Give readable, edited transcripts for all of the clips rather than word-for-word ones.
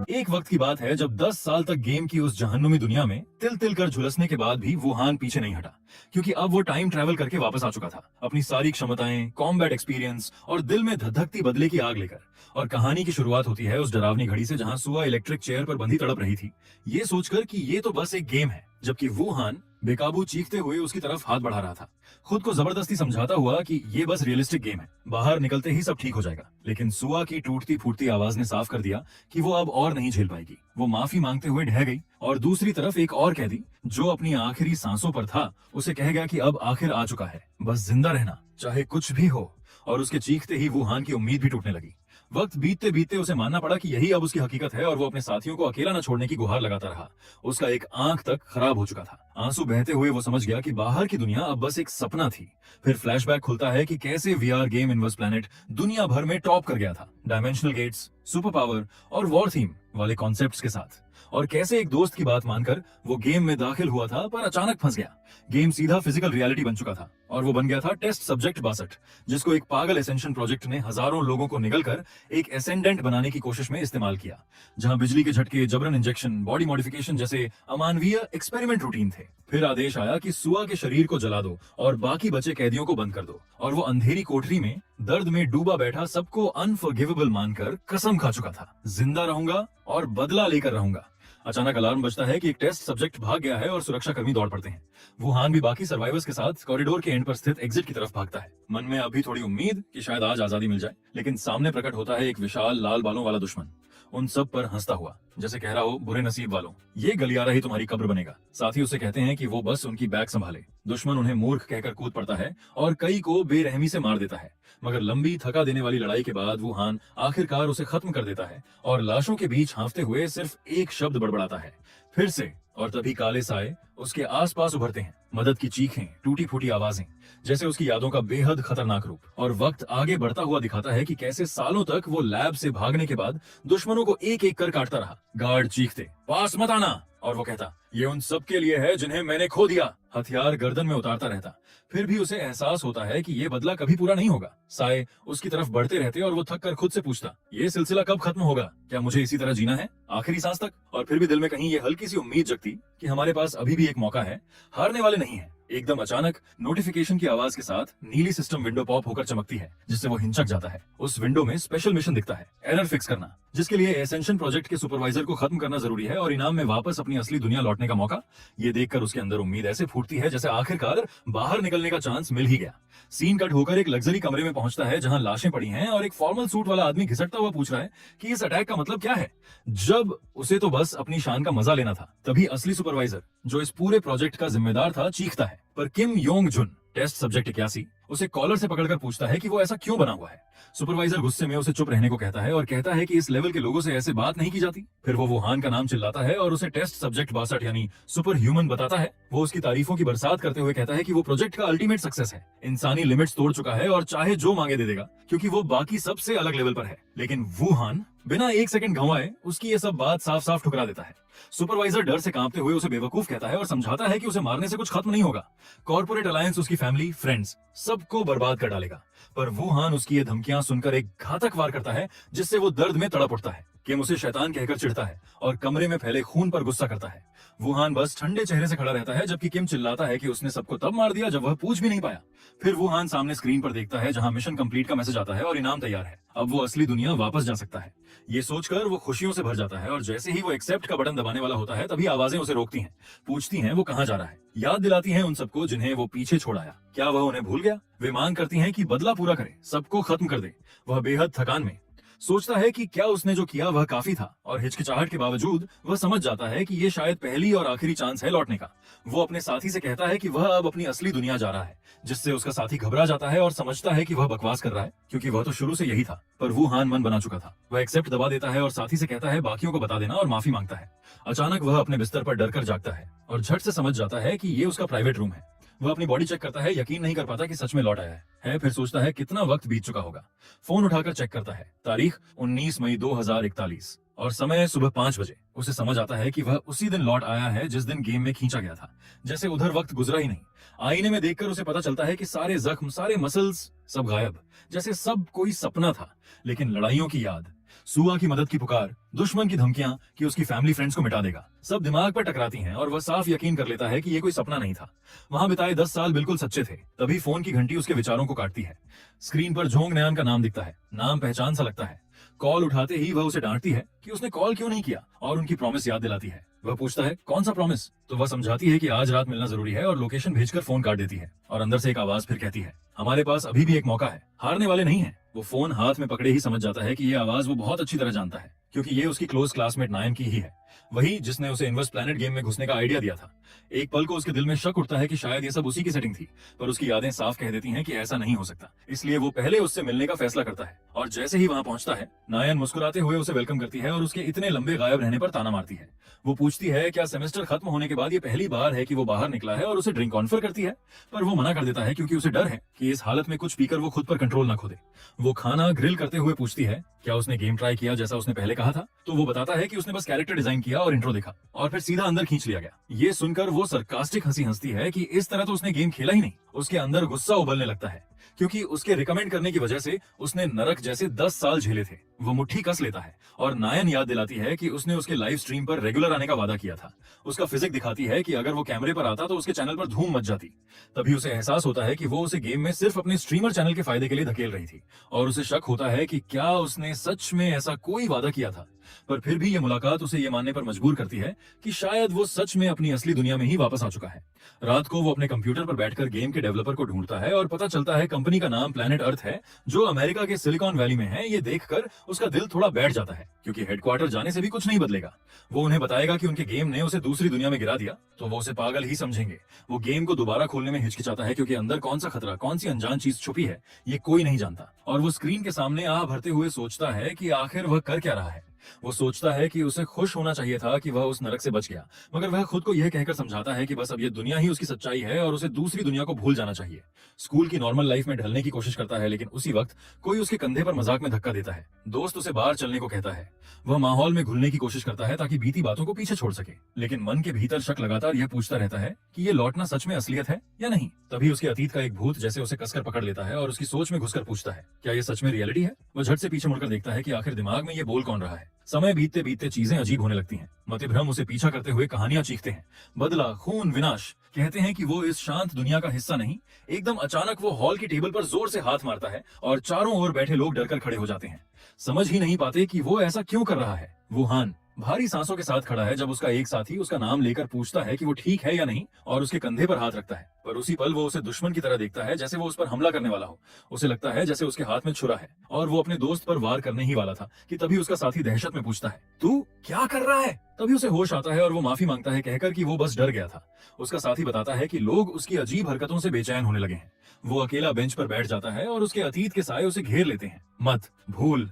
एक वक्त की बात है जब 10 साल तक गेम की उस जहन्नुमी दुनिया में तिल तिल कर झुलसने के बाद भी वुहान पीछे नहीं हटा, क्योंकि अब वो टाइम ट्रैवल करके वापस आ चुका था, अपनी सारी क्षमताएं, कॉम्बैट एक्सपीरियंस और दिल में धधकती बदले की आग लेकर। और कहानी की शुरुआत होती है उस डरावनी घड़ी से जहां सुआ इलेक्ट्रिक चेयर पर बंधी तड़प रही थी, ये सोचकर कि ये तो बस एक गेम है, जबकि वुहान बेकाबू चीखते हुए उसकी तरफ हाथ बढ़ा रहा था, खुद को जबरदस्ती समझाता हुआ कि ये बस रियलिस्टिक गेम है, बाहर निकलते ही सब ठीक हो जाएगा। लेकिन सुआ की टूटती फूटती आवाज ने साफ कर दिया कि वो अब और नहीं झेल पाएगी। वो माफी मांगते हुए ढह गई और दूसरी तरफ एक और कैदी जो अपनी आखिरी सांसों पर था, उसे कह गया कि अब आखिर आ चुका है, बस जिंदा रहना चाहे कुछ भी हो। और उसके चीखते ही वुहान की उम्मीद भी टूटने लगी। वक्त बीतते बीतते उसे मानना पड़ा कि यही अब उसकी हकीकत है और वो अपने साथियों को अकेला न छोड़ने की गुहार लगाता रहा। उसका एक आंख तक खराब हो चुका था, आंसू बहते हुए वो समझ गया कि बाहर की दुनिया अब बस एक सपना थी। फिर फ्लैशबैक खुलता है कि कैसे वीआर गेम इनवर्स प्लैनेट दुनिया भर में टॉप कर गया था, डायमेंशनल गेट्स, सुपर पावर और वॉर थीम वाले कॉन्सेप्ट्स के साथ। और कैसे एक दोस्त की बात मानकर वो गेम में दाखिल हुआ था पर अचानक फंस गया। गेम सीधा फिजिकल रियलिटी बन चुका था और वो बन गया था टेस्ट सब्जेक्ट 62, जिसको एक पागल एसेंशन प्रोजेक्ट ने हजारों लोगों को निगलकर एक एसेंडेंट बनाने की कोशिश में इस्तेमाल किया, जहां बिजली के झटके, जबरन इंजेक्शन, बॉडी मॉडिफिकेशन जैसे अमानवीय एक्सपेरिमेंट रूटीन थे। फिर आदेश आया कि सुआ के शरीर को जला दो और बाकी बचे कैदियों को बंद कर दो। और वो अंधेरी कोठरी में दर्द में डूबा बैठा सबको अनफॉरगिवेबल मानकर कसम खा चुका था, जिंदा रहूंगा और बदला लेकर रहूंगा। अचानक अलार्म बजता है कि एक टेस्ट सब्जेक्ट भाग गया है और सुरक्षा कर्मी दौड़ पड़ते हैं। वुहान भी बाकी सर्वाइवर्स के साथ कॉरिडोर के एंड पर स्थित एग्जिट की तरफ भागता है, मन में अभी थोड़ी उम्मीद कि शायद आज आजादी मिल जाए। लेकिन सामने प्रकट होता है एक विशाल लाल बालों वाला दुश्मन, उन सब पर हंसता हुआ, जैसे कह रहा हो, बुरे नसीब वालों, ये गलियारा ही तुम्हारी कब्र बनेगा। साथ ही उसे कहते हैं कि वो बस उनकी बैग संभाले। दुश्मन उन्हें मूर्ख कहकर कूद पड़ता है और कई को बेरहमी से मार देता है। मगर लंबी थका देने वाली लड़ाई के बाद वुहान आखिरकार उसे खत्म कर देता है और लाशों के बीच हाँफते हुए सिर्फ एक शब्द बड़बड़ाता है, फिर से। और तभी काले साए उसके आसपास उभरते हैं, मदद की चीखें, टूटी फूटी आवाजें, जैसे उसकी यादों का बेहद खतरनाक रूप। और वक्त आगे बढ़ता हुआ दिखाता है कि कैसे सालों तक वो लैब से भागने के बाद दुश्मनों को एक एक कर काटता रहा। गार्ड चीखते, पास मत आना, और वो कहता, ये उन सब के लिए है जिन्हें मैंने खो दिया। हथियार गर्दन में उतारता रहता। फिर भी उसे एहसास होता है कि ये बदला कभी पूरा नहीं होगा। साए उसकी तरफ बढ़ते रहते और वो थक कर खुद से पूछता, ये सिलसिला कब खत्म होगा? क्या मुझे इसी तरह जीना है आखिरी सांस तक? और फिर भी दिल में कहीं ये हल्की सी उम्मीद जगती कि हमारे पास अभी भी एक मौका है, हारने वाले नहीं है। एकदम अचानक नोटिफिकेशन की आवाज के साथ नीली सिस्टम विंडो पॉप होकर चमकती है, जिससे वो हिंचक जाता है। उस विंडो में स्पेशल मिशन दिखता है, एरर फिक्स करना, जिसके लिए एसेंशन प्रोजेक्ट के सुपरवाइजर को खत्म करना जरूरी है और इनाम में वापस अपनी असली दुनिया लौटने का मौका। ये देखकर उसके अंदर उम्मीद ऐसे फूटती है जैसे आखिरकार बाहर निकलने का चांस मिल ही गया। सीन कट होकर एक लग्जरी कमरे में पहुंचता है जहां लाशें पड़ी हैं और एक फॉर्मल सूट वाला आदमी घिसटता हुआ पूछ रहा है कि इस अटैक का मतलब क्या है, जब उसे तो बस अपनी शान का मजा लेना था। तभी असली सुपरवाइजर, जो इस पूरे प्रोजेक्ट का जिम्मेदार था, चीखता है। पर किम योंग जुन, टेस्ट सब्जेक्ट 81, उसे कॉलर से पकड़कर पूछता है कि वो ऐसा क्यों बना हुआ है। सुपरवाइजर गुस्से में उसे चुप रहने को कहता है और कहता है कि इस लेवल के लोगों से ऐसे बात नहीं की जाती। फिर वो वुहान का नाम चिल्लाता है और उसे टेस्ट सब्जेक्ट 62 यानी सुपर ह्यूमन बताता है। वो उसकी तारीफों की बरसात करते हुए कहता है कि वो प्रोजेक्ट का अल्टीमेट सक्सेस है, इंसानी लिमिट्स तोड़ चुका है और चाहे जो मांगे दे देगा, क्योंकि वो बाकी सबसे अलग लेवल पर है। लेकिन वुहान बिना एक सेकंड गंवाए उसकी ये सब बात साफ साफ ठुकरा देता है। सुपरवाइजर डर से कांपते हुए उसे बेवकूफ कहता है और समझाता है कि उसे मारने से कुछ खत्म नहीं होगा। कॉर्पोरेट अलायंस उसकी फैमिली, फ्रेंड्स, सबको बर्बाद कर डालेगा। पर वुहान उसकी ये धमकियां सुनकर एक घातक वार करता है, जिससे वो दर्द में तड़प उठता है। किम उसे शैतान कहकर चिढ़ता है और कमरे में फैले खून पर गुस्सा करता है। वुहान बस ठंडे चेहरे से खड़ा रहता है, जबकि किम चिल्लाता है कि उसने सबको तब मार दिया जब वह पूछ भी नहीं पाया। फिर वुहान सामने स्क्रीन पर देखता है जहां मिशन कंप्लीट का मैसेज आता है और इनाम तैयार है। अब वो असली दुनिया वापस जा सकता है। ये सोचकर वो खुशियों से भर जाता है और जैसे ही वो एक्सेप्ट का बटन दबाने वाला होता है, तभी आवाजें उसे रोकती हैं, पूछती हैं वो कहां जा रहा है, याद दिलाती हैं उन सबको जिन्हें वो पीछे छोड़ आया। क्या वह उन्हें भूल गया? वे मांग करती हैं कि बदला पूरा करे, सबको खत्म कर दे। वह बेहद थकान में सोचता है कि क्या उसने जो किया वह काफी था, और हिचकिचाहट के बावजूद वह समझ जाता है कि ये शायद पहली और आखिरी चांस है लौटने का। वो अपने साथी से कहता है कि वह अब अपनी असली दुनिया जा रहा है, जिससे उसका साथी घबरा जाता है और समझता है कि वह बकवास कर रहा है, क्योंकि वह तो शुरू से यही था। पर वुहान मन बना चुका था। वह एक्सेप्ट दबा देता है और साथी से कहता है बाकियों को बता देना और माफी मांगता है। अचानक वह अपने बिस्तर पर डरकर जागता है और झट से समझ जाता है कि ये उसका प्राइवेट रूम है। वह अपनी बॉडी चेक करता है, यकीन नहीं कर पाता कि सच में लौट आया है। फिर सोचता है कितना वक्त बीत चुका होगा। फोन उठाकर चेक करता है, तारीख 19 मई 2041 और समय सुबह 5 बजे। उसे समझ आता है कि वह उसी दिन लौट आया है जिस दिन गेम में खींचा गया था, जैसे उधर वक्त गुजरा ही नहीं। आईने में देखकर उसे पता चलता है कि सारे जख्म, सारे मसल्स सब गायब, जैसे सब कोई सपना था। लेकिन लड़ाइयों की याद, सुआ की मदद की पुकार, दुश्मन की धमकियां कि उसकी फैमिली फ्रेंड्स को मिटा देगा, सब दिमाग पर टकराती हैं और वह साफ यकीन कर लेता है कि ये कोई सपना नहीं था। वहां बिताए 10 साल बिल्कुल सच्चे थे। तभी फोन की घंटी उसके विचारों को काटती है। स्क्रीन पर झोंग नयान का नाम दिखता है। नाम पहचान सा लगता है। कॉल उठाते ही वह उसे डांटती है कि उसने कॉल क्यों नहीं किया और उनकी प्रॉमिस याद दिलाती है। वह पूछता है कौन सा प्रॉमिस, तो वह समझाती है कि आज रात मिलना जरूरी है और लोकेशन भेजकर फोन काट देती है। और अंदर से एक आवाज फिर कहती है हमारे पास अभी भी एक मौका है, हारने वाले नहीं है। वो फोन हाथ में पकड़े ही समझ जाता है कि ये आवाज वो बहुत अच्छी तरह जानता है, क्योंकि ये उसकी क्लोज क्लासमेट नायन की ही है, वही जिसने उसे इनवर्स प्लैनेट गेम में घुसने का आइडिया दिया था। एक पल को उसके दिल में शक उठता है कि शायद ये सब उसी की सेटिंग थी, पर उसकी यादें साफ कह देती हैं कि ऐसा नहीं हो सकता। इसलिए वो पहले उससे मिलने का फैसला करता है। और जैसे ही वहां पहुंचता है, नायन मुस्कुराते हुए उसे वेलकम करती है और उसके इतने लंबे गायब रहने पर ताना मारती है। वो पूछती है क्या सेमेस्टर खत्म होने के बाद ये पहली बार है कि वो बाहर निकला है, और उसे ड्रिंक ऑफर करती है, पर वो मना कर देता है क्योंकि उसे डर है कि इस हालत में कुछ पीकर वो खुद पर कंट्रोल ना खो दे। वो खाना ग्रिल करते हुए पूछती है क्या उसने गेम ट्राई किया जैसा उसने पहले कहा था, तो वो बताता है कि उसने बस कैरेक्टर डिजाइन किया और इंट्रो देखा और फिर सीधा अंदर खींच लिया गया। ये सुनकर वो सरकास्टिक हंसी हंसती है कि इस तरह तो उसने गेम खेला ही नहीं। उसके अंदर गुस्सा उबलने लगता है क्योंकि उसके रिकमेंड करने की वजह से उसने नरक जैसे 10 साल झेले थे। वो मुट्ठी कस लेता है और नायन याद दिलाती है कि उसने उसके लाइव स्ट्रीम पर रेगुलर आने का वादा किया था। उसका फिजिक दिखाती है कि अगर वो कैमरे पर आता तो उसके चैनल पर धूम मच जाती। तभी उसे एहसास होता है कि वो उसे गेम में सिर्फ अपने स्ट्रीमर चैनल के फायदे के लिए धकेल रही थी, और उसे शक होता है कि क्या उसने सच में ऐसा कोई वादा किया था। पर फिर भी ये मुलाकात उसे ये मानने पर मजबूर करती है कि शायद वो सच में अपनी असली दुनिया में ही वापस आ चुका है। रात को वो अपने कंप्यूटर पर बैठकर गेम के डेवलपर को ढूंढता है और पता चलता है कंपनी का नाम प्लैनेट अर्थ है, जो अमेरिका के सिलिकॉन वैली में है। ये देखकर उसका दिल थोड़ा बैठ जाता है क्योंकि हेडक्वार्टर जाने से भी कुछ नहीं बदलेगा। वो उन्हें बताएगा कि उनके गेम ने उसे दूसरी दुनिया में गिरा दिया तो वो उसे पागल ही समझेंगे। वो गेम को दोबारा खोलने में हिचकिचाता है क्योंकि अंदर कौन सा खतरा, कौन सी अनजान चीज छुपी है, ये कोई नहीं जानता। और वो स्क्रीन के सामने आह भरते हुए सोचता है कि आखिर वह कर क्या रहा है। वो सोचता है कि उसे खुश होना चाहिए था कि वह उस नरक से बच गया, मगर वह खुद को यह कहकर समझाता है कि बस अब ये दुनिया ही उसकी सच्चाई है और उसे दूसरी दुनिया को भूल जाना चाहिए। स्कूल की नॉर्मल लाइफ में ढलने की कोशिश करता है, लेकिन उसी वक्त कोई उसके कंधे पर मजाक में धक्का देता है। दोस्त उसे बाहर चलने को कहता है। वह माहौल में घुलने की कोशिश करता है ताकि बीती बातों को पीछे छोड़ सके, लेकिन मन के भीतर शक लगातार यह पूछता रहता है कि ये लौटना सच में असलियत है या नहीं। तभी उसके अतीत का एक भूत जैसे उसे कसकर पकड़ लेता है और उसकी सोच में घुसकर पूछता है क्या ये सच में रियलिटी है। वह झट से पीछे मुड़कर देखता है कि आखिर दिमाग में ये बोल कौन रहा है। समय बीतते बीतते चीजें अजीब होने लगती हैं। मतिभ्रम उसे पीछा करते हुए कहानियां चीखते हैं, बदला, खून, विनाश। कहते हैं कि वो इस शांत दुनिया का हिस्सा नहीं। एकदम अचानक वो हॉल की टेबल पर जोर से हाथ मारता है और चारों ओर बैठे लोग डरकर खड़े हो जाते हैं। समझ ही नहीं पाते कि वो ऐसा क्यों कर रहा है। वुहान भारी सांसों के साथ खड़ा है जब उसका एक साथी उसका नाम लेकर पूछता है कि वो ठीक है या नहीं, और उसके कंधे पर हाथ रखता है। पर उसी पल वो उसे दुश्मन की तरह देखता है, जैसे वो उस पर हमला करने वाला हो। उसे लगता है जैसे उसके हाथ में छुरा है और वो अपने दोस्त पर वार करने ही वाला था कि तभी उसका साथी दहशत में पूछता है तू क्या कर रहा है। तभी उसे होश आता है और वो माफी मांगता है कहकर कि वो बस डर गया था। उसका साथी बताता है कि लोग उसकी अजीब हरकतों से बेचैन होने लगे हैं। वो अकेला बेंच पर बैठ जाता है और उसके अतीत के साए उसे घेर लेते हैं। मत भूल,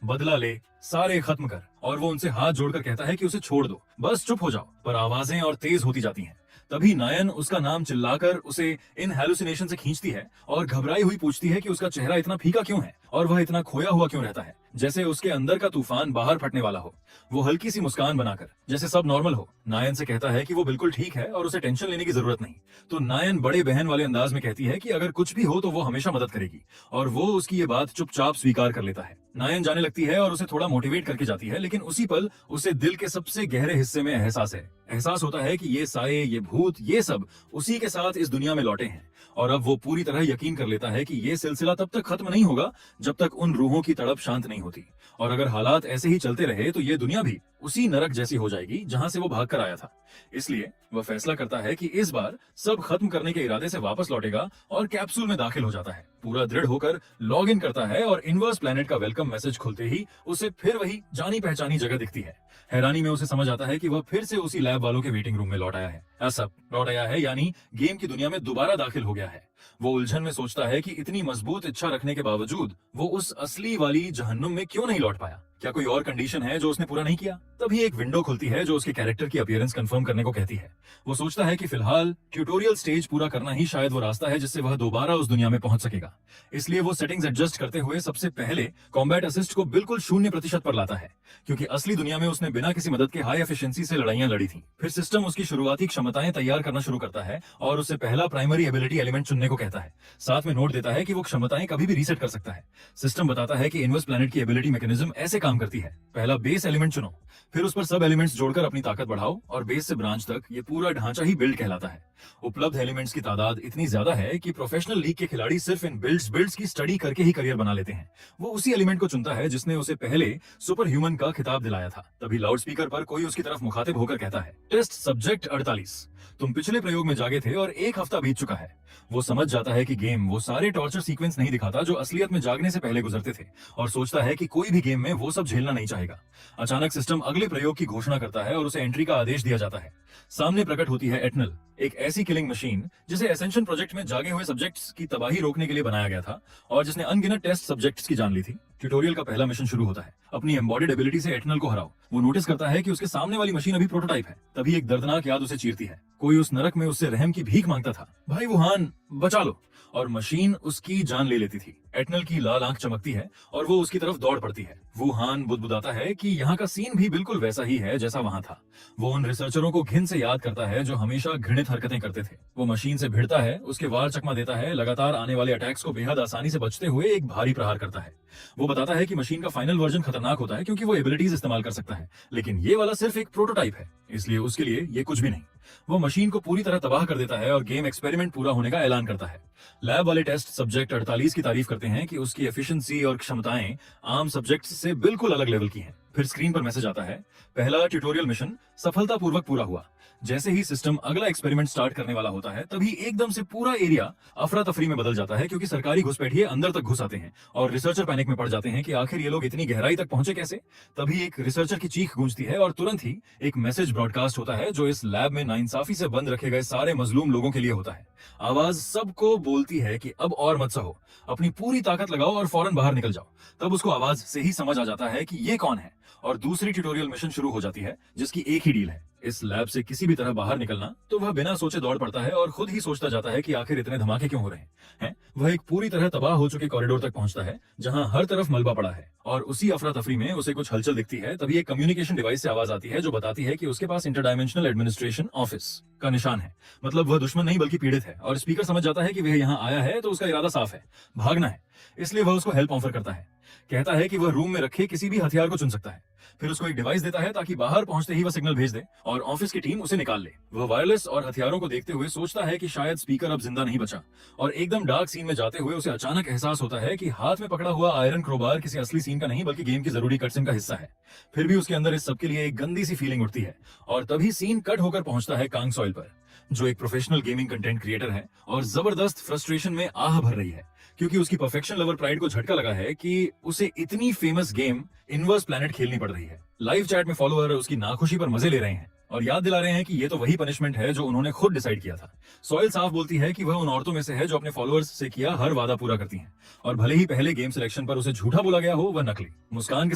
बदला ले, सारे खत्म कर। और वो उनसे हाथ जोड़कर कहता है कि उसे छोड़ दो, बस चुप हो जाओ। पर आवाजें और तेज होती जाती हैं। तभी नायन उसका नाम चिल्लाकर उसे इन हेलुसिनेशन से खींचती है और घबराई हुई पूछती है कि उसका चेहरा इतना फीका क्यों है और वह इतना खोया हुआ क्यों रहता है, जैसे उसके अंदर का तूफान बाहर फटने वाला हो। वो हल्की सी मुस्कान बनाकर जैसे सब नॉर्मल हो नायन से कहता है कि वो बिल्कुल ठीक है और उसे टेंशन लेने की जरूरत नहीं। तो नायन बड़े बहन वाले अंदाज में कहती है कि अगर कुछ भी हो तो वो हमेशा मदद करेगी, और वो उसकी ये बात चुपचाप स्वीकार कर लेता है। नायन जाने लगती है और उसे थोड़ा मोटिवेट करके जाती है, लेकिन उसी पल उसे दिल के सबसे गहरे हिस्से में एहसास होता है कि ये साए, ये भूत, ये सब उसी के साथ इस दुनिया में लौटे हैं। और अब वो पूरी तरह यकीन कर लेता है कि ये सिलसिला तब तक खत्म नहीं होगा जब तक उन रूहों की तड़प शांत नहीं होती। और अगर हालात ऐसे ही चलते रहे तो ये दुनिया भी उसी नरक जैसी हो जाएगी जहां से वो भाग कर आया था। इसलिए वह फैसला करता है कि इस बार सब खत्म करने के इरादे से वापस लौटेगा और कैप्सूल में दाखिल हो जाता है। पूरा दृढ़ होकर लॉग इन करता है और इनवर्स प्लैनेट का वेलकम मैसेज खुलते ही उसे फिर वही जानी पहचानी जगह दिखती है। हैरानी में उसे समझ आता है कि वह फिर से उसी लैब वालों के वेटिंग रूम में लौट आया है। ऐसा लौट आया है यानी गेम की दुनिया में दोबारा दाखिल हो गया है। वो उलझन में सोचता है कि इतनी मजबूत इच्छा रखने के बावजूद वो उस असली वाली जहन्नुम में क्यों नहीं लौट पाया। क्या कोई और कंडीशन है जो उसने पूरा नहीं किया। तभी एक विंडो खुलती है जो उसके कैरेक्टर की अपीयरेंस कंफर्म करने को कहती है। वो सोचता है कि फिलहाल ट्यूटोरियल स्टेज पूरा करना ही शायद वो रास्ता है जिससे वह दोबारा उस दुनिया में पहुंच सकेगा। इसलिए वो सेटिंग्स एडजस्ट करते हुए सबसे पहले कॉम्बैट असिस्ट को बिल्कुल 0% पर लाता है, क्योंकि असली दुनिया में उसने बिना किसी मदद के हाई एफिशिएंसी से लड़ाइयां लड़ी थी। फिर सिस्टम उसकी शुरुआती क्षमताएं तैयार करना शुरू करता है और उससे पहला प्राइमरी एबिलिटी एलिमेंट चुनने को को कहता है, साथ में नोट देता है कि वो क्षमताएं कभी भी रीसेट कर सकता है। सिस्टम बताता है कि इनवर्स प्लैनेट की एबिलिटी मैकेनिज्म ऐसे काम करती है, पहला बेस एलिमेंट चुनो, फिर उस पर सब एलिमेंट्स जोड़कर अपनी ताकत बढ़ाओ और बेस से ब्रांच तक ये पूरा ढांचा ही बिल्ड कहलाता है। उपलब्ध एलिमेंट्स की तादाद इतनी ज्यादा है कि प्रोफेशनल लीग के खिलाड़ी सिर्फ इन बिल्ड्स की स्टडी करके ही करियर बना लेते हैं। वो उसी एलिमेंट को चुनता है जिसने उसे पहले सुपर ह्यूमन का खिताब दिलाया था। तभी लाउडस्पीकर पर कोई उसकी तरफ मुखातिब होकर कहता है, टेस्ट सब्जेक्ट 48, तुम पिछले प्रयोग में जागे थे और एक हफ्ता बीत चुका है। वो समझ जाता है कि गेम वो सारे टॉर्चर सीक्वेंस नहीं दिखाता जो असलियत में जागने से पहले गुजरते थे, और सोचता है कि कोई भी गेम में वो सब झेलना नहीं चाहेगा। अचानक सिस्टम अगले प्रयोग की घोषणा करता है और उसे एंट्री का आदेश दिया जाता है। सामने प्रकट होती है एटनल, एक ऐसी किलिंग मशीन जिसे एसेंशन प्रोजेक्ट में जागे हुए सब्जेक्ट्स की तबाही रोकने के लिए बनाया गया था और जिसने अनगिनत टेस्ट सब्जेक्ट्स की जान ली थी। ट्यूटोरियल का पहला मिशन शुरू होता है, अपनी एम्बॉडीड एबिलिटी से एटनल को हराओ। वो नोटिस करता है कि उसके सामने वाली मशीन अभी प्रोटोटाइप है। तभी एक दर्दनाक याद उसे चीरती है, कोई उस नरक में उससे रहम की भीख मांगता था, भाई वुहान बचा लो, और मशीन उसकी जान ले लेती थी। एटनल की लाल आंख चमकती है और वो उसकी तरफ दौड़ पड़ती है। वुहान बुदबुदाता है कि यहाँ का सीन भी बिल्कुल वैसा ही है जैसा वहां था। वो उन रिसर्चरों को घिन से याद करता है जो हमेशा घृणित हरकतें करते थे। वो मशीन से भिड़ता है, उसके वार चकमा देता है, लगातार आने वाले अटैक्स को बेहद आसानी से बचते हुए एक भारी प्रहार करता है। वो बताता है कि मशीन का फाइनल वर्जन खतरनाक होता है क्योंकि वो एबिलिटीज इस्तेमाल कर सकता है, लेकिन ये वाला सिर्फ एक प्रोटोटाइप है, इसलिए उसके लिए ये कुछ भी नहीं। वो मशीन को पूरी तरह तबाह कर देता है और गेम एक्सपेरिमेंट पूरा होने का ऐलान करता है। लैब वाले टेस्ट सब्जेक्ट 48 की तारीफ करते हैं कि उसकी एफिशिएंसी और क्षमताएं आम सब्जेक्ट्स से बिल्कुल अलग लेवल की हैं। फिर स्क्रीन पर मैसेज आता है, पहला ट्यूटोरियल मिशन सफलतापूर्वक पूरा हुआ। जैसे ही सिस्टम अगला एक्सपेरिमेंट स्टार्ट करने वाला होता है, तभी एकदम से पूरा एरिया अफरा तफरी में बदल जाता है क्योंकि सरकारी घुसपैठिए अंदर तक घुस आते हैं और रिसर्चर पैनिक में पड़ जाते हैं कि आखिर ये लोग इतनी गहराई तक पहुंचे कैसे। तभी एक रिसर्चर की चीख गूंजती है और तुरंत ही एक मैसेज ब्रॉडकास्ट होता है जो इस लैब में नाइंसाफी से बंद रखे गए सारे मजलूम लोगों के लिए होता है। आवाज सबको बोलती है कि अब और मत सहो, अपनी पूरी ताकत लगाओ और फौरन बाहर निकल जाओ। तब उसको आवाज से ही समझ आ जाता है कि ये कौन है और दूसरी ट्यूटोरियल मिशन शुरू हो जाती है जिसकी एक ही डील है, इस लैब से किसी भी तरह बाहर निकलना। तो वह बिना सोचे दौड़ पड़ता है और खुद ही सोचता जाता है कि आखिर इतने धमाके क्यों हो रहे हैं। वह एक पूरी तरह तबाह हो चुके कॉरिडोर तक पहुंचता है जहां हर तरफ मलबा पड़ा है और उसी अफरा तफरी में उसे कुछ हलचल दिखती है। तभी एक कम्युनिकेशन डिवाइस से आवाज आती है जो बताती है कि उसके पास इंटरडायमेंशनल एडमिनिस्ट्रेशन ऑफिस का निशान है। मतलब वह दुश्मन नहीं बल्कि पीड़ित है, और स्पीकर समझ जाता है कि वह यहाँ आया है तो उसका इरादा साफ है, भागना है। इसलिए वह उसको हेल्प ऑफर करता है, कहता है कि वह रूम में रखे किसी भी हथियार को चुन सकता है। फिर उसको एक डिवाइस देता है ताकि बाहर पहुंचते ही वह सिग्नल भेज दे और ऑफिस की टीम उसे निकाल ले। वह वायरलेस और हथियारों को देखते हुए सोचता है कि शायद स्पीकर अब जिंदा नहीं बचा, और एकदम डार्क सीन में जाते हुए उसे अचानक एहसास होता है कि हाथ में पकड़ा हुआ आयरन क्रोबार किसी असली सीन का नहीं बल्कि गेम की जरूरी कटसीन का हिस्सा है। फिर भी उसके अंदर इस सब के लिए एक गंदी सी फीलिंग उठती है, और तभी सीन कट होकर पहुंचता है कांग सॉइल पर, जो एक प्रोफेशनल गेमिंग कंटेंट क्रिएटर है और जबरदस्त फ्रस्ट्रेशन में आह भर रही है क्योंकि उसकी परफेक्शन लवर प्राइड को झटका लगा है कि उसे इतनी फेमस गेम इनवर्स प्लैनेट खेलनी पड़ रही है। लाइव चैट में फॉलोअर उसकी नाखुशी पर मजे ले रहे हैं और याद दिला रहे हैं कि ये तो वही पनिशमेंट है जो उन्होंने खुद डिसाइड किया था। सॉइल साफ बोलती है कि वह उन औरतों में से है जो अपने फॉलोअर्स से किया हर वादा पूरा करती हैं, और भले ही पहले गेम सिलेक्शन पर उसे झूठा बोला गया हो, वह नकली मुस्कान के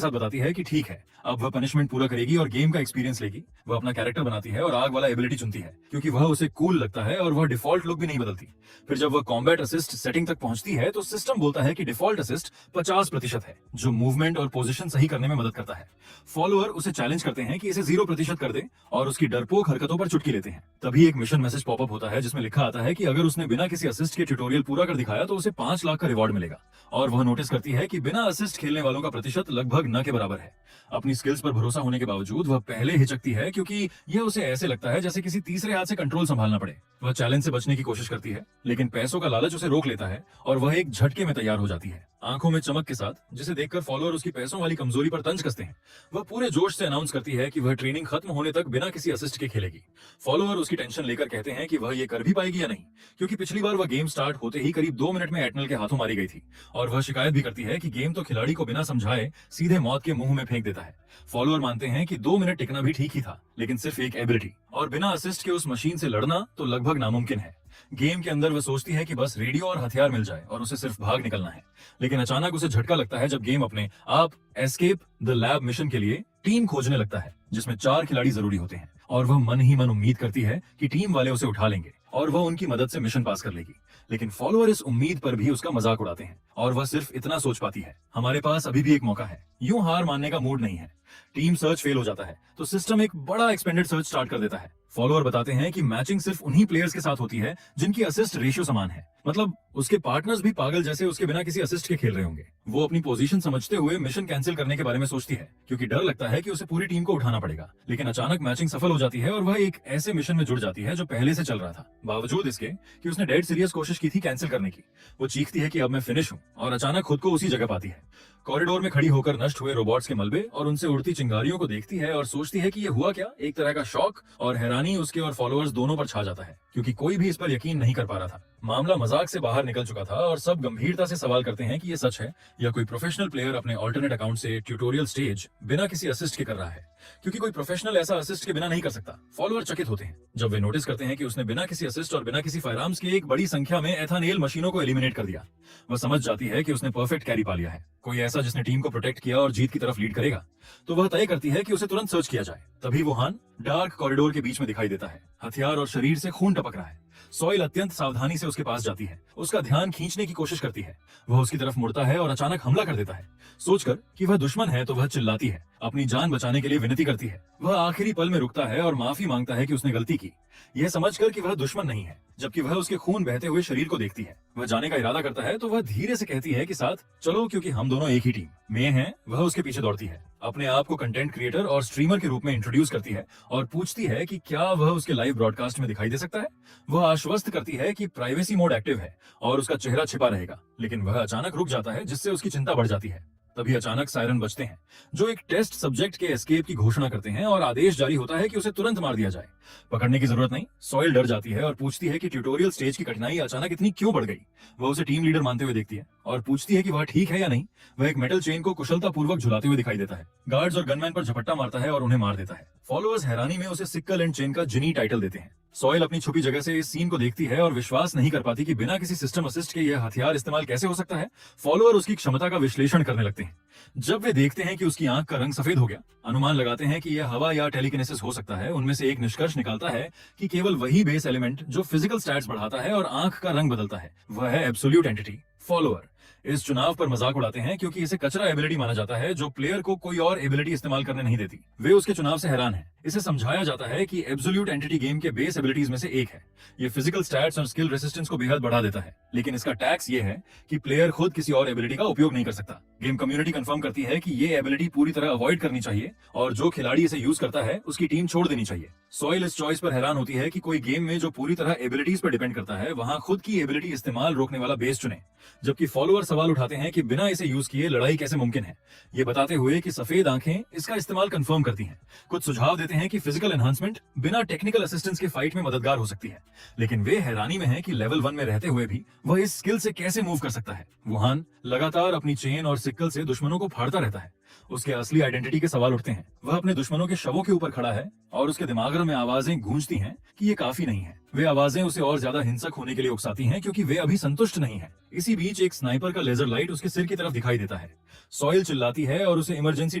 साथ बताती है कि ठीक है, अब वह पनिशमेंट पूरा करेगी और गेम का एक्सपीरियंस लेगी। वह अपना कैरेक्टर बनाती है और आग वाला एबिलिटी चुनती है क्योंकि वह उसे कूल लगता है और वह डिफॉल्ट लुक भी नहीं बदलती। फिर जब वह कॉम्बैट असिस्ट सेटिंग तक पहुंचती है तो सिस्टम बोलता है कि डिफॉल्ट असिस्ट 50% है, जो मूवमेंट और पोजीशन सही करने में मदद करता है। फॉलोअर उसे चैलेंज करते हैं कि इसे 0% कर दे और उसकी डरपोक हरकतों पर चुटकी लेते हैं। तभी एक मिशन मैसेज पॉपअप होता है जिसमें लिखा आता है कि अगर उसने बिना किसी असिस्ट के ट्यूटोरियल पूरा कर दिखाया तो उसे 5 लाख का रिवॉर्ड मिलेगा। और वह नोटिस करती है कि बिना असिस्ट खेलने वालों का प्रतिशत लगभग न के बराबर है। अपनी स्किल्स पर भरोसा होने के बावजूद वह पहले हिचकती है क्योंकि यह उसे ऐसे लगता है जैसे किसी तीसरे हाथ से कंट्रोल संभालना पड़े। वह चैलेंज से बचने की कोशिश करती है, लेकिन पैसों का लालच उसे रोक लेता है और वह एक झटके में तैयार हो जाती है, आंखों में चमक के साथ, जिसे देखकर फॉलोअर उसकी पैसों वाली कमजोरी पर तंज कसते हैं। वह पूरे जोश से अनाउंस करती है कि वह ट्रेनिंग खत्म होने तक बिना किसी असिस्ट के खेलेगी। फॉलोअर उसकी टेंशन लेकर कहते हैं कि वह ये कर भी पाएगी या नहीं, क्योंकि पिछली बार वह गेम स्टार्ट होते ही करीब 2 मिनट में एटनल के हाथों मारी गई थी। और वह शिकायत भी करती है कि गेम तो खिलाड़ी को बिना समझाए सीधे मौत के मुंह में फेंक देता है। फॉलोअर मानते हैं कि 2 मिनट टिकना भी ठीक ही था, लेकिन सिर्फ एक एबिलिटी और बिना असिस्ट के उस मशीन से लड़ना तो लगभग नामुमकिन है। गेम के अंदर वह सोचती है कि बस रेडियो और हथियार मिल जाए और उसे सिर्फ भाग निकलना है, लेकिन अचानक उसे झटका लगता है जब गेम अपने आप एस्केप द लैब मिशन के लिए टीम खोजने लगता है जिसमें 4 खिलाड़ी जरूरी होते हैं। और वह मन ही मन उम्मीद करती है कि टीम वाले उसे उठा लेंगे और वह उनकी मदद से मिशन पास कर लेगी, लेकिन फॉलोअर इस उम्मीद पर भी उसका मजाक उड़ाते हैं और वह सिर्फ इतना सोच पाती है, हमारे पास अभी भी एक मौका है। यूं हार मानने का मूड नहीं है। टीम सर्च फेल हो जाता है तो सिस्टम एक बड़ा एक्सपेंडेड सर्च स्टार्ट कर देता है। फॉलोअर बताते हैं कि मैचिंग सिर्फ उन्हीं प्लेयर्स के साथ होती है जिनकी असिस्ट रेशियो समान है, मतलब उसके पार्टनर्स भी पागल जैसे उसके बिना किसी असिस्ट के खेल रहे होंगे। वो अपनी पोजीशन समझते हुए मिशन कैंसिल करने के बारे में सोचती है क्योंकि डर लगता है कि उसे पूरी टीम को उठाना पड़ेगा, लेकिन अचानक मैचिंग सफल हो जाती है और वह एक ऐसे मिशन में जुड़ जाती है जो पहले से चल रहा था। बावजूद इसके कि उसने डेड सीरियस कोशिश की थी कैंसिल करने की, वो चीखती है कि अब मैं फिनिश हूँ और अचानक खुद को उसी जगह पाती है। कॉरिडोर में खड़ी होकर नष्ट हुए रोबोट्स के मलबे और उनसे उड़ती चिंगारियों को देखती है और सोचती है कि ये हुआ क्या। एक तरह का शॉक और हैरानी उसके और फॉलोअर्स दोनों पर छा जाता है क्योंकि कोई भी इस पर यकीन नहीं कर पा रहा था। मामला मजाक से बाहर निकल चुका था और सब गंभीरता से सवाल करते हैं कि ये सच है या कोई प्रोफेशनल प्लेयर अपने ऑल्टरनेट अकाउंट से ट्यूटोरियल स्टेज बिना किसी असिस्ट के कर रहा है, क्योंकि कोई प्रोफेशनल ऐसा असिस्ट के बिना नहीं कर सकता। फॉलोअर चकित होते हैं जब वे नोटिस करते हैं कि उसने बिना किसी असिस्ट और बिना किसी फायरआर्म्स के एक बड़ी संख्या में एथानेल मशीनों को एलिमिनेट कर दिया। वह समझ जाती है कि उसने परफेक्ट कैरी पा लिया है, कोई ऐसा जिसने टीम को प्रोटेक्ट किया और जीत की तरफ लीड करेगा। तो वह तय करती है कि उसे तुरंत सर्च किया जाए। तभी वुहान डार्क कॉरिडोर के बीच में दिखाई देता है, हथियार और शरीर से खून टपक रहा है। सॉइल अत्यंत सावधानी से उसके पास जाती है, उसका ध्यान खींचने की कोशिश करती है। वह उसकी तरफ मुड़ता है और अचानक हमला कर देता है। सोचकर कि वह दुश्मन है तो वह चिल्लाती है, अपनी जान बचाने के लिए विनती करती है। वह आखिरी पल में रुकता है और माफी मांगता है कि उसने गलती की, यह समझकर कि वह दुश्मन नहीं है, जबकि वह उसके खून बहते हुए शरीर को देखती है। वह जाने का इरादा करता है तो वह धीरे से कहती है कि साथ चलो क्योंकि हम दोनों एक ही टीम में हैं। वह उसके पीछे दौड़ती है, अपने आप को कंटेंट क्रिएटर और स्ट्रीमर के रूप में इंट्रोड्यूस करती है और पूछती है कि क्या वह उसके लाइव ब्रॉडकास्ट में दिखाई दे सकता है। वह आश्वस्त करती है कि प्राइवेसी मोड एक्टिव है और उसका चेहरा छिपा रहेगा, लेकिन वह अचानक रुक जाता है जिससे उसकी चिंता बढ़ जाती है। तभी अचानक सायरन बजते हैं जो एक टेस्ट सब्जेक्ट के एस्केप की घोषणा करते हैं और आदेश जारी होता है कि उसे तुरंत मार दिया जाए। पकड़ने की जरूरत नहीं। सॉइल डर जाती है और पूछती है कि ट्यूटोरियल स्टेज की कठिनाई अचानक इतनी क्यों बढ़ गई। वह उसे टीम लीडर मानते हुए देखती है और पूछती है कि वह ठीक है या नहीं। वह एक मेटल चेन को कुशलतापूर्वक झुलाते हुए दिखाई देता है, गार्ड्स और गनमैन पर झपट्टा मारता है और उन्हें मार देता है। फॉलोअर्स हैरानी में उसे सिक्कल एंड चेन का जिनी टाइटल देते हैं। सॉइल अपनी छुपी जगह से इस सीन को देखती है और विश्वास नहीं कर पाती कि बिना किसी सिस्टम असिस्ट के यह हथियार इस्तेमाल कैसे हो सकता है। फॉलोअर उसकी क्षमता का विश्लेषण करने लगते हैं। जब वे देखते हैं कि उसकी आंख का रंग सफेद हो गया, अनुमान लगाते हैं कि यह हवा या टेलीकिनेसिस हो सकता है। उनमें से एक निष्कर्ष निकालता है कि केवल वही बेस एलिमेंट जो फिजिकल स्टैट्स बढ़ाता है और आंख का रंग बदलता है वह है एब्सोल्यूट एंटिटी। फॉलोअर इस चुनाव पर मजाक उड़ाते हैं क्योंकि इसे कचरा एबिलिटी माना जाता है जो प्लेयर को कोई और एबिलिटी इस्तेमाल करने नहीं देती। वे उसके चुनाव से हैरान हैं। इसे समझाया जाता है कि एब्सोल्यूट एंटिटी गेम के बेस एबिलिटीज में से एक है। ये फिजिकल स्टैट्स और स्किल रेसिस्टेंस को बेहद बढ़ा देता है, लेकिन इसका टैक्स ये है कि प्लेयर खुद किसी और एबिलिटी का उपयोग नहीं कर सकता। गेम कम्युनिटी कंफर्म करती है कि ये एबिलिटी पूरी तरह अवॉइड करनी चाहिए और जो खिलाड़ी इसे यूज करता है उसकी टीम छोड़ देनी चाहिए। सॉइल इस चॉइस पर हैरान होती है कि कोई गेम में जो पूरी तरह एबिलिटीज पर डिपेंड करता है वहां खुद की एबिलिटी इस्तेमाल रोकने वाला बेस चुने, जबकि फॉलोअर सवाल उठाते हैं कि बिना इसे यूज किए लड़ाई कैसे मुमकिन है। ये बताते हुए कि सफेद आंखें इसका इस्तेमाल कंफर्म करती हैं। कुछ सुझाव देते हैं कि फिजिकल एनहांसमेंट बिना टेक्निकल असिस्टेंस के फाइट में मददगार हो सकती है, लेकिन वे हैरानी में हैं कि लेवल 1 में रहते हुए भी वह इस स्किल से कैसे मूव कर सकता है। वुहान लगातार अपनी चेन और सिक्कल से दुश्मनों को फाड़ता रहता है। उसके असली आइडेंटिटी के सवाल उठते हैं। वह अपने दुश्मनों के शवों के ऊपर खड़ा है और उसके दिमाग में आवाजें गूंजती हैं कि ये काफी नहीं है। वे आवाजें उसे और ज्यादा हिंसक होने के लिए उकसाती हैं क्योंकि वे अभी संतुष्ट नहीं है। इसी बीच एक स्नाइपर का लेजर लाइट उसके सिर की तरफ दिखाई देता है। सॉइल चिल्लाती है और उसे इमरजेंसी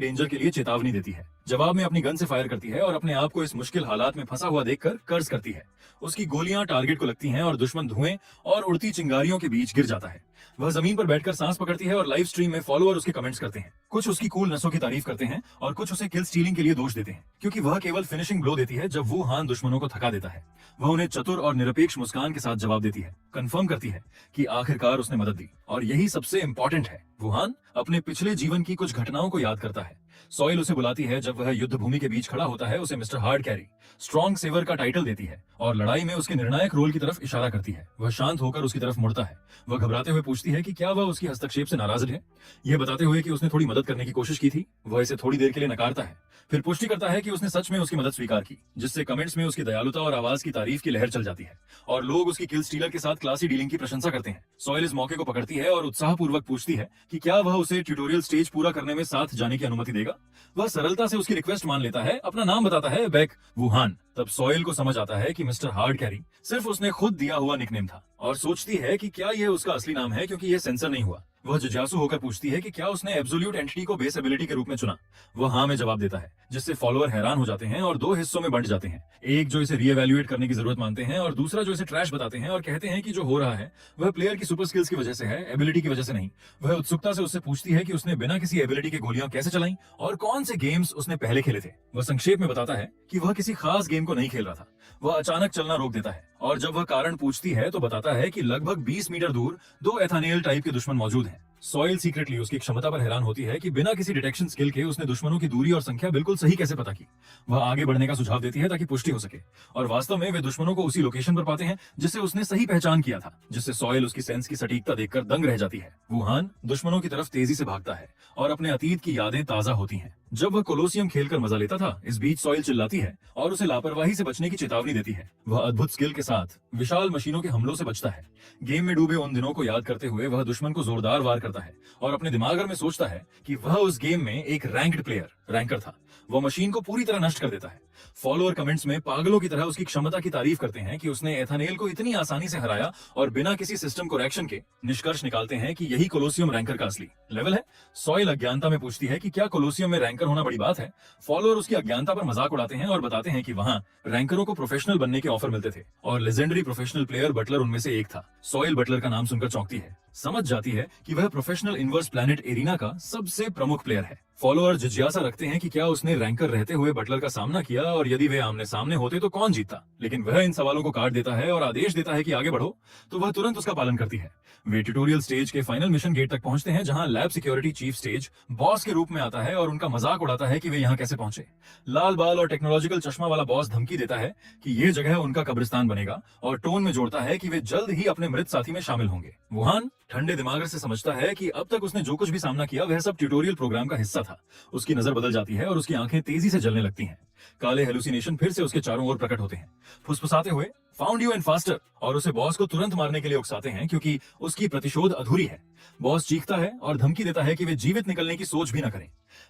डेंजर के लिए चेतावनी देती है। जवाब में अपनी गन से फायर करती है और अपने आप को इस मुश्किल हालात में फंसा हुआ देखकर कर्ज करती है। उसकी गोलियां टारगेट को लगती हैं और दुश्मन धुएं और उड़ती चिंगारियों के बीच गिर जाता है। वह जमीन पर बैठकर सांस पकड़ती है और लाइव स्ट्रीम में फॉलोअर उसके कमेंट्स करते हैं। कुछ उसकी कूल नसों की तारीफ करते हैं और कुछ उसे किल स्टीलिंग के लिए दोष देते हैं क्योंकि वह केवल फिनिशिंग ब्लो देती है जब वुहान दुश्मनों को थका देता है। वह उन्हें चतुर और निरपेक्ष मुस्कान के साथ जवाब देती है, कंफर्म करती है कि आखिरकार उसने मदद दी। और यही सबसे इंपॉर्टेंट है, वुहान अपने पिछले जीवन की कुछ घटनाओं को याद करता है। सॉइल उसे बुलाती है जब वह युद्ध भूमि के बीच खड़ा होता है, उसे mister hard carry strong saver का टाइटल देती है और लड़ाई में उसके निर्णायक रोल की तरफ इशारा करती है। वह शांत होकर उसकी तरफ मुड़ता है। वह घबराते हुए पूछती है कि क्या वह उसकी हस्तक्षेप से नाराज है। यह बताते हुए कि उसने थोड़ी मदद करने की कोशिश की थी। वह इसे थोड़ी देर के लिए नकारता है, फिर पुष्टि करता है कि उसने सच में उसकी मदद स्वीकार की, जिससे कमेंट्स में उसकी दयालुता और आवाज की तारीफ की लहर चल जाती है और लोग उसकी किल स्टीलर के साथ क्लासी डीलिंग की प्रशंसा करते हैं। सॉइल इस मौके को पकड़ती है और उत्साहपूर्वक पूछती है कि क्या वह उसे ट्यूटोरियल स्टेज पूरा करने में साथ जाने की अनुमति देगा। वह सरलता से उसकी रिक्वेस्ट मान लेता है, अपना नाम बताता है, बैक वुहान। तब सॉइल को समझ आता है कि मिस्टर हार्ड कैरी सिर्फ उसने खुद दिया हुआ निकनेम था और सोचती है कि क्या यह उसका असली नाम है क्योंकि यह सेंसर नहीं हुआ। वह जिज्ञासु होकर पूछती है कि क्या उसने एब्सोल्यूट एंटिटी को बेस एबिलिटी के रूप में चुना। वह हाँ में जवाब देता है, जिससे फॉलोअर हैरान हो जाते हैं और दो हिस्सों में बंट जाते हैं। एक जो इसे रीएवैल्यूएट करने की जरूरत मानते हैं और दूसरा जो इसे ट्रैश बताते हैं और कहते हैं कि जो हो रहा है वह प्लेयर की सुपर स्किल्स की वजह से है, एबिलिटी की वजह से नहीं। वह उत्सुकता से उससे पूछती है कि उसने बिना किसी एबिलिटी के गोलियां कैसे चलाई और कौन से गेम्स उसने पहले खेले थे। वह संक्षेप में बताता है कि वह किसी खास गेम को नहीं खेल रहा था, वह अचानक चलना रोक देता है और जब वह कारण पूछती है तो बताता है कि लगभग 20 मीटर दूर 2 एथानेल टाइप के दुश्मन मौजूद हैं। सॉइल सीक्रेटली उसकी क्षमता पर हैरान होती है कि बिना किसी डिटेक्शन स्किल के उसने दुश्मनों की दूरी और संख्या बिल्कुल सही कैसे पता की। वह आगे बढ़ने का सुझाव देती है ताकि पुष्टि हो सके और वास्तव में वे दुश्मनों को उसी लोकेशन पर पाते हैं जिसे उसने सही पहचान किया था, जिससे सॉइल उसकी सेंस की सटीकता देखकर दंग रह जाती है। वुहान दुश्मनों की तरफ तेजी से भागता है और अपने अतीत की यादें ताजा होती हैं। जब वह कोलोसियम खेलकर मजा लेता था, इस बीच सॉइल चिल्लाती है और उसे लापरवाही से बचने की चेतावनी देती है। वह अद्भुत स्किल के साथ विशाल मशीनों के हमलों से बचता है। गेम में डूबे उन दिनों को याद करते हुए वह दुश्मन को जोरदार वार करता है और अपने दिमाग में सोचता है कि वह उस गेम में एक रैंक्ड प्लेयर रैंकर था। वह मशीन को पूरी तरह नष्ट कर देता है। फॉलोअर कमेंट्स में पागलों की तरह उसकी क्षमता की तारीफ करते हैं कि उसने एथानेल को इतनी आसानी से हराया और बिना किसी सिस्टम करेक्शन के निष्कर्ष निकालते हैं कि यही कोलोसियम रैंकर का असली लेवल है। सॉइल अज्ञानता में पूछती है कि क्या कोलोसियम में रैंकर होना बड़ी बात है। फॉलोअर उसकी अज्ञानता पर मजाक उड़ाते हैं और बताते हैं कि वहां रैंकरों को प्रोफेशनल बनने के ऑफर मिलते थे और लेजेंडरी प्रोफेशनल प्लेयर बटलर उनमें से एक था। सॉइल बटलर का नाम सुनकर चौंकती है, समझ जाती है कि वह प्रोफेशनल इनवर्स प्लैनेट एरिना का सबसे प्रमुख प्लेयर है। फॉलोअर जिज्ञासा रखते हैं कि क्या उसने रैंकर रहते हुए बटलर का सामना किया और यदि वे आमने सामने होते तो कौन जीतता, लेकिन वह इन सवालों को काट देता है और आदेश देता है कि आगे बढ़ो, तो वह तुरंत उसका पालन करती है। वे ट्यूटोरियल स्टेज के फाइनल मिशन गेट तक पहुंचते हैं जहां lab security chief stage boss के रूप में आता है और उनका मजाक उड़ाता है कि वे यहाँ कैसे पहुंचे। लाल बाल और टेक्नोलॉजिकल चश्मा वाला बॉस धमकी देता है कि यह जगह उनका कब्रिस्तान बनेगा और टोन में जोड़ता है कि वे जल्द ही अपने मृत साथी में शामिल होंगे। वुहान ठंडे दिमाग से समझता है कि अब तक उसने जो कुछ भी सामना किया वह सब ट्यूटोरियल प्रोग्राम का हिस्सा था। उसकी नजर बदल जाती है और उसकी आंखें तेजी से जलने लगती हैं। काले हेलुसिनेशन फिर से उसके चारों ओर प्रकट होते हैं, फुसफुसाते हुए फाउंड यू एंड फास्टर, और उसे बॉस को तुरंत मारने के लिए उकसाते हैं क्योंकि उसकी प्रतिशोध अधूरी है। बॉस चीखता है और धमकी देता है कि वे जीवित निकलने की सोच भी न करें।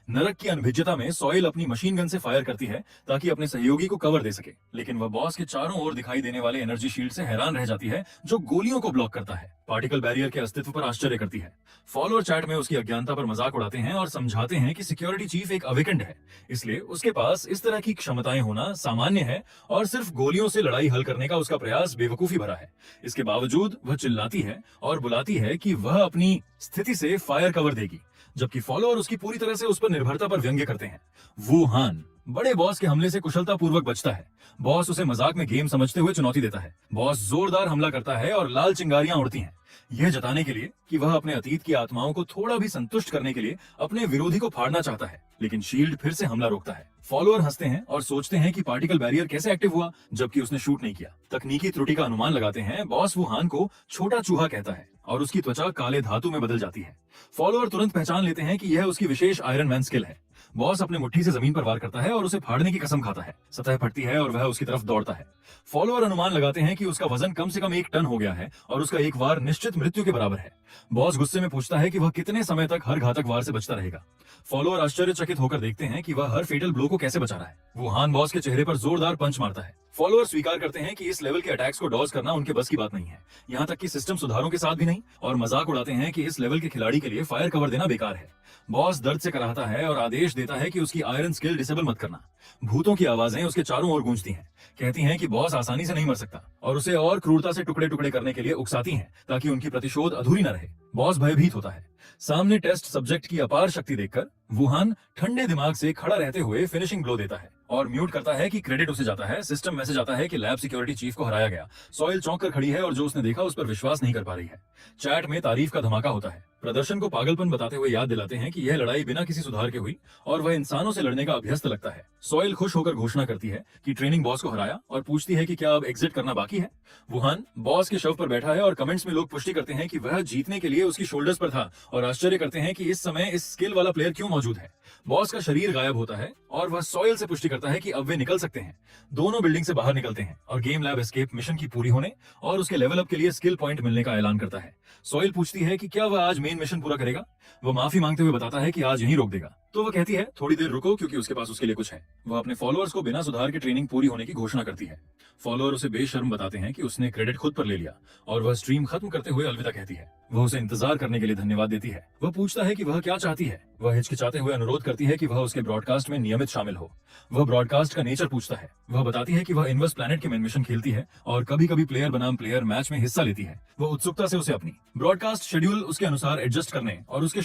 नरक की अनभिज्ञता में सॉइल अपनी मशीन गन से फायर करती है ताकि अपने सहयोगी को कवर दे सके, लेकिन वह बॉस के चारों ओर दिखाई देने वाले एनर्जी शील्ड से हैरान रह जाती है जो गोलियों को ब्लॉक करता है। पार्टिकल बैरियर के अस्तित्व पर आश्चर्य करती है। फॉलोअर चैट में उसकी अज्ञानता पर मजाक उड़ाते हैं और समझाते हैं कि सिक्योरिटी चीफ एक अवेकेंड है, इसलिए उसके पास इस तरह की क्षमताएं होना सामान्य है और सिर्फ गोलियों से लड़ाई हल करने का उसका प्रयास बेवकूफी भरा है। इसके बावजूद वह चिल्लाती है और बुलाती है कि वह अपनी स्थिति से फायर कवर देगी, जबकि फॉलोअर उसकी पूरी तरह से उस पर निर्भरता पर व्यंग्य करते हैं। वुहान बड़े बॉस के हमले से कुशलता पूर्वक बचता है। बॉस उसे मजाक में गेम समझते हुए चुनौती देता है। बॉस जोरदार हमला करता है और लाल चिंगारियां उड़ती हैं, यह जताने के लिए कि वह अपने अतीत की आत्माओं को थोड़ा भी संतुष्ट करने के लिए अपने विरोधी को फाड़ना चाहता है, लेकिन शील्ड फिर से हमला रोकता है। फॉलोअर हंसते हैं और सोचते हैं कि पार्टिकल बैरियर कैसे एक्टिव हुआ जबकि उसने शूट नहीं किया। तकनीकी त्रुटि का अनुमान लगाते हैं। बॉस वुहान को छोटा चूहा कहता है और उसकी त्वचा काले धातु में बदल जाती है। फॉलोअर तुरंत पहचान लेते हैं कि यह उसकी विशेष आयरन मैन स्किल है। बॉस अपने मुट्ठी से जमीन पर वार करता है और उसे फाड़ने की कसम खाता है। सतह फटती है और वह उसकी तरफ दौड़ता है। फॉलोअर अनुमान लगाते हैं कि उसका वजन कम से कम 1 टन हो गया है और उसका एक वार निश्चित मृत्यु के बराबर है। बॉस गुस्से में पूछता है कि वह कितने समय तक हर घातक वार से बचता रहेगा। फॉलोअर आश्चर्यचकित होकर देखते हैं कि वह हर फेटल ब्लो को कैसे बचा रहा है। वुहान बॉस के चेहरे पर जोरदार पंच मारता है। फॉलोअर स्वीकार करते हैं कि इस लेवल के अटैक्स को डॉज करना उनके बस की बात नहीं है, यहाँ तक कि सिस्टम सुधारों के साथ भी नहीं, और मजाक उड़ाते हैं कि इस लेवल के खिलाड़ी के लिए फायर कवर देना बेकार है। बॉस दर्द से कराहता है और आदेश देता है कि उसकी आयरन स्किल डिसेबल मत करना। भूतों की आवाजें उसके चारों ओर गूंजती हैं, कहती हैं कि बॉस आसानी से नहीं मर सकता और उसे और क्रूरता से टुकड़े टुकड़े करने के लिए उकसाती हैं ताकि उनकी प्रतिशोध अधूरी न रहे। बॉस भयभीत होता है। सामने टेस्ट सब्जेक्ट की अपार शक्ति देखकर वुहान ठंडे दिमाग से खड़ा रहते हुए फिनिशिंग ब्लो देता है और म्यूट करता है कि क्रेडिट उसे जाता है। सिस्टम मैसेज आता है कि लैब सिक्योरिटी चीफ को हराया गया। सॉइल चौंक कर खड़ी है और जो उसने देखा उस पर विश्वास नहीं कर पा रही है। चैट में तारीफ का धमाका होता है। प्रदर्शन को पागलपन बताते हुए याद दिलाते हैं कि यह लड़ाई बिना किसी सुधार के हुई और वह इंसानों से लड़ने का अभ्यस्त लगता है। सॉइल खुश होकर घोषणा करती है कि ट्रेनिंग बॉस को हराया और पूछती है कि क्या अब एग्जिट करना बाकी है। वुहान बॉस के शव पर बैठा है और कमेंट्स में लोग पुष्टि करते हैं कि वह जीतने के लिए उसकी शोल्डर्स पर था और आश्चर्य करते हैं कि इस समय इस स्किल वाला प्लेयर क्यों मौजूद है। बॉस का शरीर गायब होता है और वह सॉइल से पुष्टि करता है कि अब वे निकल सकते हैं। दोनों बिल्डिंग से बाहर निकलते हैं और गेम लैब एस्केप मिशन की पूरी होने और उसके लेवल अप के लिए स्किल पॉइंट मिलने का ऐलान करता है। सॉइल पूछती है कि क्या वह आज मेन मिशन पूरा करेगा। वह माफी मांगते हुए बताता है कि आज यहीं रोक देगा, तो वह कहती है थोड़ी देर रुको क्योंकि उसके पास उसके लिए कुछ है। वह अपने फॉलोअर्स को बिना सुधार की ट्रेनिंग पूरी होने की घोषणा करती है। फॉलोअर उसे बेशर्म बताते हैं कि उसने क्रेडिट खुद पर ले लिया और वह स्ट्रीम खत्म करते हुए अलविदा कहती है। वह उसे इंतजार करने के लिए धन्यवाद देती है। वह पूछता है कि वह क्या चाहती है। वह हिचकिचाते हुए अनुरोध अनुरोध करती है कि वह उसके ब्रॉडकास्ट में नियमित शामिल हो। वह ब्रॉडकास्ट का नेचर पूछता है। वह बताती है कि वह इनवर्स प्लैनेट के मेन मिशन खेलती है और कभी कभी प्लेयर बनाम प्लेयर मैच में हिस्सा लेती है। वह उत्सुकता से उसे अपनी ब्रॉडकास्ट शेड्यूल उसके अनुसार एडजस्ट करने और उसके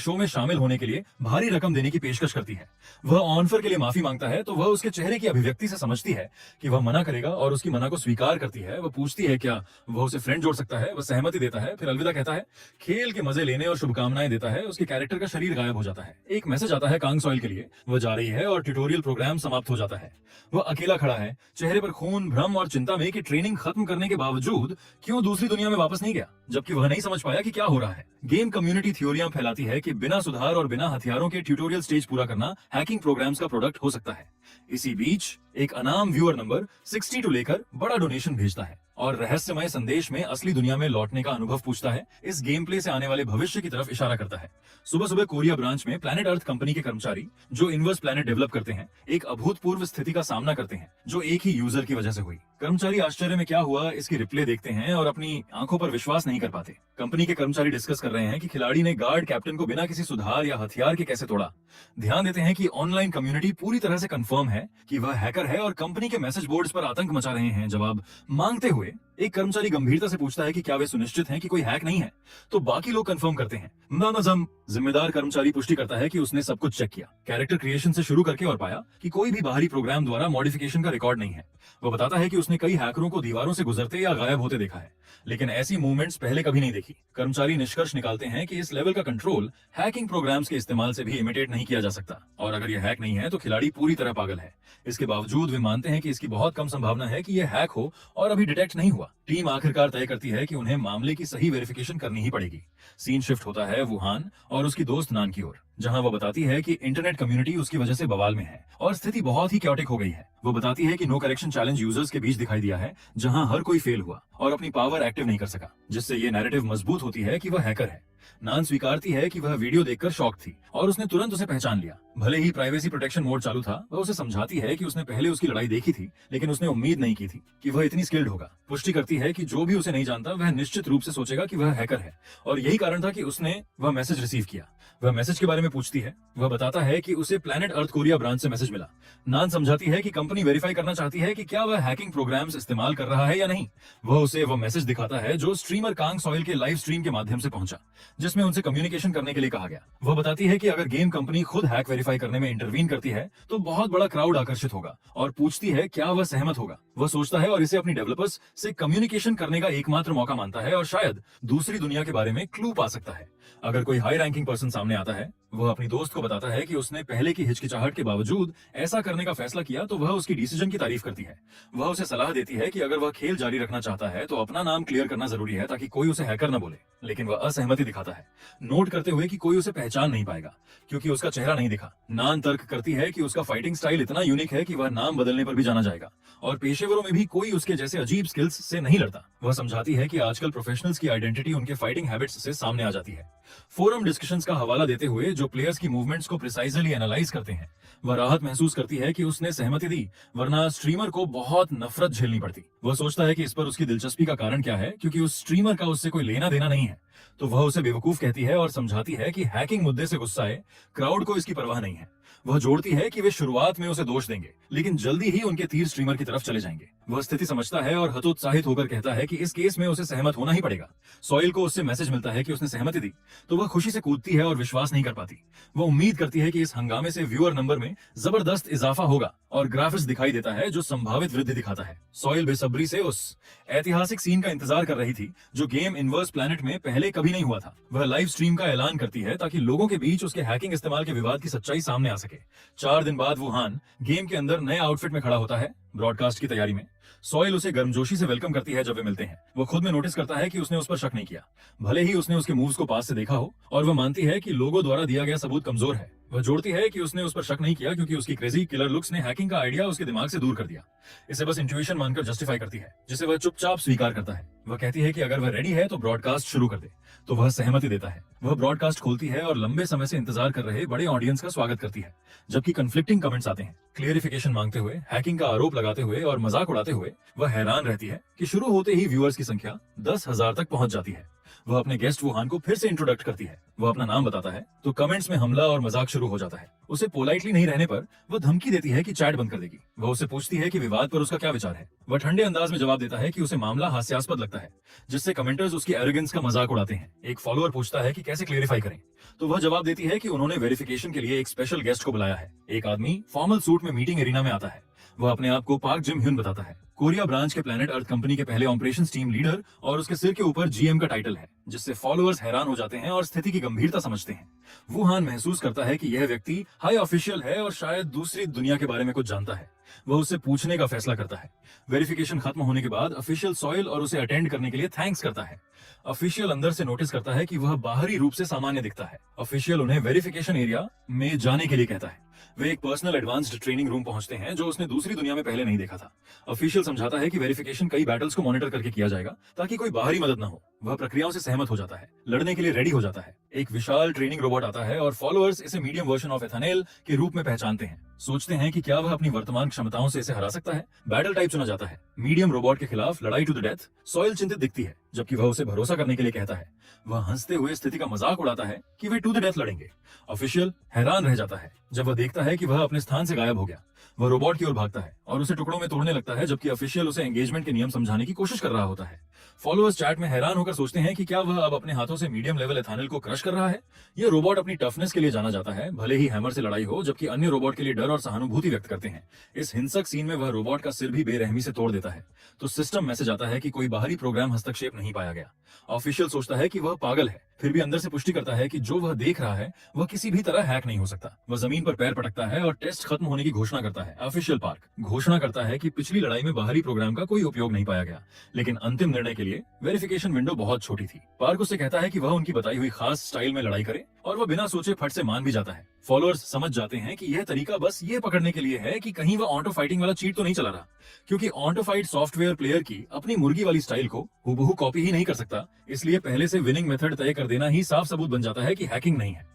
शो में शामिल होने के लिए भारी रकम देने की पेशकश करती है। वह ऑनफर के लिए माफी मांगता है तो वह उसके चेहरे की अभिव्यक्ति से समझती है कि वह मना करेगा और उसकी मना को स्वीकार करती है। वह पूछती है क्या वह उसे फ्रेंड जोड़ सकता है। वह सहमति देता है, फिर अलविदा कहता है। खेल के मजे लेने और शुभकामनाएं देता है। उसके कैरेक्टर का शरीर गायब हो जाता है। एक मैसेज आता है कांग सॉइल के लिए। वह जा रही है और ट्यूटोरियल प्रोग्राम समाप्त हो जाता है। वह अकेला खड़ा है, चेहरे पर खून, भ्रम और चिंता में कि ट्रेनिंग खत्म करने के बावजूद क्यों दूसरी दुनिया में वापस नहीं गया, जबकि वह नहीं समझ पाया कि क्या हो रहा है। गेम कम्युनिटी थ्योरियां फैलाती है कि बिना सुधार और बिना हथियारों के ट्यूटोरियल स्टेज पूरा करना हैकिंग प्रोग्राम्स का प्रोडक्ट हो सकता है। इसी बीच एक अनाम व्यूअर नंबर 62 लेकर बड़ा डोनेशन भेजता है और रहस्यमय संदेश में असली दुनिया में लौटने का अनुभव पूछता है। इस गेम प्ले से आने वाले भविष्य की तरफ इशारा करता है। सुबह सुबह कोरिया ब्रांच में प्लैनेट अर्थ कंपनी के कर्मचारी जो इनवर्स प्लैनेट डेवलप करते हैं एक अभूतपूर्व स्थिति का सामना करते हैं जो एक ही यूजर की वजह से हुई। कर्मचारी आश्चर्य में क्या हुआ इसकी रिप्ले देखते हैं और अपनी आंखों पर विश्वास नहीं कर पाते। कंपनी के कर्मचारी डिस्कस कर रहे हैं कि खिलाड़ी ने गार्ड कैप्टन को बिना किसी सुधार या हथियार के कैसे तोड़ा। ध्यान देते हैं कि ऑनलाइन कम्युनिटी पूरी तरह से कंफर्म है कि वह हैकर है और कंपनी के मैसेज बोर्ड्स पर आतंक मचा रहे हैं। जवाब मांगते हुए एक कर्मचारी गंभीरता से पूछता है कि क्या वे सुनिश्चित हैं कि कोई हैक नहीं है, तो बाकी लोग कंफर्म करते हैं। जिम्मेदार कर्मचारी पुष्टि करता है कि उसने सब कुछ चेक किया, कैरेक्टर क्रिएशन से शुरू करके, और पाया कि कोई भी बाहरी प्रोग्राम द्वारा मॉडिफिकेशन का रिकॉर्ड नहीं है। वह बताता है कि उसने कई हैकरों को दीवारों से गुजरते या गायब होते देखा है, लेकिन ऐसी मूवमेंट्स पहले कभी नहीं देखी। कर्मचारी निष्कर्ष निकालते हैं कि इस लेवल का कंट्रोल हैकिंग प्रोग्राम्स के इस्तेमाल से भी इमिटेट नहीं किया जा सकता, और अगर यह हैक नहीं है तो खिलाड़ी पूरी तरह पागल है। इसके बावजूद वे मानते हैं कि इसकी बहुत कम संभावना है कि यह हैक हो और अभी डिटेक्ट नहीं हुआ। टीम आखिरकार तय करती है कि उन्हें मामले की सही वेरिफिकेशन करनी ही पड़ेगी। सीन शिफ्ट होता है वुहान और उसकी दोस्त नान की ओर, जहां वह बताती है कि इंटरनेट कम्युनिटी उसकी वजह से बवाल में है और स्थिति बहुत ही क्योटिक हो गई है। वो बताती है कि नो करेक्शन चैलेंज यूजर्स के बीच दिखाई दिया है, जहां हर कोई फेल हुआ और अपनी पावर एक्टिव नहीं कर सका, जिससे ये नैरेटिव मजबूत होती है कि वह हैकर है। नान स्वीकारती है कि वह वीडियो देखकर शॉक थी और उसने तुरंत उसे पहचान लिया। भले ही प्राइवेसी प्रोटेक्शन मोड चालू था, वह उसे समझाती है कि उसने पहले उसकी लड़ाई देखी थी, लेकिन उसने उम्मीद नहीं की थी कि वह इतनी स्किल्ड होगा। पुष्टि करती है कि जो भी उसे नहीं जानता वह निश्चित रूप से सोचेगा कि वह हैकर है, और यही कारण था कि उसने वह मैसेज रिसीव किया। वह मैसेज के बारे में पूछती है। वह बताता है कि उसे प्लैनेट अर्थ कोरिया ब्रांच से मैसेज मिला। नान समझाती है कि कंपनी वेरीफाई करना चाहती है कि क्या वह हैकिंग प्रोग्राम्स इस्तेमाल कर रहा है या नहीं। वह उसे वह मैसेज दिखाता है जो स्ट्रीमर कांग सॉइल के लाइव स्ट्रीम के माध्यम से पहुंचा, जिसमें उनसे कम्युनिकेशन करने के लिए कहा गया। वह बताती है कि अगर गेम कंपनी खुद हैक वेरीफाई करने में इंटरवीन करती है तो बहुत बड़ा क्राउड आकर्षित होगा, और पूछती है क्या वह सहमत होगा। वह सोचता है और इसे अपनी डेवलपर्स से कम्युनिकेशन करने का एकमात्र मौका मानता है और शायद दूसरी दुनिया के बारे में क्लू पा सकता है। अगर कोई हाई रैंकिंग पर्सन सामने आता है, वह अपनी दोस्त को बताता है कि उसने पहले की हिचकिचाहट के बावजूद ऐसा करने का फैसला किया, तो वह उसकी डिसीजन की तारीफ करती है। वह उसे सलाह देती है कि अगर वह खेल जारी रखना चाहता है तो अपना नाम क्लियर करना जरूरी है ताकि कोई उसे हैकर न बोले, लेकिन वह असहमति दिखाता है, नोट करते हुए कि कोई उसे पहचान नहीं पाएगा क्योंकि उसका चेहरा नहीं दिखा। नान तर्क करती है कि उसका फाइटिंग स्टाइल इतना यूनिक है कि वह नाम बदलने पर भी जाना जाएगा, और पेशेवरों में भी कोई उसके जैसे अजीब स्किल्स से नहीं लड़ता। वह समझाती है कि आजकल प्रोफेशनल्स की आइडेंटिटी उनके फाइटिंग हैबिट्स से सामने आ जाती है। फोरम डिस्कशंस का हवाला देते हुए जो प्लेयर्स की मूवमेंट्स को प्रिसाइजली एनालाइज करते हैं, वह राहत महसूस करती है कि उसने सहमति दी, वरना स्ट्रीमर को बहुत नफरत झेलनी पड़ती। वह सोचता है कि इस पर उसकी दिलचस्पी का कारण क्या है, क्योंकि उस स्ट्रीमर का उससे कोई लेना देना नहीं है। तो वह उसे बेवकूफ कहती है और समझाती है कि हैकिंग मुद्दे से गुस्साए क्राउड को इसकी परवाह नहीं है। वह जोड़ती है कि वे शुरुआत में उसे दोष देंगे, लेकिन जल्दी ही उनके तीर स्ट्रीमर की तरफ चले जाएंगे। वह स्थिति समझता है और हतोत्साहित होकर कहता है कि इस केस में उसे सहमत होना ही पड़ेगा। सॉइल को उससे मैसेज मिलता है कि उसने सहमति दी, तो वह खुशी से कूदती है और विश्वास नहीं कर पाती। वह उम्मीद करती है कि इस हंगामे से व्यूअर नंबर में जबरदस्त इजाफा होगा और ग्राफिक्स दिखाई देता है जो संभावित वृद्धि दिखाता है। सॉइल बेसब्री से उस ऐतिहासिक सीन का इंतजार कर रही थी जो गेम इनवर्स प्लैनेट में पहले कभी नहीं हुआ था। वह लाइव स्ट्रीम का ऐलान करती है ताकि लोगों के बीच उसके हैकिंग इस्तेमाल के विवाद की सच्चाई सामने आ सके। 4 दिन बाद वुहान गेम के अंदर नए आउटफिट में खड़ा होता है ब्रॉडकास्ट की तैयारी में। सॉइल उसे गर्मजोशी से वेलकम करती है जब वे मिलते हैं। वह खुद में नोटिस करता है कि उसने उस पर शक नहीं किया, भले ही उसने उसके मूव्स को पास से देखा हो, और वह मानती है कि लोगों द्वारा दिया गया सबूत कमजोर है। वह जोड़ती है कि उसने उस पर शक नहीं किया क्योंकि उसकी क्रेजी किलर लुक्स ने हैकिंग का आइडिया उसके दिमाग से दूर कर दिया। इसे बस इंट्यूशन मानकर जस्टिफाई करती है, जिसे वह चुपचाप स्वीकार करता है। वह कहती है कि अगर वह रेडी है तो ब्रॉडकास्ट शुरू कर दे, तो वह सहमति देता है। वह ब्रॉडकास्ट खोलती है और लंबे समय से इंतजार कर रहे बड़े ऑडियंस का स्वागत करती है, जबकि कंफ्लिक्टिंग कमेंट्स आते हैं। क्लियरिफिकेशन मांगते हुए, हैकिंग का आरोप लगाते हुए और मजाक उड़ाते हुए वह हैरान रहती है कि शुरू होते ही व्यूअर्स की संख्या 10,000 तक पहुंच जाती है। वह अपने गेस्ट वुहान को फिर से इंट्रोडक्ट करती है। वह अपना नाम बताता है तो कमेंट्स में हमला और मजाक शुरू हो जाता है। उसे पोलाइटली नहीं रहने पर वह धमकी देती है कि चैट बंद कर देगी। वह उसे पूछती है कि विवाद पर उसका क्या विचार है। वह ठंडे अंदाज में जवाब देता है कि उसे मामला हास्यास्पद लगता है, जिससे कमेंटर्स उसकी एरोगेंस का मजाक उड़ाते हैं। एक फॉलोअर पूछता है कि कैसे क्लेरिफाई करें, तो वह जवाब देती है कि उन्होंने वेरिफिकेशन के लिए एक स्पेशल गेस्ट को बुलाया है। एक आदमी फॉर्मल सूट में मीटिंग एरिना में आता है। वह अपने आप को पार्क जिम ह्यून बताता है। कोरिया ब्रांच के प्लेनेट अर्थ कंपनी के पहले ऑपरेशंस टीम लीडर और उसके सिर के ऊपर जीएम का टाइटल है, जिससे फॉलोअर्स हैरान हो जाते हैं और स्थिति की गंभीरता समझते हैं। वुहान महसूस करता है कि यह व्यक्ति हाई ऑफिशियल है और शायद दूसरी दुनिया के बारे में कुछ जानता है। वह उससे पूछने का फैसला करता है। वेरिफिकेशन खत्म होने के बाद ऑफिशियल सॉइल और उसे अटेंड करने के लिए थैंक्स करता है। ऑफिशियल अंदर से नोटिस करता है कि वह बाहरी रूप से सामान्य दिखता है। ऑफिशियल उन्हें वेरिफिकेशन एरिया में जाने के लिए कहता है। वे एक पर्सनल एडवांस्ड ट्रेनिंग रूम पहुंचते हैं जो उसने दूसरी दुनिया में पहले नहीं देखा था। ऑफिशियल समझाता है कि वेरिफिकेशन कई बैटल्स को मॉनिटर करके किया जाएगा ताकि कोई बाहरी मदद न हो। वह प्रक्रियाओं से सहमत हो जाता है, लड़ने के लिए रेडी हो जाता है। एक विशाल ट्रेनिंग रोबोट आता है और फॉलोअर्स इसे मीडियम वर्जन ऑफ एथेनेल के रूप में पहचानते हैं। सोचते हैं कि क्या वह अपनी वर्तमान क्षमताओं से इसे हरा सकता है। बैटल टाइप चुना जाता है। मीडियम रोबोट के खिलाफ लड़ाई टू द डेथ। सॉइल चिंतित दिखती है, जबकि वह उसे भरोसा करने के लिए कहता है। वह हंसते हुए स्थिति का मजाक उड़ाता है कि वे टू द डेथ लड़ेंगे। ऑफिशियल हैरान रह जाता है जब वह देखता है कि वह अपने स्थान से गायब हो गया। वह रोबोट की ओर भागता है और उसे टुकड़ों में तोड़ने लगता है, जबकि ऑफिशियल उसे एंगेजमेंट के नियम समझाने की कोशिश कर रहा होता है। फॉलोअर्स चैट में हैरान होकर सोचते हैं कि क्या वह अब अपने हाथों से मीडियम लेवल एथेनल को क्रश कर रहा है। यह रोबोट अपनी टफनेस के लिए जाना जाता है, भले ही हैमर से लड़ाई हो, जबकि अन्य रोबोट के लिए डर और सहानुभूति व्यक्त करते हैं। इस हिंसक सीन में वह रोबोट का सिर भी बेरहमी से तोड़ देता है, तो सिस्टम मैसेज आता है कि कोई बाहरी प्रोग्राम हस्तक्षेप नहीं पाया गया। ऑफिशियल सोचता है कि वह पागल है, फिर भी अंदर से पुष्टि करता है कि जो वह देख रहा है वह किसी भी तरह हैक नहीं हो सकता। वह जमीन पर पैर पटकता है और टेस्ट खत्म होने की घोषणा करता है। ऑफिशियल पार्क घोषणा करता है कि पिछली लड़ाई में बाहरी प्रोग्राम का कोई उपयोग नहीं पाया गया, लेकिन अंतिम निर्णय के लिए वेरिफिकेशन विंडो बहुत छोटी थी। पार्क उससे कहता है कि वह उनकी बताई हुई खास स्टाइल में लड़ाई करे, और वह बिना सोचे फट से मान भी जाता है। फॉलोअर्स समझ जाते हैं कि यह तरीका बस ये पकड़ने के लिए है कि कहीं वह ऑटो फाइटिंग वाला चीट तो नहीं चला रहा, क्योंकि ऑटो फाइट सॉफ्टवेयर प्लेयर की अपनी मुर्गी वाली स्टाइल को हूबहू कॉपी ही नहीं कर सकता। इसलिए पहले से विनिंग मेथड तय कर देना ही साफ सबूत बन जाता है कि हैकिंग नहीं है।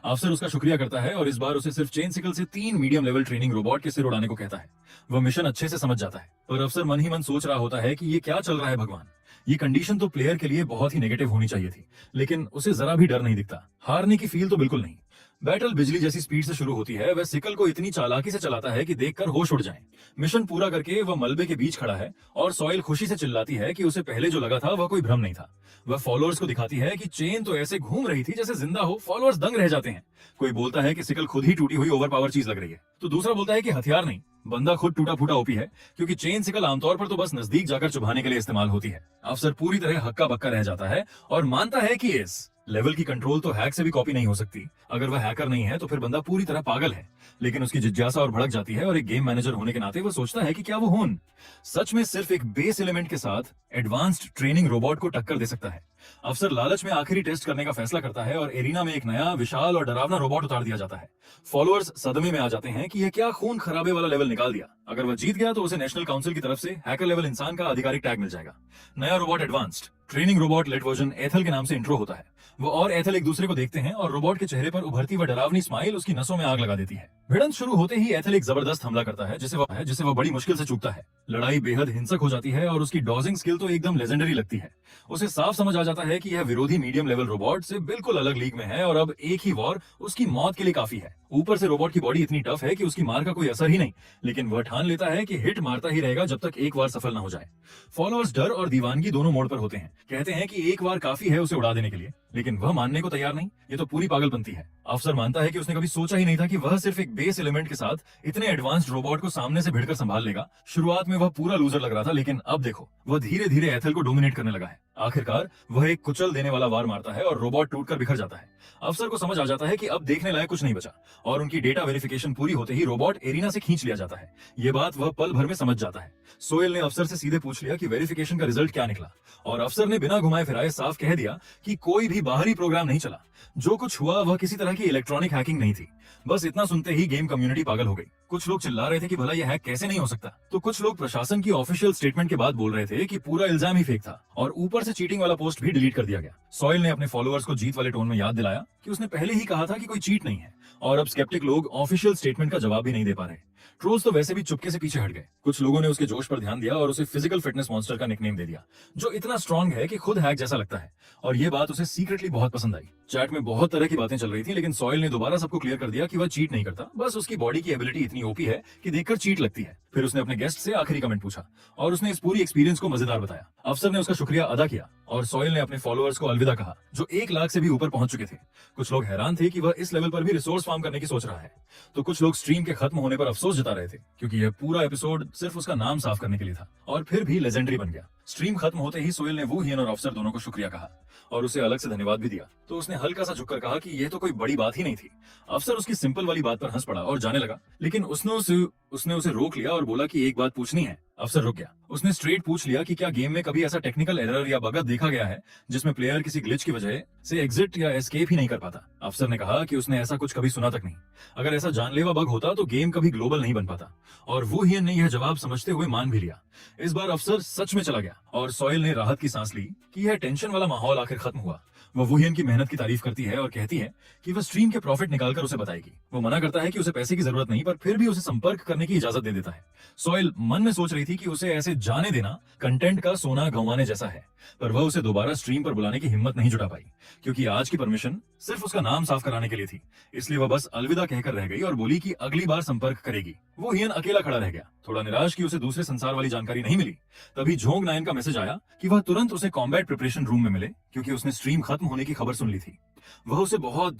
अफसर उसका शुक्रिया करता है और इस बार उसे सिर्फ चेन सिकल से 3 मीडियम लेवल ट्रेनिंग रोबोट के सिर उड़ाने को कहता है। वह मिशन अच्छे से समझ जाता है, पर अफसर मन ही मन सोच रहा होता है कि ये क्या चल रहा है भगवान। ये कंडीशन तो प्लेयर के लिए बहुत ही नेगेटिव होनी चाहिए थी, लेकिन उसे जरा भी डर नहीं दिखता। हारने की फील तो बिल्कुल नहीं। बैटल बिजली जैसी स्पीड से शुरू होती है। वह सिकल को इतनी चालाकी से चलाता है कि देखकर होश उड़ जाएं। मिशन पूरा करके वह मलबे के बीच खड़ा है और सॉइल खुशी से चिल्लाती है कि उसे पहले जो लगा था वह कोई भ्रम नहीं था। वह फॉलोअर्स को दिखाती है कि चेन तो ऐसे घूम रही थी जैसे जिंदा हो। फॉलोअर्स दंग रह जाते हैं। कोई बोलता है कि सिकल खुद ही टूटी हुई ओवर पावर चीज लग रही है, तो दूसरा बोलता है कि हथियार नहीं, बंदा खुद टूटा फूटा ओपी है, क्योंकि चेन सिकल आमतौर पर तो बस नजदीक जाकर चुभाने के लिए इस्तेमाल होती है। अफसर पूरी तरह हक्का बक्का रह जाता है और मानता है कि इस लेवल की कंट्रोल तो हैक से भी कॉपी नहीं हो सकती। अगर वह हैकर नहीं है तो फिर बंदा पूरी तरह पागल है। लेकिन उसकी जिज्ञासा और भड़क जाती है और एक गेम मैनेजर होने के नाते वह सोचता है कि क्या वो हून सच में सिर्फ एक बेस एलिमेंट के साथ एडवांस्ड ट्रेनिंग रोबोट को टक्कर दे सकता है। अफसर लालच में आखिरी टेस्ट करने का फैसला करता है और एरिना में एक नया विशाल और डरावना रोबोट उतार दिया जाता है। फॉलोअर्स सदमे में आ जाते हैं कि यह क्या खून खराबे वाला लेवल निकाल दिया। अगर वह जीत गया तो उसे नेशनल काउंसिल की तरफ से हैकर लेवल इंसान का आधिकारिक टैग मिल जाएगा। नया robot advanced training robot late version एथल के नाम से इंट्रो होता है। वो और एथल एक दूसरे को देखते हैं और रोबोट के चेहरे पर उभरती व डरावनी स्माइल उसकी नसों में आग लगा देती है। भिड़ंत शुरू होते ही एथल एक जबरदस्त हमला करता है जिसे वह बड़ी मुश्किल से चूकता है। लड़ाई बेहद हिंसक हो जाती है और उसकी डॉजिंग स्किल तो एकदम लेजेंडरी लगती है। उसे साफ समझ आ जाता है कि यह विरोधी मीडियम लेवल रोबोट से बिल्कुल अलग लीग में है और अब एक ही वॉर उसकी मौत के लिए काफी है। ऊपर से रोबोट की बॉडी इतनी टफ है कि उसकी मार का कोई असर ही नहीं, लेकिन वह ठान लेता है कि हिट मारता ही रहेगा जब तक एक बार सफल न हो जाए। फॉलोअर्स डर और दीवानगी दोनों मोड़ पर होते हैं। कहते हैं कि एक बार काफी है उसे उड़ा देने के लिए, लेकिन वह मानने को तैयार नहीं। ये तो पूरी पागलपंती है। अफसर मानता है कि उसने कभी सोचा ही नहीं था कि वह सिर्फ एक बेस एलिमेंट के साथ इतने एडवांस्ड रोबोट को सामने से भिड़कर संभाल लेगा। शुरुआत में वह पूरा लूजर लग रहा था, लेकिन अब देखो वह धीरे धीरे एथल को डोमिनेट करने लगा है। आखिरकार वह एक कुचल देने वाला वार मारता है और रोबोट टूटकर बिखर जाता है। अफसर को समझ आ जाता है कि अब देखने लायक कुछ नहीं बचा और उनकी डेटा वेरिफिकेशन पूरी होते ही रोबोट एरिना से खींच लिया जाता है। ये बात वह पल भर में समझ जाता है। सोहेल ने अफसर से सीधे पूछ लिया कि वेरिफिकेशन का रिजल्ट क्या निकला, और अफसर ने बिना घुमाए फिराए साफ कह दिया कि कोई भी बाहरी प्रोग्राम नहीं चला। जो कुछ हुआ वह किसी तरह की इलेक्ट्रॉनिक हैकिंग नहीं थी। बस इतना सुनते ही गेम कम्युनिटी पागल हो गई। कुछ लोग चिल्ला रहे थे कि भला यह हैक कैसे नहीं हो सकता, तो कुछ लोग प्रशासन की ऑफिशियल स्टेटमेंट के बाद बोल रहे थे कि पूरा इल्जाम ही फेक था और ऊपर से चीटिंग वाला पोस्ट भी डिलीट कर दिया गया। सोहेल ने अपने फॉलोअर्स को जीत वाले टोन में याद दिलाया कि कि उसने पहले ही कहा था कि कोई चीट नहीं है, और अब स्केप्टिक लोग ऑफिशियल स्टेटमेंट का जवाब भी नहीं दे पा रहे। ट्रोल्स तो वैसे भी चुपके से पीछे हट गए। कुछ लोगों ने उसके जोश पर ध्यान दिया और उसे फिजिकल फिटनेस मॉन्स्टर का निकनेम दे दिया, जो इतना स्ट्रांग है कि खुद हैक जैसा लगता है। और ये बात उसे सीक्रेटली बहुत पसंद आई। चैट में बहुत तरह की बातें चल रही थी, लेकिन सॉयल ने दोबारा सबको क्लियर कर दिया कि वह चीट नहीं करता, बस उसकी बॉडी की एबिलिटी इतनी ओपी है कि देखकर चीट लगती है। फिर उसने अपने गेस्ट से आखिरी कमेंट पूछा और उसने इस पूरी एक्सपीरियंस को मजेदार बताया। अफसर ने उसका शुक्रिया अदा किया और सॉयल ने अपने फॉलोअर्स को अलविदा कहा, जो 1 लाख से भी ऊपर पहुंच चुके थे। कुछ लोग हैरान थे कि वह इस लेवल पर भी रिसोर्स फार्म करने की सोच रहा है, तो कुछ लोग स्ट्रीम के खत्म होने पर अफसोस जता रहे थे, क्योंकि यह पूरा एपिसोड सिर्फ उसका नाम साफ करने के लिए था, और फिर भी लेजेंडरी बन गया। स्ट्रीम खत्म होते ही सोहेल ने वू हियन और अफसर दोनों को शुक्रिया कहा और उसे अलग से धन्यवाद भी दिया। तो उसने हल्का सा झुककर कहा कि यह तो कोई बड़ी बात ही नहीं थी। अफसर उसकी सिंपल वाली बात पर हंस पड़ा और जाने लगा, लेकिन उसने उसे रोक लिया और बोला कि एक बात पूछनी है। अफसर रुक गया। उसने स्ट्रेट पूछ लिया कि क्या गेम में कभी ऐसा टेक्निकल एरर या बग देखा गया है जिसमें प्लेयर किसी ग्लिच की वजह से एग्जिट या एस्केप ही नहीं कर पाता। अफसर ने कहा कि उसने ऐसा कुछ कभी सुना तक नहीं। अगर ऐसा जानलेवा बग होता तो गेम कभी ग्लोबल नहीं बन पाता, और वो हियन ने यह जवाब समझते हुए मान भी लिया। इस बार अफसर सच में चला गया और सॉयल ने राहत की सांस ली कि यह टेंशन वाला माहौल आखिर खत्म हुआ। वो वुहियन की मेहनत की तारीफ करती है और कहती है कि वह स्ट्रीम के प्रॉफिट निकालकर उसे बताएगी। वो मना करता है कि उसे पैसे की जरूरत नहीं, पर फिर भी उसे संपर्क करने की इजाजत दे देता है। सॉयल मन में सोच रही थी कि उसे ऐसे जाने देना कंटेंट का सोना गंवाने जैसा है, पर वह उसे दोबारा स्ट्रीम पर बुलाने की हिम्मत नहीं जुटा पाई, क्योंकि आज की परमिशन सिर्फ उसका नाम साफ कराने के लिए थी। इसलिए वह बस अलविदा कहकर रह गई और बोली कि अगली बार संपर्क करेगी। वो हियन अकेला खड़ा रह गया, थोड़ा निराश कि उसे दूसरे संसार वाली जानकारी नहीं मिली। तभी झोंग नायन का मैसेज आया कि वह तुरंत उसे कॉम्बैट प्रिपरेशन रूम में मिले, क्योंकि उसने स्ट्रीम खत्म होने की खबर सुन ली थी। वह उसे बहुत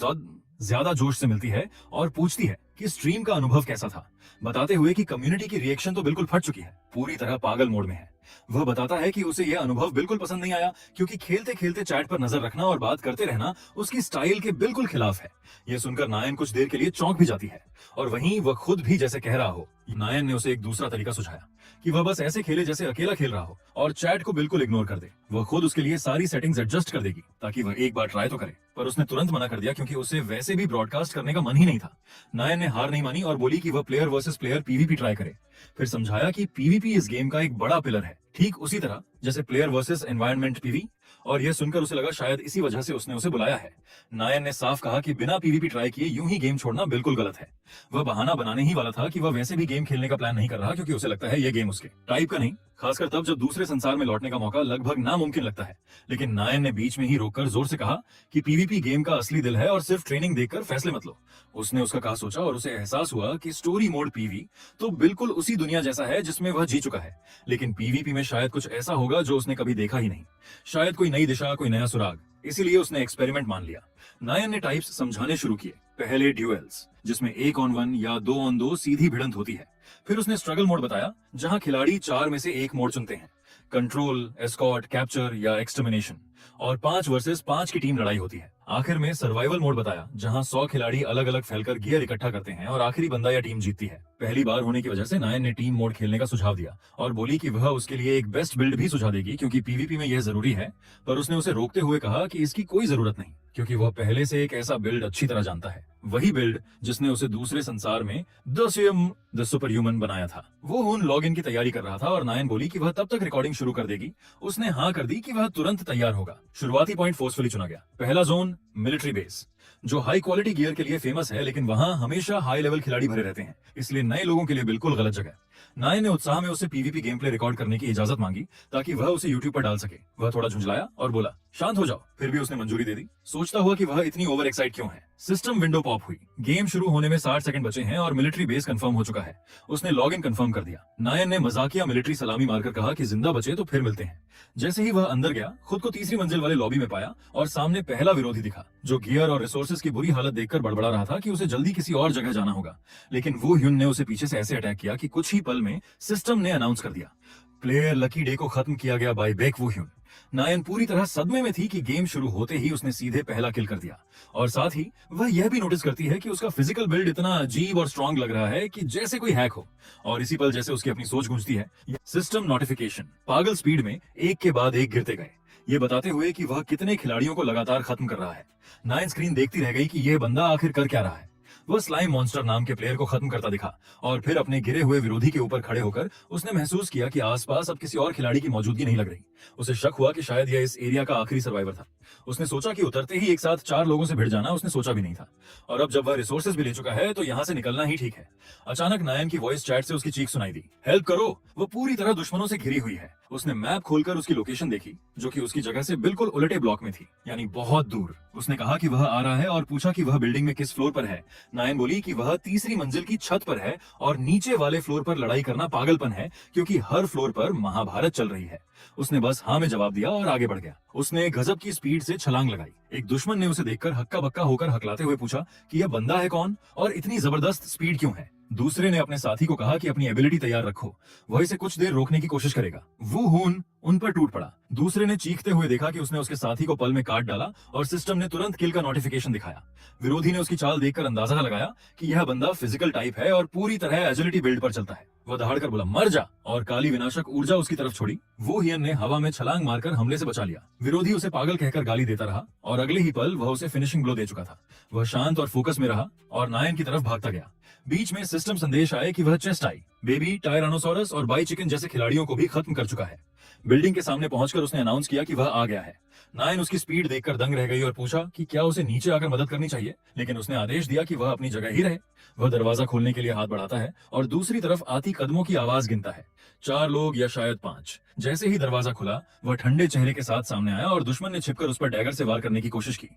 ज्यादा जोश से मिलती है और पूछती है कि स्ट्रीम का अनुभव कैसा था, बताते हुए कि कम्युनिटी की रिएक्शन तो बिल्कुल फट चुकी है, पूरी तरह पागल मोड में है। वह बताता है कि उसे यह अनुभव बिल्कुल पसंद नहीं आया, क्योंकि खेलते खेलते चैट पर नजर रखना और बात करते रहना उसकी स्टाइल के बिल्कुल खिलाफ है। यह सुनकर नायन कुछ देर के लिए चौंक भी जाती है, और वहीं वह खुद भी जैसे कह रहा हो। नायन ने उसे एक दूसरा तरीका सुझाया कि वह बस ऐसे खेले जैसे अकेला खेल रहा हो और चैट को बिल्कुल इग्नोर कर दे। वह खुद उसके लिए सारी सेटिंग्स एडजस्ट कर देगी ताकि वह एक बार ट्राई तो करे, पर उसने तुरंत मना कर दिया क्योंकि उसे वैसे भी ब्रॉडकास्ट करने का मन ही नहीं था। नायन ने हार नहीं मानी और बोली कि वह player versus player PVP try करे। फिर समझाया कि पीवीपी इस गेम का एक बड़ा पिलर है, ठीक उसी तरह जैसे प्लेयर वर्सेस एनवायरनमेंट पीवी, और यह सुनकर उसे लगा शायद इसी वजह से उसने उसे बुलाया है। नायन ने साफ कहा कि बिना पीवीपी ट्राई किए यूं ही गेम छोड़ना बिल्कुल गलत है। वह बहाना बनाने ही वाला था कि वह वैसे भी गेम खेलने का प्लान नहीं कर रहा, क्योंकि उसे लगता है यह गेम उसके टाइप का नहीं, खासकर तब जब दूसरे संसार में लौटने का मौका लगभग नामुमकिन लगता है। लेकिन नायन ने बीच में ही रोककर जोर से कहा कि पीवीपी गेम का असली दिल है और सिर्फ ट्रेनिंग देखकर फैसले मत लो। उसने उसका कहा सोचा और उसे एहसास हुआ कि स्टोरी मोड पीवी तो बिल्कुल उसी दुनिया जैसा है जिसमें वह जी चुका है, लेकिन पीवीपी में शायद कुछ ऐसा होगा जो उसने कभी देखा ही नहीं, शायद कोई नई दिशा, कोई नया सुराग। इसीलिए उसने एक्सपेरिमेंट मान लिया। नायन ने टाइप्स समझाने शुरू किए। पहले ड्यूएल्स, जिसमें 1 on 1 या 2 on 2 सीधी भिड़ंत होती है। फिर उसने स्ट्रगल मोड बताया, जहां खिलाड़ी 4 में से 1 मोड चुनते हैं, कंट्रोल, एस्कॉर्ट, कैप्चर या एक्सटर्मिनेशन, और 5 वर्सेस 5 की टीम लड़ाई होती है। आखिर में सर्वाइवल मोड बताया, जहां 100 खिलाड़ी अलग अलग फैलकर गियर इकट्ठा करते हैं और आखिरी बंदा या टीम जीतती है। पहली बार होने की वजह से नायन ने टीम मोड खेलने का सुझाव दिया और बोली कि वह उसके लिए एक बेस्ट बिल्ड भी सुझा देगी, क्योंकि पीवीपी में यह जरूरी है, पर उसने उसे रोकते हुए कहा कि इसकी कोई जरूरत नहीं, क्योंकि वह पहले से एक ऐसा बिल्ड अच्छी तरह जानता है, वही बिल्ड जिसने उसे दूसरे संसार में द सुपर ह्यूमन बनाया था। वो उन लॉग इन की तैयारी कर रहा था और नायन बोली कि वह तब तक रिकॉर्डिंग शुरू कर देगी। उसने हाँ कर दी कि वह तुरंत तैयार होगा। शुरुआती पॉइंट फोर्सफुली चुना गया। पहला जोन मिलिट्री बेस, जो हाई क्वालिटी गियर के लिए फेमस है, लेकिन वहां हमेशा हाई लेवल खिलाड़ी भरे रहते हैं, इसलिए नए लोगों के लिए बिल्कुल गलत जगह। नायन ने उत्साह में उससे पीवीपी गेम प्ले रिकॉर्ड करने की इजाजत मांगी ताकि वह उसे यूट्यूब पर डाल सके। वह थोड़ा झुंझलाया और बोला शांत हो जाओ, फिर भी उसने मंजूरी दे दी। सोचता हुआ कि वह इतनी ओवर एक्साइट क्यों है। सिस्टम विंडो पॉप हुई। गेम शुरू होने में 60 सेकंड बचे हैं और मिलिट्री बेस कंफर्म हो चुका है। उसने लॉग इन कंफर्म कर दिया। नायन ने मजाकिया मिलिट्री सलामी मारकर कहा कि जिंदा बचे तो फिर मिलते हैं। जैसे ही वह अंदर गया, खुद को तीसरी मंजिल वाले लॉबी में पाया और सामने पहला विरोधी दिखा, जो गियर और रिसोर्सेज की बुरी हालत देखकर बड़बड़ा रहा था कि उसे जल्दी किसी और जगह जाना होगा। लेकिन वो ह्युन ने उसे पीछे से ऐसे अटैक किया कि कुछ ही पल में सिस्टम ने अनाउंस कर दिया, प्लेयर लकी डे को खत्म किया गया बाय बेक वू ह्युन। नायन पूरी तरह सदमे में थी कि गेम शुरू होते ही उसने सीधे पहला किल कर दिया, और साथ ही वह यह भी नोटिस करती है कि उसका फिजिकल बिल्ड इतना अजीब और स्ट्रांग लग रहा है कि जैसे कोई हैक हो। और इसी पल जैसे उसकी अपनी सोच गूंजती है, सिस्टम नोटिफिकेशन पागल स्पीड में एक के बाद एक गिरते गए, ये बताते हुए कि वह कितने खिलाड़ियों को लगातार खत्म कर रहा है। नायन स्क्रीन देखती रह गई कि यह बंदा आखिर कर क्या रहा है। वह स्लाइम मॉन्स्टर नाम के प्लेयर को खत्म करता दिखा और फिर अपने गिरे हुए विरोधी के ऊपर खड़े होकर उसने महसूस किया कि आसपास अब किसी और खिलाड़ी की मौजूदगी नहीं लग रही। उसे शक हुआ कि शायद यह इस एरिया का आखिरी सर्वाइवर था। उसने सोचा कि उतरते ही एक साथ 4 लोगों से भिड़ जाना उसने सोचा भी नहीं था, और अब जब वह रिसोर्सेज भी ले चुका है तो यहाँ से निकलना ही ठीक है। अचानक नायन की वॉइस चैट से उसकी चीख सुनाई दी, हेल्प करो, वो पूरी तरह दुश्मनों से घिरी हुई है। उसने मैप खोलकर उसकी लोकेशन देखी, जो कि उसकी जगह से बिल्कुल उलटे ब्लॉक में थी, यानी बहुत दूर। उसने कहा कि वह आ रहा है और पूछा कि वह बिल्डिंग में किस फ्लोर पर है। नायन बोली कि वह तीसरी मंजिल की छत पर है और नीचे वाले फ्लोर पर लड़ाई करना पागलपन है, क्योंकि हर फ्लोर पर महाभारत चल रही है। उसने बस हाँ में जवाब दिया और आगे बढ़ गया। उसने गजब की स्पीड से छलांग लगाई। एक दुश्मन ने उसे देखकर हक्का बक्का होकर हकलाते हुए पूछा कि यह बंदा है कौन और इतनी जबरदस्त स्पीड क्यों है। दूसरे ने अपने साथी को कहा कि अपनी एबिलिटी तैयार रखो, वह इसे कुछ देर रोकने की कोशिश करेगा। वो हून उन पर टूट पड़ा। दूसरे ने चीखते हुए देखा कि उसने उसके साथी को पल में काट डाला और सिस्टम ने तुरंत किल का नोटिफिकेशन दिखाया। विरोधी ने उसकी चाल देखकर अंदाजा लगाया कि यह बंदा फिजिकल टाइप है और पूरी तरह एजिलिटी बिल्ड पर चलता है। वह दहाड़कर बोला, मर जा, और काली विनाशक ऊर्जा उसकी तरफ छोड़ी। वो हियन ने हवा में छलांग मारकर हमले से बचा लिया। विरोधी उसे पागल कहकर गाली देता रहा और अगले ही पल वह उसे फिनिशिंग ब्लो दे चुका था। वह शांत और फोकस में रहा और नायन की तरफ भागता गया। बीच में सिस्टम संदेश आए कि वह चेस्ट आई, बेबी, टायरानोसोरस और बाई चिकन जैसे खिलाड़ियों को भी खत्म कर चुका है। बिल्डिंग के सामने पहुंचकर उसने अनाउंस किया कि वह आ गया है। नायन उसकी स्पीड देखकर दंग रह गई और पूछा कि क्या उसे नीचे आकर मदद करनी चाहिए, लेकिन उसने आदेश दिया कि वह अपनी जगह ही रहे। वह दरवाजा खोलने के लिए हाथ बढ़ाता है और दूसरी तरफ आती कदमों की आवाज गिनता है, 4 लोग या शायद 5। जैसे ही दरवाजा खुला, वह ठंडे चेहरे के साथ सामने आया और दुश्मन ने छिपकर उस पर डैगर से वार करने की कोशिश की।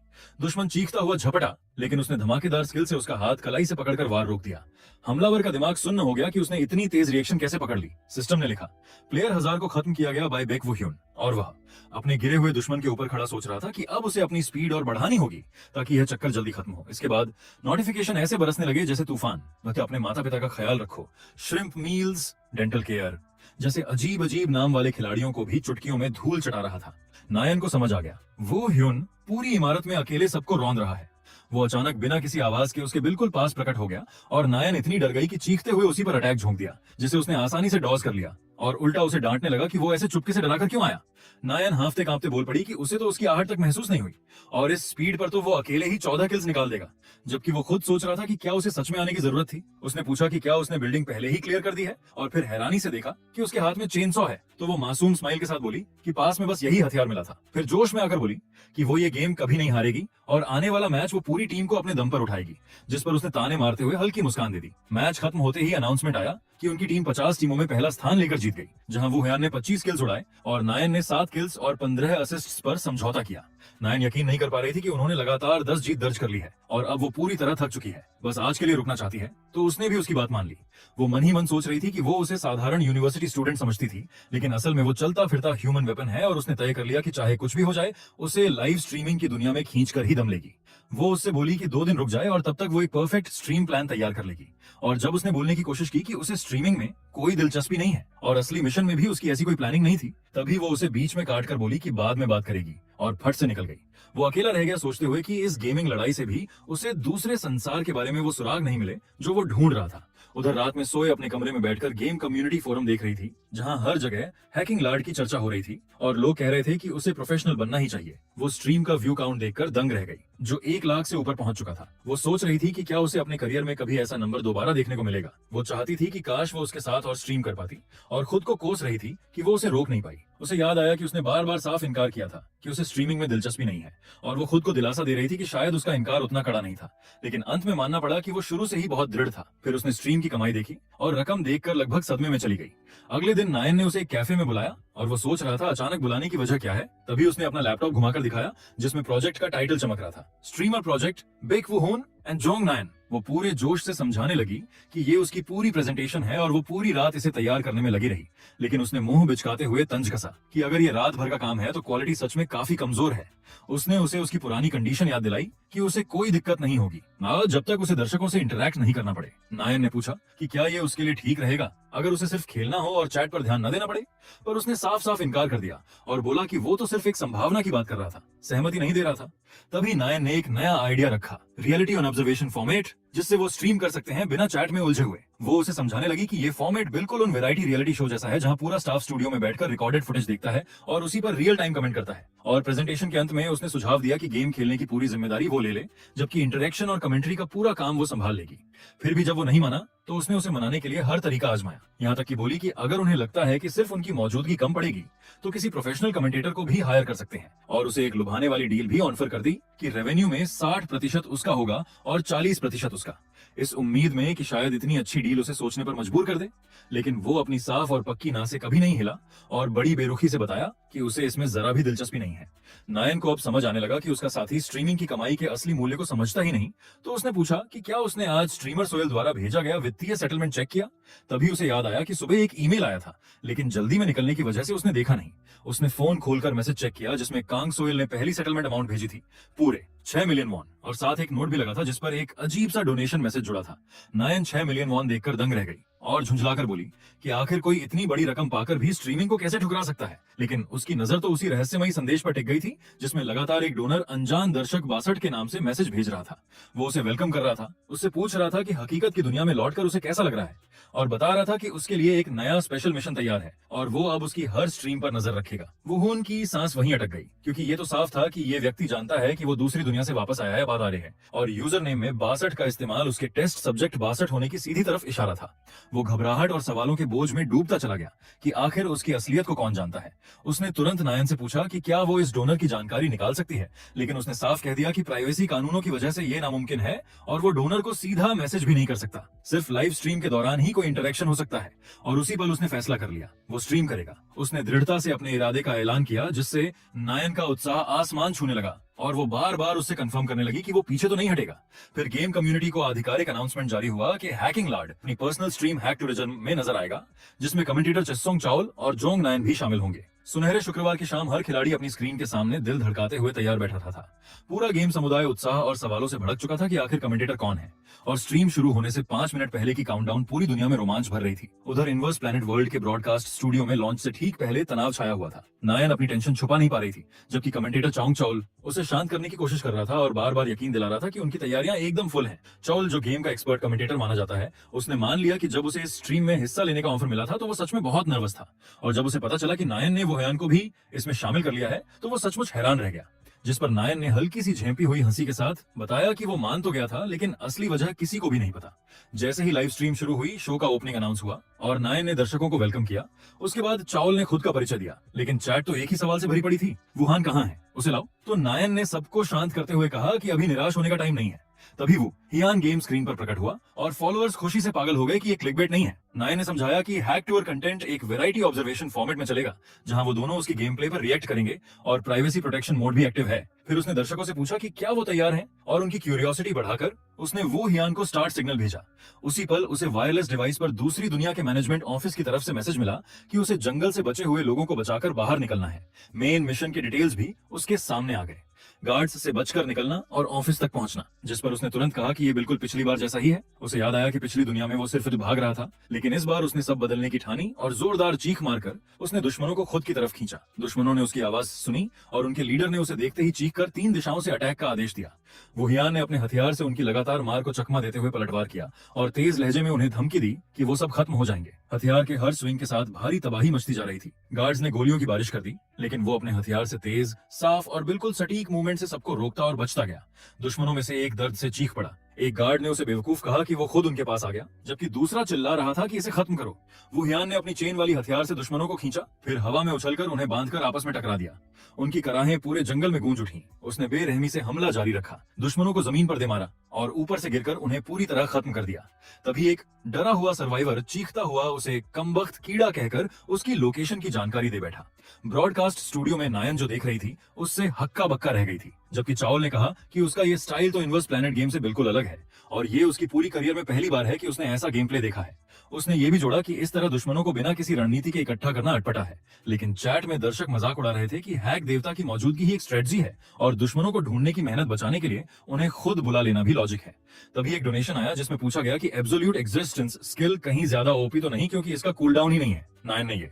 दुश्मन चीखता हुआ झपटा, लेकिन उसने धमाकेदार स्किल से उसका हाथ कलाई से पकड़कर वार रोक दिया। हमलावर का दिमाग सुन्न हो गया कि उसने इतनी तेज रिएक्शन कैसे पकड़ ली। सिस्टम ने लिखा, प्लेयर 1000 को खत्म किया गया बाय बेक वो ह्यून, और वह अपने गिरे हुए दुश्मन के ऊपर खड़ा सोच रहा था कि अब उसे अपनी स्पीड और बढ़ानी होगी ताकि यह चक्कर जल्दी खत्म हो। इसके बाद नोटिफिकेशन ऐसे बरसने लगे जैसे तूफान। वह अपने माता पिता का ख्याल रखो, श्रिम्प मील्स, डेंटल केयर जैसे अजीब अजीब नाम वाले खिलाड़ियों को भी चुटकियों में धूल चटा रहा था। नायन को समझ आ गया, वो ह्यून पूरी इमारत में अकेले सबको रौंद रहा है। वो अचानक बिना किसी आवाज के उसके बिल्कुल पास प्रकट हो गया और नायन इतनी डर गई कि चीखते हुए उसी पर अटैक झोंक दिया, जिसे उसने आसानी से डॉज कर लिया और उल्टा उसे डांटने लगा कि वो ऐसे चुपके से डराकर क्यों आया। नायन हांफते कांपते बोल पड़ी कि उसे तो उसकी आहट तक महसूस नहीं हुई और इस स्पीड पर तो वो अकेले ही 14 किल्स निकाल देगा, जबकि वो खुद सोच रहा था कि क्या उसे सच में आने की जरूरत थी। उसने पूछा कि क्या उसने बिल्डिंग पहले ही क्लियर कर दी है और फिर हैरानी से देखा कि उसके हाथ में चेनसॉ है। तो वो मासूम स्माइल के साथ बोली कि पास में बस यही हथियार मिला था। फिर जोश में आकर बोली कि वो ये गेम कभी नहीं हारेगी और आने वाला मैच वो पूरी टीम को अपने दम पर उठाएगी, जिस पर उसने ताने मारते हुए हल्की मुस्कान दे दी। मैच खत्म होते ही अनाउंसमेंट आया कि उनकी टीम 50 टीमों में पहला स्थान लेकर जीत गई, जहां वो ह्यान ने 25 किल्स उड़ाए और नायन ने 7 किल्स और 15 असिस्ट्स पर समझौता किया। नायन यकीन नहीं कर पा रही थी कि उन्होंने लगातार 10 जीत दर्ज कर ली है और अब वो पूरी तरह थक चुकी है, बस आज के लिए रुकना चाहती है। तो उसने भी उसकी बात मान ली। वो मन ही मन सोच रही थी कि वो उसे साधारण यूनिवर्सिटी स्टूडेंट समझती थी, लेकिन असल में वो चलता फिरता ह्यूमन वेपन है और उसने तय कर लिया कि चाहे कुछ भी हो जाए उसे लाइव स्ट्रीमिंग की दुनिया में खींच कर ही दम लेगी। वो उससे बोली कि 2 दिन रुक जाए और तब तक वो एक परफेक्ट स्ट्रीम प्लान तैयार कर लेगी। और जब उसने बोलने की कोशिश की कि उसे स्ट्रीमिंग में कोई दिलचस्पी नहीं है और असली मिशन में भी उसकी ऐसी कोई प्लानिंग नहीं थी, तभी वो उसे बीच में काट कर बोली कि बाद में बात करेगी और फट से निकल गई। वो अकेला रह गया सोचते हुए कि इस गेमिंग लड़ाई से भी उसे दूसरे संसार के बारे में वो सुराग नहीं मिले जो वो ढूंढ रहा था। उधर रात में सोए अपने कमरे में बैठकर गेम कम्युनिटी फोरम देख रही थी, जहां हर जगह हैकिंग लार्ड की चर्चा हो रही थी और लोग कह रहे थे कि उसे प्रोफेशनल बनना ही चाहिए। वो स्ट्रीम का व्यू काउंट देखकर दंग रह गई, जो 1 लाख से ऊपर पहुंच चुका था। वो सोच रही थी कि क्या उसे अपने करियर में कभी ऐसा नंबर दोबारा देखने को मिलेगा। वो चाहती थी कि काश वो उसके साथ और स्ट्रीम कर पाती और खुद को कोस रही थी कि वो उसे रोक नहीं पाई। उसे याद आया कि उसने बार बार साफ इनकार किया था कि उसे स्ट्रीमिंग में दिलचस्पी नहीं है और वो खुद को दिलासा दे रही थी कि शायद उसका इनकार उतना कड़ा नहीं था, लेकिन अंत में मानना पड़ा कि वो शुरू से ही बहुत दृढ़ था। फिर उसने स्ट्रीम की कमाई देखी और रकम देखकर लगभग सदमे में चली गई। अगले दिन नायन ने उसे एक कैफे में बुलाया और वो सोच रहा था अचानक बुलाने की वजह क्या है। तभी उसने अपना लैपटॉप घुमाकर दिखाया जिसमें प्रोजेक्ट का टाइटल चमक रहा था, स्ट्रीमर प्रोजेक्ट बेक वो हून एंड जोंग नायन। वो पूरे जोश से समझाने लगी कि ये उसकी पूरी प्रेजेंटेशन है और वो पूरी रात इसे तैयार करने में लगी रही, लेकिन उसने मुंह बिचकाते हुए तंज कसा कि अगर ये रात भर का काम है तो क्वालिटी सच में काफी कमजोर है। उसने उसे उसकी पुरानी कंडीशन याद दिलाई कि उसे कोई दिक्कत नहीं होगी जब तक उसे दर्शकों से इंटरैक्ट नहीं करना पड़े। नायन ने पूछा कि क्या ये उसके लिए ठीक रहेगा अगर उसे सिर्फ खेलना हो और चैट पर ध्यान न देना पड़े, पर उसने साफ साफ इनकार कर दिया और बोला कि वो तो सिर्फ एक संभावना की बात कर रहा था, सहमति नहीं दे रहा था। तभी नायन ने एक नया आइडिया रखा, रियलिटी ऑन ऑब्जर्वेशन फॉर्मेट जिससे वो स्ट्रीम कर सकते हैं बिना चैट में उलझे हुए। वो उसे समझाने लगी कि ये फॉर्मेट बिल्कुल उन वैरायटी रियलिटी शो जैसा है जहां पूरा स्टाफ स्टूडियो में बैठकर रिकॉर्डेड फुटेज देखता है और उसी पर रियल टाइम कमेंट करता है। और प्रेजेंटेशन के अंत में उसने सुझाव दिया कि गेम खेलने की पूरी जिम्मेदारी वो ले ले, जबकि इंटरेक्शन और कमेंट्री का पूरा काम वो संभाल लेगी। फिर भी जब वो नहीं माना तो उसने उसे मनाने के लिए हर तरीका आजमाया। यहाँ तक कि बोली कि अगर उन्हें लगता है कि सिर्फ उनकी मौजूदगी कम पड़ेगी तो किसी प्रोफेशनल कमेंटेटर को भी हायर कर सकते हैं। और उसे एक लुभाने वाली डील भी ऑफर कर दी कि रेवेन्यू में 60% उसका होगा और 40% उसका। इस उम्मीद में कि शायद इतनी अच्छी डील उसे सोचने पर मजबूर कर दे, लेकिन वो अपनी साफ और पक्की ना से कभी नहीं हिला और बड़ी बेरुखी से बताया कि उसे इसमें जरा भी दिलचस्पी नहीं है। नायन को अब समझ आने लगा कि उसका साथी स्ट्रीमिंग की कमाई के असली मूल्य को समझता ही नहीं, तो उसने पूछा कि क्या उसने आज स्ट्रीमर सोहेल द्वारा भेजा गया वित्तीय सेटलमेंट चेक किया। तभी उसे याद आया कि सुबह एक ईमेल आया था, लेकिन जल्दी में निकलने की वजह से उसने देखा नहीं। उसने फोन खोलकर मैसेज चेक किया जिसमें कांग सोहेल ने पहली सेटलमेंट अमाउंट भेजी थी, पूरे 6 मिलियन वॉन, और साथ एक नोट भी लगा था जिस पर एक अजीब सा डोनेशन मैसेज जुड़ा था। नायन 6 मिलियन वॉन देखकर दंग रह गई और झुंझलाकर बोली कि आखिर कोई इतनी बड़ी रकम पाकर भी स्ट्रीमिंग को कैसे ठुकरा सकता है। लेकिन उसकी नजर तो उसी रहस्यमयी संदेश पर टिक गई थी जिसमें लगातार एक डोनर अनजान दर्शक 62 के नाम से मैसेज भेज रहा था। वो उसे वेलकम कर रहा था, उससे पूछ रहा था कि हकीकत की दुनिया में लौटकर उसे कैसा लग रहा है, और बता रहा था कि उसके लिए एक नया स्पेशल मिशन तैयार है और वो अब उसकी हर स्ट्रीम पर नजर रखेगा। वुहून की सांस वहीं अटक गई, क्योंकि ये तो साफ था कि ये व्यक्ति जानता है कि वो दूसरी दुनिया से वापस आया है बाद आ रहे हैं, और यूजर नेम में 62 का इस्तेमाल उसके टेस्ट सब्जेक्ट 62 होने की सीधी तरफ इशारा था। वो घबराहट और सवालों के बोझ में डूबता चला गया कि आखिर उसकी असलियत को कौन जानता है। उसने तुरंत नायन से पूछा कि क्या वो इस डोनर की जानकारी निकाल सकती है, लेकिन उसने साफ कह दिया कि प्राइवेसी कानूनों की वजह से ये नामुमकिन है और वो डोनर को सीधा मैसेज भी नहीं कर सकता। सिर्फ लाइव स्ट्रीम के दौरान ही कोई इंटरेक्शन हो सकता है, और उसी पल उसने फैसला कर लिया, वो स्ट्रीम करेगा। उसने दृढ़ता से अपने इरादे का ऐलान किया, जिससे नायन का उत्साह आसमान छूने लगा और वो बार बार उससे कंफर्म करने लगी कि वो पीछे तो नहीं हटेगा। फिर गेम कम्युनिटी को आधिकारिक अनाउंसमेंट जारी हुआ कि हैकिंग लॉर्ड अपनी पर्सनल स्ट्रीम हैक टूरिज्म में नजर आएगा, जिसमें कमेंटेटर चेस्सोंग चाओल और जोंग नायन भी शामिल होंगे। सुनहरे शुक्रवार की शाम हर खिलाड़ी अपनी स्क्रीन के सामने दिल धड़काते हुए तैयार बैठा था। पूरा गेम समुदाय उत्साह और सवालों से भड़क चुका था कि आखिर कमेंटेटर कौन है, और स्ट्रीम शुरू होने से 5 मिनट पहले की काउंटडाउन पूरी दुनिया में रोमांच भर रही थी। उधर इनवर्स प्लैनेट वर्ल्ड के ब्रॉडकास्ट स्टूडियो में लॉन्च से ठीक पहले तनाव छाया हुआ था। नायन अपनी टेंशन छुपा नहीं पा रही थी, जबकि कमेंटेटर चोंग चाओल उसे शांत करने की कोशिश कर रहा था और बार बार यकीन दिला रहा था कि उनकी तैयारियां एकदम फुल हैं। चाओल, जो गेम का एक्सपर्ट कमेंटेटर माना जाता है, उसने मान लिया कि जब उसे इस स्ट्रीम में हिस्सा लेने का ऑफर मिला था तो वो सच में बहुत नर्वस था, और जब उसे पता चला कि नायन ने वुहान को भी इसमें शामिल कर लिया है तो वो सचमुच हैरान रह गया। जिस पर नायन ने हल्की सी झेंपी हुई हंसी के साथ बताया कि वो मान तो गया था, लेकिन असली वजह किसी को भी नहीं पता। जैसे ही लाइव स्ट्रीम शुरू हुई, शो का ओपनिंग अनाउंस हुआ और नायन ने दर्शकों को वेलकम किया। उसके बाद चाओल ने खुद का परिचय दिया, लेकिन चैट तो एक ही सवाल से भरी पड़ी थी, वुहान कहाँ है, उसे लाओ। तो नायन ने सबको शांत करते हुए कहा कि अभी निराश होने का टाइम नहीं है। तभी वो हियान गेम स्क्रीन पर प्रकट हुआ और फॉलोअर्स खुशी से पागल हो गए कि ये क्लिकबेट नहीं है। नायन ने समझाया कि हैक टूर कंटेंट एक वैरायटी ऑब्जर्वेशन फॉर्मेट में चलेगा, जहां वो दोनों उसकी गेम प्ले पर रिएक्ट करेंगे और प्राइवेसी प्रोटेक्शन मोड भी एक्टिव है। फिर उसने दर्शकों से पूछा कि क्या वो तैयार हैं, और उनकी क्यूरियोसिटी बढ़ाकर उसने वो हियान को स्टार्ट सिग्नल भेजा। उसी पल उसे वायरलेस डिवाइस पर दूसरी दुनिया के मैनेजमेंट ऑफिस की तरफ से मैसेज मिला कि उसे जंगल से बचे हुए लोगों को बचाकर बाहर निकलना है। मेन मिशन के डिटेल्स भी उसके सामने आ गए, गार्ड्स से बचकर निकलना और ऑफिस तक पहुंचना, जिस पर उसने तुरंत कहा कि ये बिल्कुल पिछली बार जैसा ही है। उसे याद आया कि पिछली दुनिया में वो सिर्फ भाग रहा था, लेकिन इस बार उसने सब बदलने की ठानी और जोरदार चीख मारकर उसने दुश्मनों को खुद की तरफ खींचा। दुश्मनों ने उसकी आवाज सुनी और उनके लीडर ने उसे देखते ही चीख कर 3 दिशाओं से अटैक का आदेश दिया। वुहियान ने अपने हथियार से उनकी लगातार मार को चकमा देते हुए पलटवार किया और तेज लहजे में उन्हें धमकी दी कि वो सब खत्म हो जाएंगे। हथियार के हर स्विंग के साथ भारी तबाही मचती जा रही थी। गार्ड्स ने गोलियों की बारिश कर दी, लेकिन वो अपने हथियार से तेज, साफ और बिल्कुल सटीक मूवमेंट से सबको रोकता और बचता गया। दुश्मनों में से एक दर्द से चीख पड़ा। एक गार्ड ने उसे बेवकूफ कहा कि वो खुद उनके पास आ गया, जबकि दूसरा चिल्ला रहा था कि इसे खत्म करो। वुहियान ने अपनी चेन वाली हथियार से दुश्मनों को खींचा, फिर हवा में उछलकर उन्हें बांधकर आपस में टकरा दिया। उनकी कराहें पूरे जंगल में गूंज उठी। उसने बेरहमी से हमला जारी रखा, दुश्मनों को जमीन पर दे मारा और ऊपर से गिरकर उन्हें पूरी तरह खत्म कर दिया। तभी एक डरा हुआ सर्वाइवर चीखता हुआ उसे कमबख्त कीड़ा कहकर उसकी लोकेशन की जानकारी दे बैठा। ब्रॉडकास्ट स्टूडियो में नायन जो देख रही थी उससे हक्का बक्का रह गई थी, जबकि चाओल ने कहा कि उसका ये स्टाइल तो इनवर्स प्लैनेट गेम से बिल्कुल अलग है और ये उसकी पूरी करियर में पहली बार है कि उसने ऐसा गेम प्ले देखा है। उसने ये भी जोड़ा कि इस तरह दुश्मनों को बिना किसी रणनीति के इकट्ठा करना अटपटा है, लेकिन चैट में दर्शक मजाक उड़ा रहे थे कि हैक देवता की मौजूदगी ही एक स्ट्रेटजी है और दुश्मनों को ढूंढने की मेहनत बचाने के लिए उन्हें खुद बुला लेना भी लॉजिक है। तभी एक डोनेशन आया जिसमें पूछा गया कि एब्सोल्यूट एग्जिस्टेंस स्किल कहीं ज्यादा ओपी तो नहीं, क्योंकि इसका कूल डाउन ही नहीं है। नायन ने ये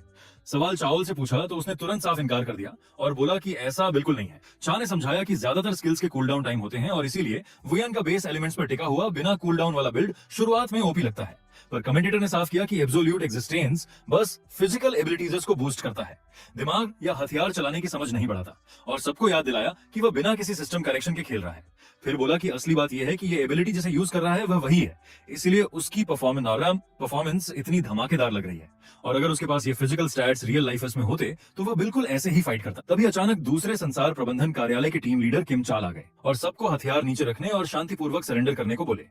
सवाल चाओल से पूछा तो उसने तुरंत साफ इनकार कर दिया और बोला कि ऐसा बिल्कुल नहीं है। चा ने समझाया कि ज्यादातर स्किल्स के कूल डाउन टाइम होते हैं और इसीलिए वुयान का बेस एलिमेंट्स पर टिका हुआ बिना कूल डाउन वाला बिल्ड शुरुआत में ओपी लगता है। पर कमेंटेटर ने साफ किया कि एब्सोल्यूट एग्जिस्टेंस बस फिजिकल एबिलिटीज को बूस्ट करता है, दिमाग या हथियार चलाने की समझ नहीं बढ़ाता, और सबको याद दिलाया कि वह बिना किसी सिस्टम करेक्शन के खेल रहा है। फिर बोला कि असली बात यह है कि ये एबिलिटी जिसे यूज कर रहा है वह वही है, इसीलिए उसकी परफॉर्मेंस इतनी धमाकेदार लग रही है। और अगर उसके पास ये फिजिकल स्टैट्स रियल लाइफ में होते तो वह बिल्कुल ऐसे ही फाइट करता। तभी अचानक दूसरे संसार प्रबंधन कार्यालय के टीम लीडर किम चाल आ गए और सबको हथियार नीचे रखने और शांतिपूर्वक सरेंडर करने को बोले।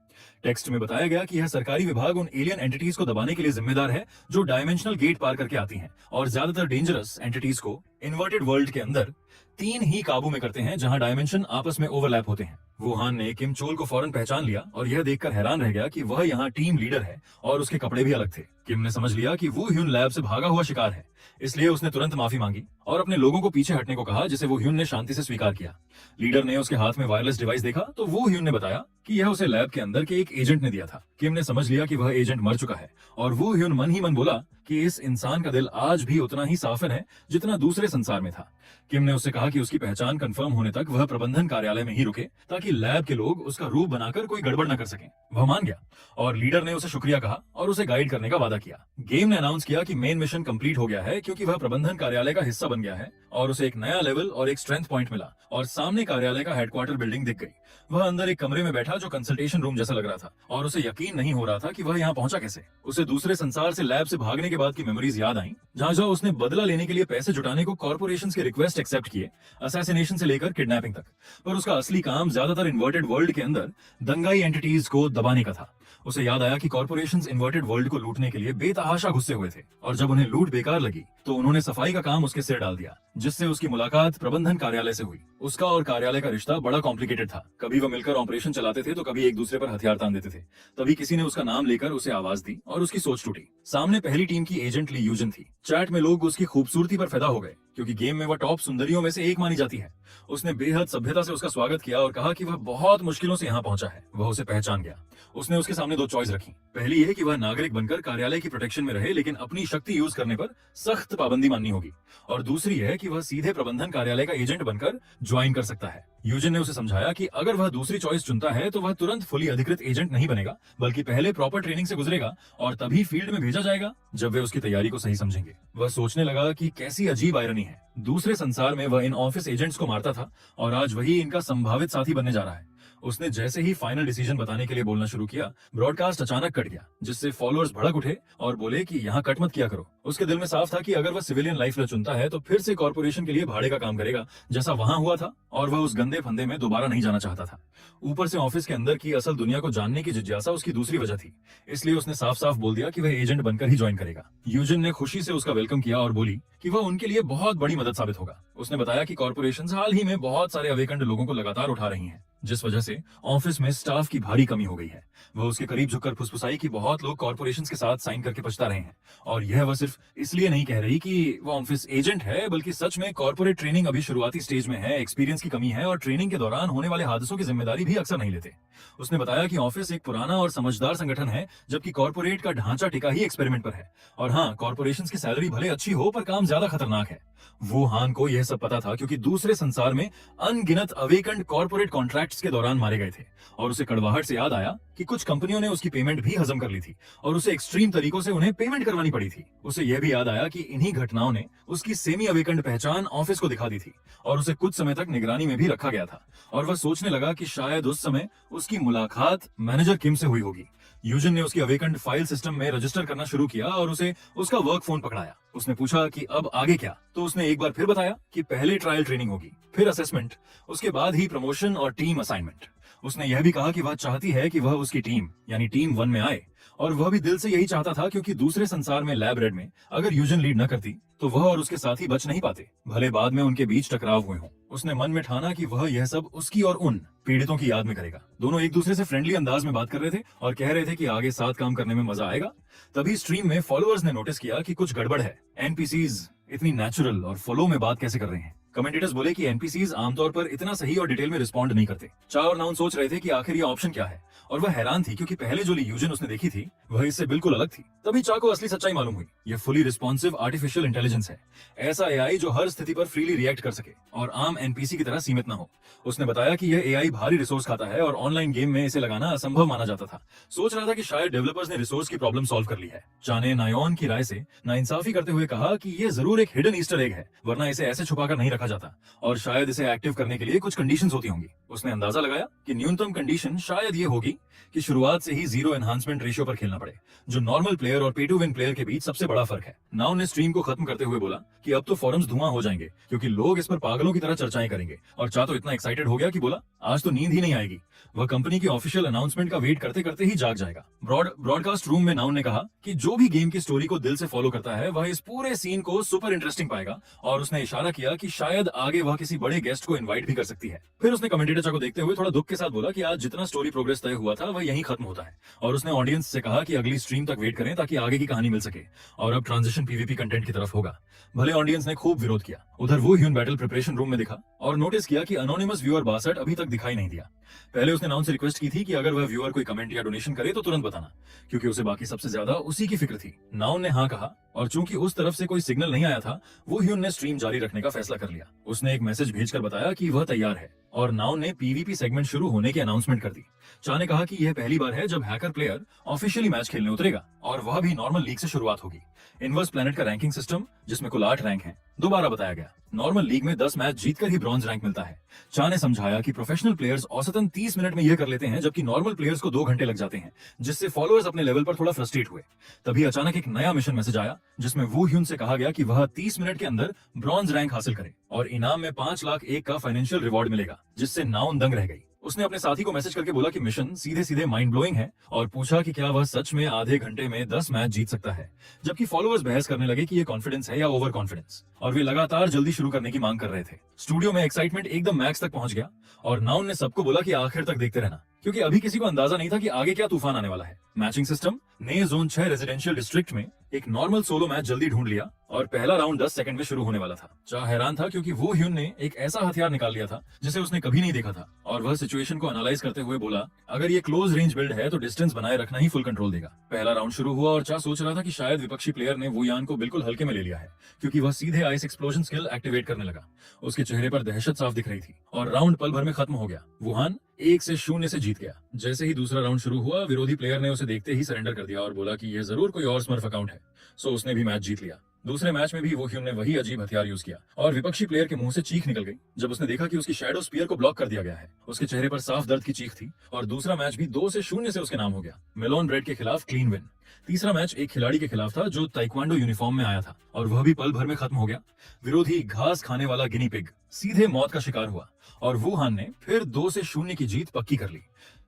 टेक्स्ट में बताया गया कि यह सरकारी विभाग उन एलियन एंटिटीज को दबाने के लिए जिम्मेदार है जो डायमेंशनल गेट पार करके आती हैं और ज्यादातर डेंजरस एंटिटीज को इन्वर्टेड वर्ल्ड के अंदर 3 ही काबू में करते हैं जहां डायमेंशन आपस में ओवरलैप होते हैं। वुहान ने किम चोल को फौरन पहचान लिया और यह देखकर हैरान रह गया कि वह यहाँ टीम लीडर है और उसके कपड़े भी अलग थे। किम ने समझ लिया कि वो ह्यून लैब से भागा हुआ शिकार है, इसलिए उसने तुरंत माफी मांगी और अपने लोगों को पीछे हटने को कहा, जिसे वो ह्यून ने शांति से स्वीकार किया। लीडर ने उसके हाथ में वायरलेस डिवाइस देखा तो वो ह्यून ने बताया कि यह उसे लैब के अंदर के एक एजेंट ने दिया था। किम ने समझ लिया कि वह एजेंट मर चुका है और वो ह्यून मन ही मन बोला कि इस इंसान का दिल आज भी उतना ही साफिन है जितना दूसरे संसार में था। किम ने उससे कहा कि उसकी पहचान कंफर्म होने तक वह प्रबंधन कार्यालय में ही रुके ताकि लैब के लोग उसका रूप बनाकर कोई गड़बड़ न कर सकें। वह मान गया और लीडर ने उसे शुक्रिया कहा और उसे गाइड करने का वादा किया। गेम ने अनाउंस किया कि मेन मिशन कंप्लीट हो गया है क्योंकि वह प्रबंधन कार्यालय का हिस्सा बन गया है और उसे एक नया लेवल और एक स्ट्रेंथ पॉइंट मिला और सामने कार्यालय का हेडक्वार्टर बिल्डिंग दिख गई। वह अंदर एक कमरे में बैठा जो कंसल्टेशन रूम जैसा लग रहा था और उसे यकीन नहीं हो रहा था कि वह यहाँ पहुंचा कैसे। उसे दूसरे संसार से लैब से भागने के बाद की मेमोरीज याद आई, जहां उसने बदला लेने के लिए पैसे जुटाने को कॉर्पोरेशंस के रिक्वेस्ट एक्सेप्ट किए, असैसिनेशन से लेकर किडनैपिंग तक। पर उसका असली काम ज्यादातर इन्वर्टेड वर्ल्ड के अंदर दंगाई एंटिटीज को दबाने का था। उसे याद आया कि कॉर्पोरेशंस इन्वर्टेड वर्ल्ड को लूटने के लिए बेतहाशा गुस्से हुए थे और जब उन्हें लूट बेकार लगी तो उन्होंने सफाई का काम उसके सिर डाल दिया, जिससे उसकी मुलाकात प्रबंधन कार्यालय से हुई। उसका और कार्यालय का रिश्ता बड़ा कॉम्प्लिकेटेड था। कभी वह मिलकर ऑपरेशन चलाते थे तो कभी एक दूसरे पर हथियार तान देते थे। तभी किसी ने उसका नाम लेकर उसे आवाज दी और उसकी सोच टूटी। सामने पहली टीम की एजेंट ली यूजन थी। चैट में लोग उसकी खूबसूरती पर फिदा हो गए क्योंकि गेम में वह टॉप सुंदरियों में से एक मानी जाती है। उसने बेहद सभ्यता से उसका स्वागत किया और कहा कि वह बहुत मुश्किलों से यहाँ पहुंचा है। वह उसे पहचान गया। उसने उसके सामने 2 चॉइस रखी। पहली यह कि वह नागरिक बनकर कार्यालय की प्रोटेक्शन में रहे लेकिन अपनी शक्ति यूज करने पर सख्त पाबंदी माननी होगी, और दूसरी है कि वह सीधे प्रबंधन कार्यालय का एजेंट बनकर ज्वाइन कर सकता है। यूजन ने उसे समझाया कि अगर वह दूसरी चॉइस चुनता है तो वह तुरंत फुली अधिकृत एजेंट नहीं बनेगा, बल्कि पहले प्रॉपर ट्रेनिंग से गुजरेगा और तभी फील्ड में भेजा जाएगा जब वे उसकी तैयारी को सही समझेंगे। वह सोचने लगा कि कैसी अजीब आयरनी है। दूसरे संसार में वह इन ऑफिस एजेंट्स को मारता था और आज वही इनका संभावित साथी बनने जा रहा है। उसने जैसे ही फाइनल डिसीजन बताने के लिए बोलना शुरू किया, ब्रॉडकास्ट अचानक कट गया, जिससे फॉलोअर्स भड़क उठे और बोले कि यहाँ कट मत किया करो। उसके दिल में साफ था कि अगर वह सिविलियन लाइफ चुनता है तो फिर से कॉर्पोरेशन के लिए भाड़े का काम करेगा जैसा वहां हुआ था, और वह उस गंदे फंदे में दोबारा नहीं जाना चाहता था। ऊपर से ऑफिस के अंदर की असल दुनिया को जानने की जिज्ञासा उसकी दूसरी वजह थी, इसलिए उसने साफ साफ बोल दिया कि वह एजेंट बनकर ही ज्वाइन करेगा। यूजन ने खुशी से उसका वेलकम किया और बोली कि वह उनके लिए बहुत बड़ी मदद साबित होगा। उसने बताया कि कॉर्पोरेशंस हाल ही में बहुत सारे अवेकंड लोगों को लगातार उठा रही हैं, जिस वजह से ऑफिस में स्टाफ की भारी कमी हो गई है। वह उसके करीब झुककर फुसफुसाई कि बहुत लोग कॉर्पोरेशंस के साथ साइन करके पछता रहे हैं, और यह वह सिर्फ इसलिए नहीं कह रही कि वह ऑफिस एजेंट है, बल्कि सच में कॉर्पोरेट ट्रेनिंग अभी शुरुआती स्टेज में है, एक्सपीरियंस की कमी है और ट्रेनिंग के दौरान होने वाले हादसों की जिम्मेदारी भी अक्सर नहीं लेते। उसने बताया कि ऑफिस एक पुराना और समझदार संगठन है, जबकि कॉर्पोरेट का ढांचा टिका ही एक्सपेरिमेंट पर है। और हाँ, कॉर्पोरेशंस की सैलरी भले अच्छी हो पर काम ज्यादा खतरनाक है। वुहान को यह सब पता था क्योंकि दूसरे संसार में अनगिनत अवेकंड कॉर्पोरेट कॉन्ट्रैक्ट्स के दौरान मारे गए थे, और उसे कड़वाहट से याद आया कि कुछ कंपनियों ने उसकी पेमेंट भी हजम कर ली थी और उसे एक्सट्रीम तरीकों से उन्हें पेमेंट करवानी पड़ी थी। उसे यह भी याद आया कि इन्हीं घटनाओं ने उसकी सेमी अवेकंड पहचान ऑफिस को दिखा दी थी और उसे कुछ समय तक निगरानी में भी रखा गया था, और वह सोचने लगा कि शायद उस समय उसकी मुलाकात मैनेजर किम से हुई होगी। यूजन ने उसकी अवेकंड फाइल सिस्टम में रजिस्टर करना शुरू किया और उसे उसका वर्क फोन पकड़ाया। उसने पूछा कि अब आगे क्या, तो उसने एक बार फिर बताया कि पहले ट्रायल ट्रेनिंग होगी, फिर असेसमेंट, उसके बाद ही प्रमोशन और टीम असाइनमेंट। उसने यह भी कहा कि वह चाहती है कि वह उसकी टीम यानी टीम 1 में आए, और वह भी दिल से यही चाहता था क्योंकि दूसरे संसार में लैब रेड में अगर यूजन लीड न करती तो वह और उसके साथी बच नहीं पाते, भले बाद में उनके बीच टकराव हुए हों। उसने मन में ठाना कि वह यह सब उसकी और उन पीड़ितों की याद में करेगा। दोनों एक दूसरे से फ्रेंडली अंदाज में बात कर रहे थे और कह रहे थे कि आगे साथ काम करने में मजा आएगा। तभी स्ट्रीम में फॉलोअर्स ने नोटिस किया कि कुछ गड़बड़ है। एनपीसीज इतनी नेचुरल और फ्लो में बात कैसे कर रहे हैं। कमेंटेटर्स बोले कि एनपीसीज आमतौर पर इतना सही और डिटेल में रिस्पॉन्ड नहीं करते। चा और नाउन सोच रहे थे कि आखिर ये ऑप्शन क्या है, और वह हैरान थी क्योंकि पहले जो ल्यूजन उसने देखी थी वह इससे बिल्कुल अलग थी। तभी चा को असली सच्चाई मालूम हुई। यह फुली रिस्पॉन्सिव आर्टिफिशियल इंटेलिजेंस है, ऐसा एआई जो हर स्थिति पर फ्रीली रिएक्ट कर सके और आम एनपीसी की तरह सीमित न हो। उसने बताया कि यह एआई भारी रिसोर्स खाता है और ऑनलाइन गेम में इसे लगाना असंभव माना जाता था। सोच रहा था कि शायद डेवलपर्स ने रिसोर्स की प्रॉब्लम सॉल्व कर ली है। चा ने नायोन की राय से नाइंसाफी करते हुए कहा कि यह जरूर एक हिडन ईस्टर एग है, वरना इसे ऐसे छुपाकर नहीं रखा जाता, और शायद इसे एक्टिव करने के लिए कुछ कंडीशंस होती होंगी। उसने अंदाजा लगाया कि न्यूनतम कंडीशन शायद ये होगी कि शुरुआत से ही जीरो एनहांसमेंट रेशियो पर खेलना पड़े, जो नॉर्मल प्लेयर और पे टू विन प्लेयर के बीच सबसे बड़ा फर्क है। नाउ ने स्ट्रीम को खत्म करते हुए बोला कि अब तो फोरम्स धुआं हो जाएंगे क्योंकि लोग इस पर पागलों की तरह चर्चाएं करेंगे, और चा तो इतना एक्साइटेड हो गया कि बोला आज तो नींद ही नहीं आएगी। वह कंपनी की ऑफिशियल अनाउंसमेंट का वेट करते करते ही जाग जाएगा। ब्रॉडकास्ट रूम में नाउन ने कहा कि जो भी गेम की स्टोरी को दिल से फॉलो करता है वह इस पूरे सीन को सुपर इंटरेस्टिंग पाएगा, और उसने इशारा किया कि शायद आगे वह किसी बड़े गेस्ट को इनवाइट भी कर सकती है। फिर उसने कमेंटेटर चा को देखते हुए थोड़ा दुख के साथ बोला कि आज जितना स्टोरी प्रोग्रेस तय हुआ था वह यहीं खत्म होता है, और उसने ऑडियंस से कहा कि अगली स्ट्रीम तक वेट करें ताकि आगे की कहानी मिल सके, और अब ट्रांजिशन पीवीपी कंटेंट की तरफ होगा। भले ऑडियंस ने खूब विरोध किया। उधर वो ह्यून बैटल प्रिपरेशन रूम में दिखा और नोटिस किया कि अनोनिमस व्यूअर 62 अभी तक दिखाई नहीं दिया। पहले उसने नाउन से रिक्वेस्ट की थी कि अगर वह व्यूअर कोई कमेंट या डोनेशन करे तो तुरंत बताना, क्योंकि उसे बाकी सबसे ज्यादा उसी की फिक्र थी। नाउन ने हाँ कहा, और चूंकि उस तरफ से कोई सिग्नल नहीं आया था, वो ह्यून ने स्ट्रीम जारी रखने का फैसला कर लिया। उसने एक मैसेज भेजकर बताया कि वह तैयार है, और नाउन ने पीवीपी सेगमेंट शुरू होने की अनाउंसमेंट कर दी। चा ने कहा कि यह पहली बार है जब हैकर प्लेयर ऑफिशियली मैच खेलने उतरेगा, और वह भी नॉर्मल लीग से शुरुआत होगी। इनवर्स प्लैनेट का रैंकिंग सिस्टम, जिसमें कुल 8 रैंक हैं, दोबारा बताया गया। नॉर्मल लीग में 10 मैच जीतकर ही ब्रॉन्ज रैंक मिलता है। चा ने समझाया कि प्रोफेशनल प्लेयर्स औसतन 30 मिनट में यह कर लेते हैं, जबकि नॉर्मल प्लेयर्स को 2 घंटे लग जाते हैं, जिससे फॉलोअर्स अपने लेवल पर थोड़ा फ्रस्ट्रेट हुए। तभी अचानक एक नया मिशन मैसेज आया, जिसमें वू ह्यून से कहा गया कि वह 30 मिनट के अंदर ब्रॉन्ज रैंक हासिल करे और इनाम में 5 लाख एक का फाइनेंशियल रिवॉर्ड मिलेगा, जिससे नाउन दंग रह गई। उसने अपने साथी को मैसेज करके बोला कि मिशन सीधे सीधे माइंड ब्लोइंग है, और पूछा कि क्या वह सच में आधे घंटे में 10 मैच जीत सकता है। जबकि फॉलोअर्स बहस करने लगे कि ये कॉन्फिडेंस है या ओवर कॉन्फिडेंस, और वे लगातार जल्दी शुरू करने की मांग कर रहे थे। स्टूडियो में एक्साइटमेंट एकदम मैक्स तक पहुंच गया, और नाउन ने सबको बोला कि आखिर तक देखते रहना, क्योंकि अभी किसी को अंदाजा नहीं था कि आगे क्या तूफान आने वाला है। मैचिंग सिस्टम ने जोन 6 रेजिडेंशियल डिस्ट्रिक्ट में एक नॉर्मल सोलो मैच जल्दी ढूंढ लिया, और पहला राउंड 10 सेकंड में शुरू होने वाला था। चा हैरान था क्योंकि वो ह्यून ने एक ऐसा हथियार निकाल लिया था जिसे उसने कभी नहीं देखा था, और वह सिचुएशन को एनालाइज करते हुए बोला अगर ये क्लोज रेंज बिल्ड है तो डिस्टेंस बनाए रखना ही फुल कंट्रोल देगा। पहला राउंड शुरू हुआ और चा सोच रहा था कि शायद विपक्षी प्लेयर ने वुयान को बिल्कुल हल्के में ले लिया है, क्योंकि वह सीधे आइस एक्सप्लोजन स्किल एक्टिवेट करने लगा। उसके चेहरे पर दहशत साफ दिख रही थी, और राउंड पल भर में खत्म हो गया। वुहान 1-0 से जीत गया। जैसे ही दूसरा राउंड शुरू हुआ, विरोधी प्लेयर ने उसे देखते ही सरेंडर कर दिया और बोला कि यह जरूर कोई और स्मर्फ अकाउंट है, सो उसने भी मैच जीत लिया। दूसरे मैच में भी वो ह्यून ने वही अजीब हथियार यूज किया, और विपक्षी प्लेयर के मुंह से चीख निकल गई जब उसने देखा कि उसकी शैडो स्पीयर को ब्लॉक कर दिया गया है। उसके चेहरे पर साफ दर्द की चीख थी, और दूसरा मैच भी 2-0 से उसके नाम हो गया। मेलोन ब्रेड के खिलाफ क्लीन विन। तीसरा मैच एक खिलाड़ी के खिलाफ था जो ताइक्वांडो यूनिफॉर्म में आया था, और वह भी पल भर में खत्म हो गया। विरोधी घास खाने वाला गिनी पिग सीधे मौत का शिकार हुआ, और वुहान ने फिर 2-0 की जीत पक्की कर ली।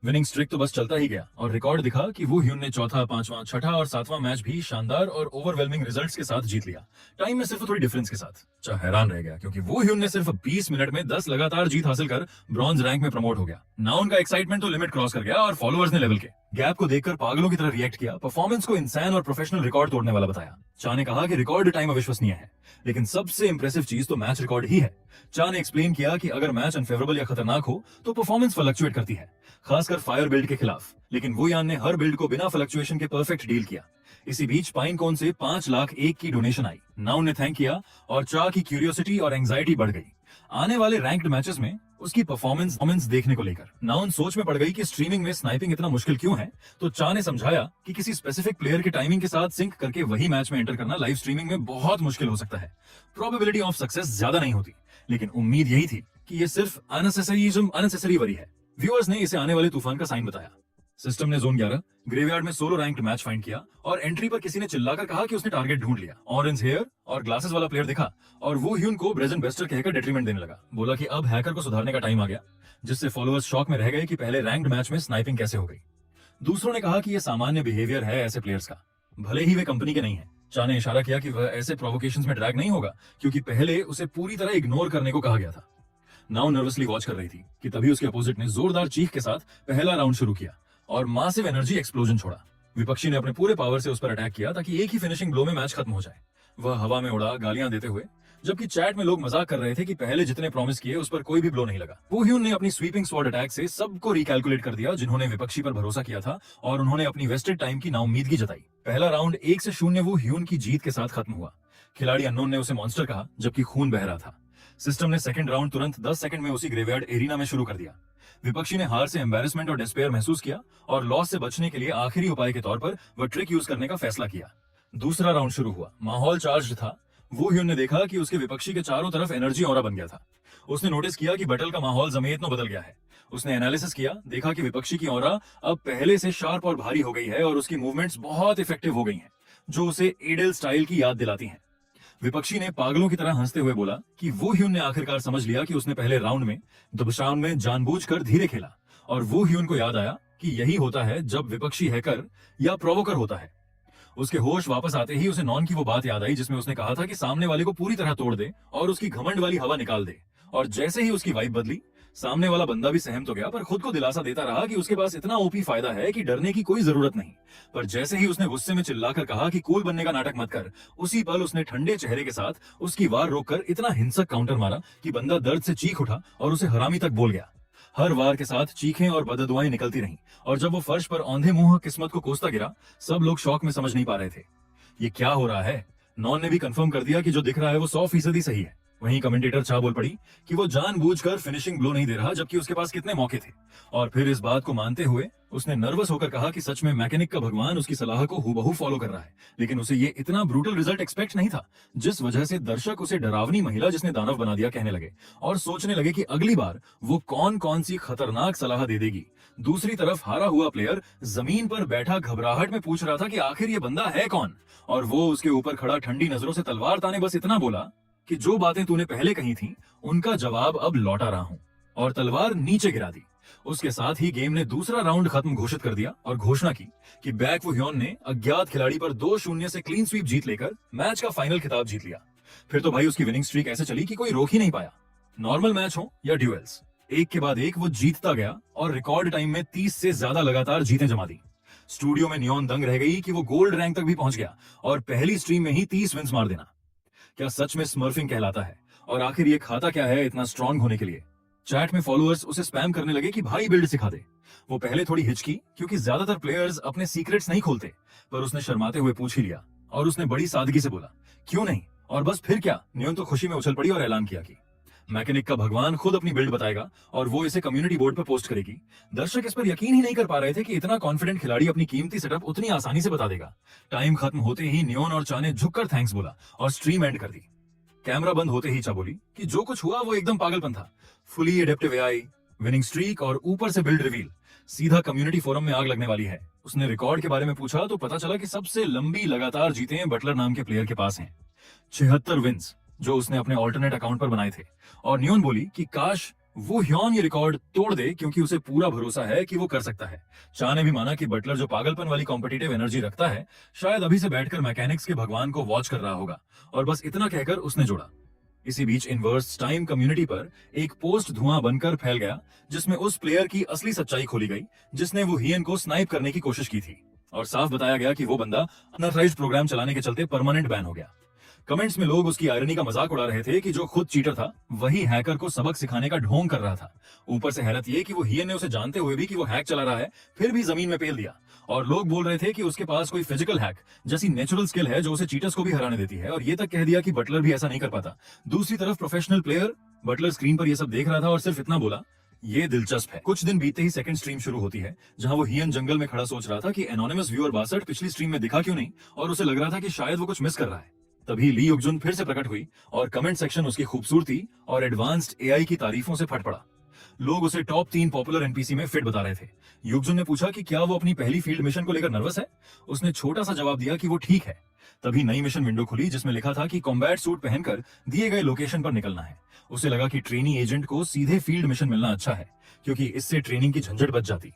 विनिंग स्ट्रिक तो बस चलता ही गया, और रिकॉर्ड दिखा कि वो ह्यून ने चौथा, पांचवा, छठा और सातवां मैच भी शानदार और ओवरवेलमिंग रिजल्ट्स के साथ जीत लिया, टाइम में सिर्फ थोड़ी डिफरेंस के साथ। चा हैरान रह गया क्योंकि वो ह्यून ने सिर्फ 20 मिनट में 10 लगातार जीत हासिल कर ब्रॉन्ज रैंक में प्रमोट हो गया। नाउन का एक्साइटमेंट तो लिमिट क्रॉस कर गया, और फॉलोअर्स ने लेवल के गैप को देखकर पागलों की तरह रिएक्ट किया, परफॉर्मेंस को इंसान और प्रोफेशनल रिकॉर्ड तोड़ने वाला बताया। चा ने कहा कि रिकॉर्ड टाइम अविश्वसनीय है, लेकिन सबसे इंप्रेसिव चीज तो मैच रिकॉर्ड ही है। चा ने एक्सप्लेन किया कि अगर मैच अनफेवरेबल या खतरनाक हो तो परफॉर्मेंस फ्लक्चुएट करती है, खासकर फायर बिल्ड के खिलाफ, लेकिन वुयान ने हर बिल्ड को बिना फ्लक्चुएशन के परफेक्ट डील किया। इसी बीच पाइन कोन से 5 लाख एक की डोनेशन आई। नाउन ने थैंक किया, और चा की क्यूरियोसिटी और एंजाइटी बढ़ गई आने वाले रैंक्ड मैचेस में उसकी परफॉर्मेंस देखने को लेकर। नाउन सोच में पड़ गई कि स्ट्रीमिंग में स्नाइपिंग इतना मुश्किल क्यों है, तो चा ने समझाया कि किसी स्पेसिफिक प्लेयर के टाइमिंग के साथ सिंक करके वही मैच में एंटर करना लाइव स्ट्रीमिंग में बहुत मुश्किल हो सकता है। प्रोबेबिलिटी ऑफ सक्सेस ज्यादा नहीं होती, लेकिन उम्मीद यही थी कि ये सिर्फ अननेसेसरी वरी है। व्यूअर्स ने इसे आने वाले तूफान का साइन बताया। सिस्टम ने जोन 11 ग्रेवयार्ड में सोलो रैंक्ड मैच फाइंड किया, और एंट्री पर किसी ने चिल्लाकर कहा कि उसने टारगेट ढूंढ लिया। ऑरेंज हेयर और ग्लासेस वाला प्लेयर दिखा, और वो ह्यून को ब्रेजन बेस्टर कहकर डेट्रीमेंट देने लगा। बोला कि अब हैकर को सुधारने का टाइम आ गया, जिससे फॉलोअर्स शॉक में रह गए कि पहले रैंक्ड मैच में स्नाइपिंग कैसे हो गई। दूसरों ने कहा कि यह सामान्य बिहेवियर है ऐसे प्लेयर्स का, भले ही वे कंपनी के नहीं है। चा ने इशारा किया कि वह ऐसे प्रोवोकेशंस में ड्रैग नहीं होगा, क्योंकि पहले उसे पूरी तरह इग्नोर करने को कहा गया था। नाउ नर्वसली वॉच कर रही थी कि तभी उसके अपोजिट ने जोरदार चीख के साथ पहला राउंड शुरू किया और मासिव एनर्जी एक्सप्लोजन छोड़ा। विपक्षी ने अपने पूरे पावर से उस पर अटैक किया ताकि एक ही फिनिशिंग ब्लो में मैच खत्म हो जाए। वह हवा में उड़ा, गालियां देते हुए जबकि चैट में लोग मजाक कर रहे थे कि पहले जितने प्रॉमिस किए उस पर कोई भी ब्लो नहीं लगा। वू ह्यून ने अपनी स्वीपिंग स्वॉर्ड अटैक से सबको रिकैलकुलेट कर दिया जिन्होंने विपक्षी पर भरोसा किया था, और उन्होंने अपनी वेस्टेड टाइम की नाउम्मीदगी जताई। पहला राउंड 1-0 वू ह्यून की जीत के साथ खत्म हुआ। खिलाड़ी अननोन ने उसे मॉन्स्टर कहा जबकि खून बह रहा था। सिस्टम ने सेकंड राउंड तुरंत 10 सेकंड में उसी ग्रेवयार्ड एरिना में शुरू कर दिया। विपक्षी ने हार से एम्बैरेसमेंट और डिस्पेयर महसूस किया और लॉस से बचने के लिए आखिरी उपाय के तौर पर वह ट्रिक यूज करने का फैसला किया। दूसरा राउंड शुरू हुआ। माहौल चार्ज्ड था। वू ह्यून ने देखा कि उसके विपक्षी के चारों तरफ एनर्जी ऑरा बन गया था। उसने नोटिस किया कि बैटल का माहौल जमीयतों बदल गया है। उसने एनालिसिस किया, देखा कि विपक्षी की ऑरा अब पहले से शार्प और भारी हो गई है और उसकी मूवमेंट्स बहुत इफेक्टिव हो गई हैं, जो उसे एडेल स्टाइल की याद दिलाती हैं। विपक्षी ने पागलों की तरह हंसते हुए बोला कि वू ह्यून ने आखिरकार समझ लिया कि उसने पहले राउंड में दुबशान में जानबूझकर धीरे खेला, और वू ह्यून को याद आया कि यही होता है जब विपक्षी हैकर या प्रोवोकर होता है। उसके होश वापस आते ही उसे नॉन की वो बात याद आई जिसमें उसने कहा था कि सामने वाले को पूरी तरह तोड़ दे और उसकी घमंड वाली हवा निकाल दे। और जैसे ही उसकी वाइब बदली, सामने वाला बंदा भी सहम तो गया, पर खुद को दिलासा देता रहा कि उसके पास इतना ओपी फायदा है कि डरने की कोई जरूरत नहीं। पर जैसे ही उसने गुस्से में चिल्लाकर कहा कि कूल बनने का नाटक मत कर, उसी पल उसने ठंडे चेहरे के साथ उसकी वार रोककर इतना हिंसक काउंटर मारा कि बंदा दर्द से चीख उठा और उसे हरामी तक बोल गया। हर वार के साथ चीखें और बददुआएं निकलती रहीं, और जब वो फर्श पर औंधे मुंह किस्मत को कोसता गिरा, सब लोग शौक में समझ नहीं पा रहे थे ये क्या हो रहा है। नॉन ने भी कंफर्म कर दिया कि जो दिख रहा है वो 100% सही है। वहीं कमेंटेटर चाह बोल पड़ी कि वो जानबूझकर फिनिशिंग ब्लो नहीं दे रहा, जबकि उसके पास कितने मौके थे। और फिर इस बात को मानते हुए उसने नर्वस होकर कहा कि सच में मैकेनिक का भगवान उसकी सलाह को हूबहू फॉलो कर रहा है, लेकिन उसे ये इतना ब्रूटल रिजल्ट एक्सपेक्ट नहीं था, जिस वजह से दर्शक उसे डरावनी महिला जिसने दानव बना दिया कहने लगे और सोचने लगे कि अगली बार वो कौन कौन सी खतरनाक सलाह दे देगी। दूसरी तरफ हारा हुआ प्लेयर जमीन पर बैठा घबराहट में पूछ रहा था कि आखिर ये बंदा है कौन, और वो उसके ऊपर खड़ा ठंडी नजरों से तलवार ताने बस इतना बोला कि जो बातें तूने पहले कही थी उनका जवाब अब लौटा रहा हूं, और तलवार नीचे गिरा दी। उसके साथ ही गेम ने दूसरा राउंड खत्म घोषित कर दिया और घोषणा की कि बैक वू ह्योन ने अज्ञात खिलाड़ी पर 2-0 से क्लीन स्वीप जीत लेकर मैच का फाइनल खिताब जीत लिया। फिर तो भाई उसकी विनिंग स्ट्रीक ऐसे चली कि कोई रोक ही नहीं पाया। नॉर्मल मैच हो या ड्यूएल्स, एक के बाद एक वो जीतता गया और रिकॉर्ड टाइम में 30 से ज्यादा लगातार जीतें जमा दी। स्टूडियो में नियॉन दंग रह गई कि वो गोल्ड रैंक तक भी पहुंच गया, और पहली स्ट्रीम में ही 30 विंस मार देना क्या सच में स्मर्फिंग कहलाता है? और आखिर ये खाता क्या है इतना स्ट्रांग होने के लिए? चैट में फॉलोअर्स उसे स्पैम करने लगे कि भाई बिल्ड सिखा दे। वो पहले थोड़ी हिचकी क्योंकि ज्यादातर प्लेयर्स अपने सीक्रेट्स नहीं खोलते, पर उसने शर्माते हुए पूछ ही लिया और उसने बड़ी सादगी से बोला क्यों नहीं, और बस फिर क्या, नियॉन तो खुशी में उछल पड़ी और ऐलान किया कि मैकेनिक का भगवान खुद अपनी बिल्ड बताएगा और वो इसे कम्युनिटी बोर्ड पर पोस्ट करेगी। दर्शक इस पर यकीन ही नहीं कर पा रहे थे कि इतना कॉन्फिडेंट खिलाड़ी अपनी कीमती सेटअप उतनी आसानी से बता देगा। टाइम खत्म होते ही नियॉन और चा ने झुककर थैंक्स बोला और स्ट्रीम एंड कर दी। कैमरा बंद होते ही चा बोली कि जो कुछ हुआ वो एकदम पागलपन था। Fully adaptive AI, winning streak और ऊपर से बिल्ड रिवील, सीधा कम्युनिटी फोरम में आग लगने वाली है। उसने रिकॉर्ड के बारे में पूछा तो पता चला कि सबसे लंबी लगातार जीतें बटलर नाम के प्लेयर के पास हैं, 76 विंस, जो उसने अपने ऑल्टरनेट अकाउंट पर बनाए थे। और नियॉन बोली कि काश वो ह्योन ये रिकॉर्ड तोड़ दे क्योंकि उसे पूरा भरोसा है कि वो कर सकता है। चा ने भी माना कि बटलर जो पागलपन वाली कॉम्पिटिटिव एनर्जी रखता है, शायद अभी से बैठकर मैकेनिक्स के भगवान को वॉच कर रहा होगा, और बस इतना कहकर उसने जोड़ा। इसी बीच इनवर्स टाइम कम्युनिटी पर एक पोस्ट धुआं बनकर फैल गया जिसमें उस प्लेयर की असली सच्चाई खोली गई जिसने वो हियन को स्नाइप करने की कोशिश की थी, और साफ बताया गया कि वो बंदा अनऑथराइज्ड प्रोग्राम चलाने के चलते परमानेंट बैन हो गया। कमेंट्स में लोग उसकी आयरनी का मजाक उड़ा रहे थे कि जो खुद चीटर था वही हैकर को सबक सिखाने का ढोंग कर रहा था। ऊपर से हैरत ये कि वो हियन ने उसे जानते हुए भी कि वो हैक चला रहा है फिर भी जमीन में पेल दिया, और लोग बोल रहे थे कि उसके पास कोई फिजिकल हैक जैसी नेचुरल स्किल है जो उसे चीटर्स को भी हराने देती है, और ये तक कह दिया कि बटलर भी ऐसा नहीं कर पाता। दूसरी तरफ प्रोफेशनल प्लेयर बटलर स्क्रीन पर ये सब देख रहा था और सिर्फ इतना बोला, ये दिलचस्प है। कुछ दिन बीते ही सेकंड स्ट्रीम शुरू होती है जहां वो हियन जंगल में खड़ा सोच रहा था कि एनोनिमस व्यूअर 62 पिछली स्ट्रीम में दिखा क्यों नहीं, और उसे लग रहा था कि शायद वो कुछ मिस कर रहा है। तभी ली युगजुन फिर से प्रकट हुई और कमेंट सेक्शन उसकी खूबसूरती और एडवांस्ड एआई की तारीफों से फट पड़ा। लोग उसे टॉप 3 पॉपुलर एनपीसी में फिट बता रहे थे। युगजुन ने पूछा कि क्या वो अपनी पहली फील्ड मिशन को लेकर नर्वस है। उसने छोटा सा जवाब दिया कि वो ठीक है। तभी नई मिशन विंडो खुली जिसमें लिखा था कि कॉम्बैट सूट पहनकर दिए गए लोकेशन पर निकलना है। उसे लगा कि ट्रेनी एजेंट को सीधे फील्ड मिशन मिलना अच्छा है क्योंकि इससे ट्रेनिंग की झंझट बच जाती।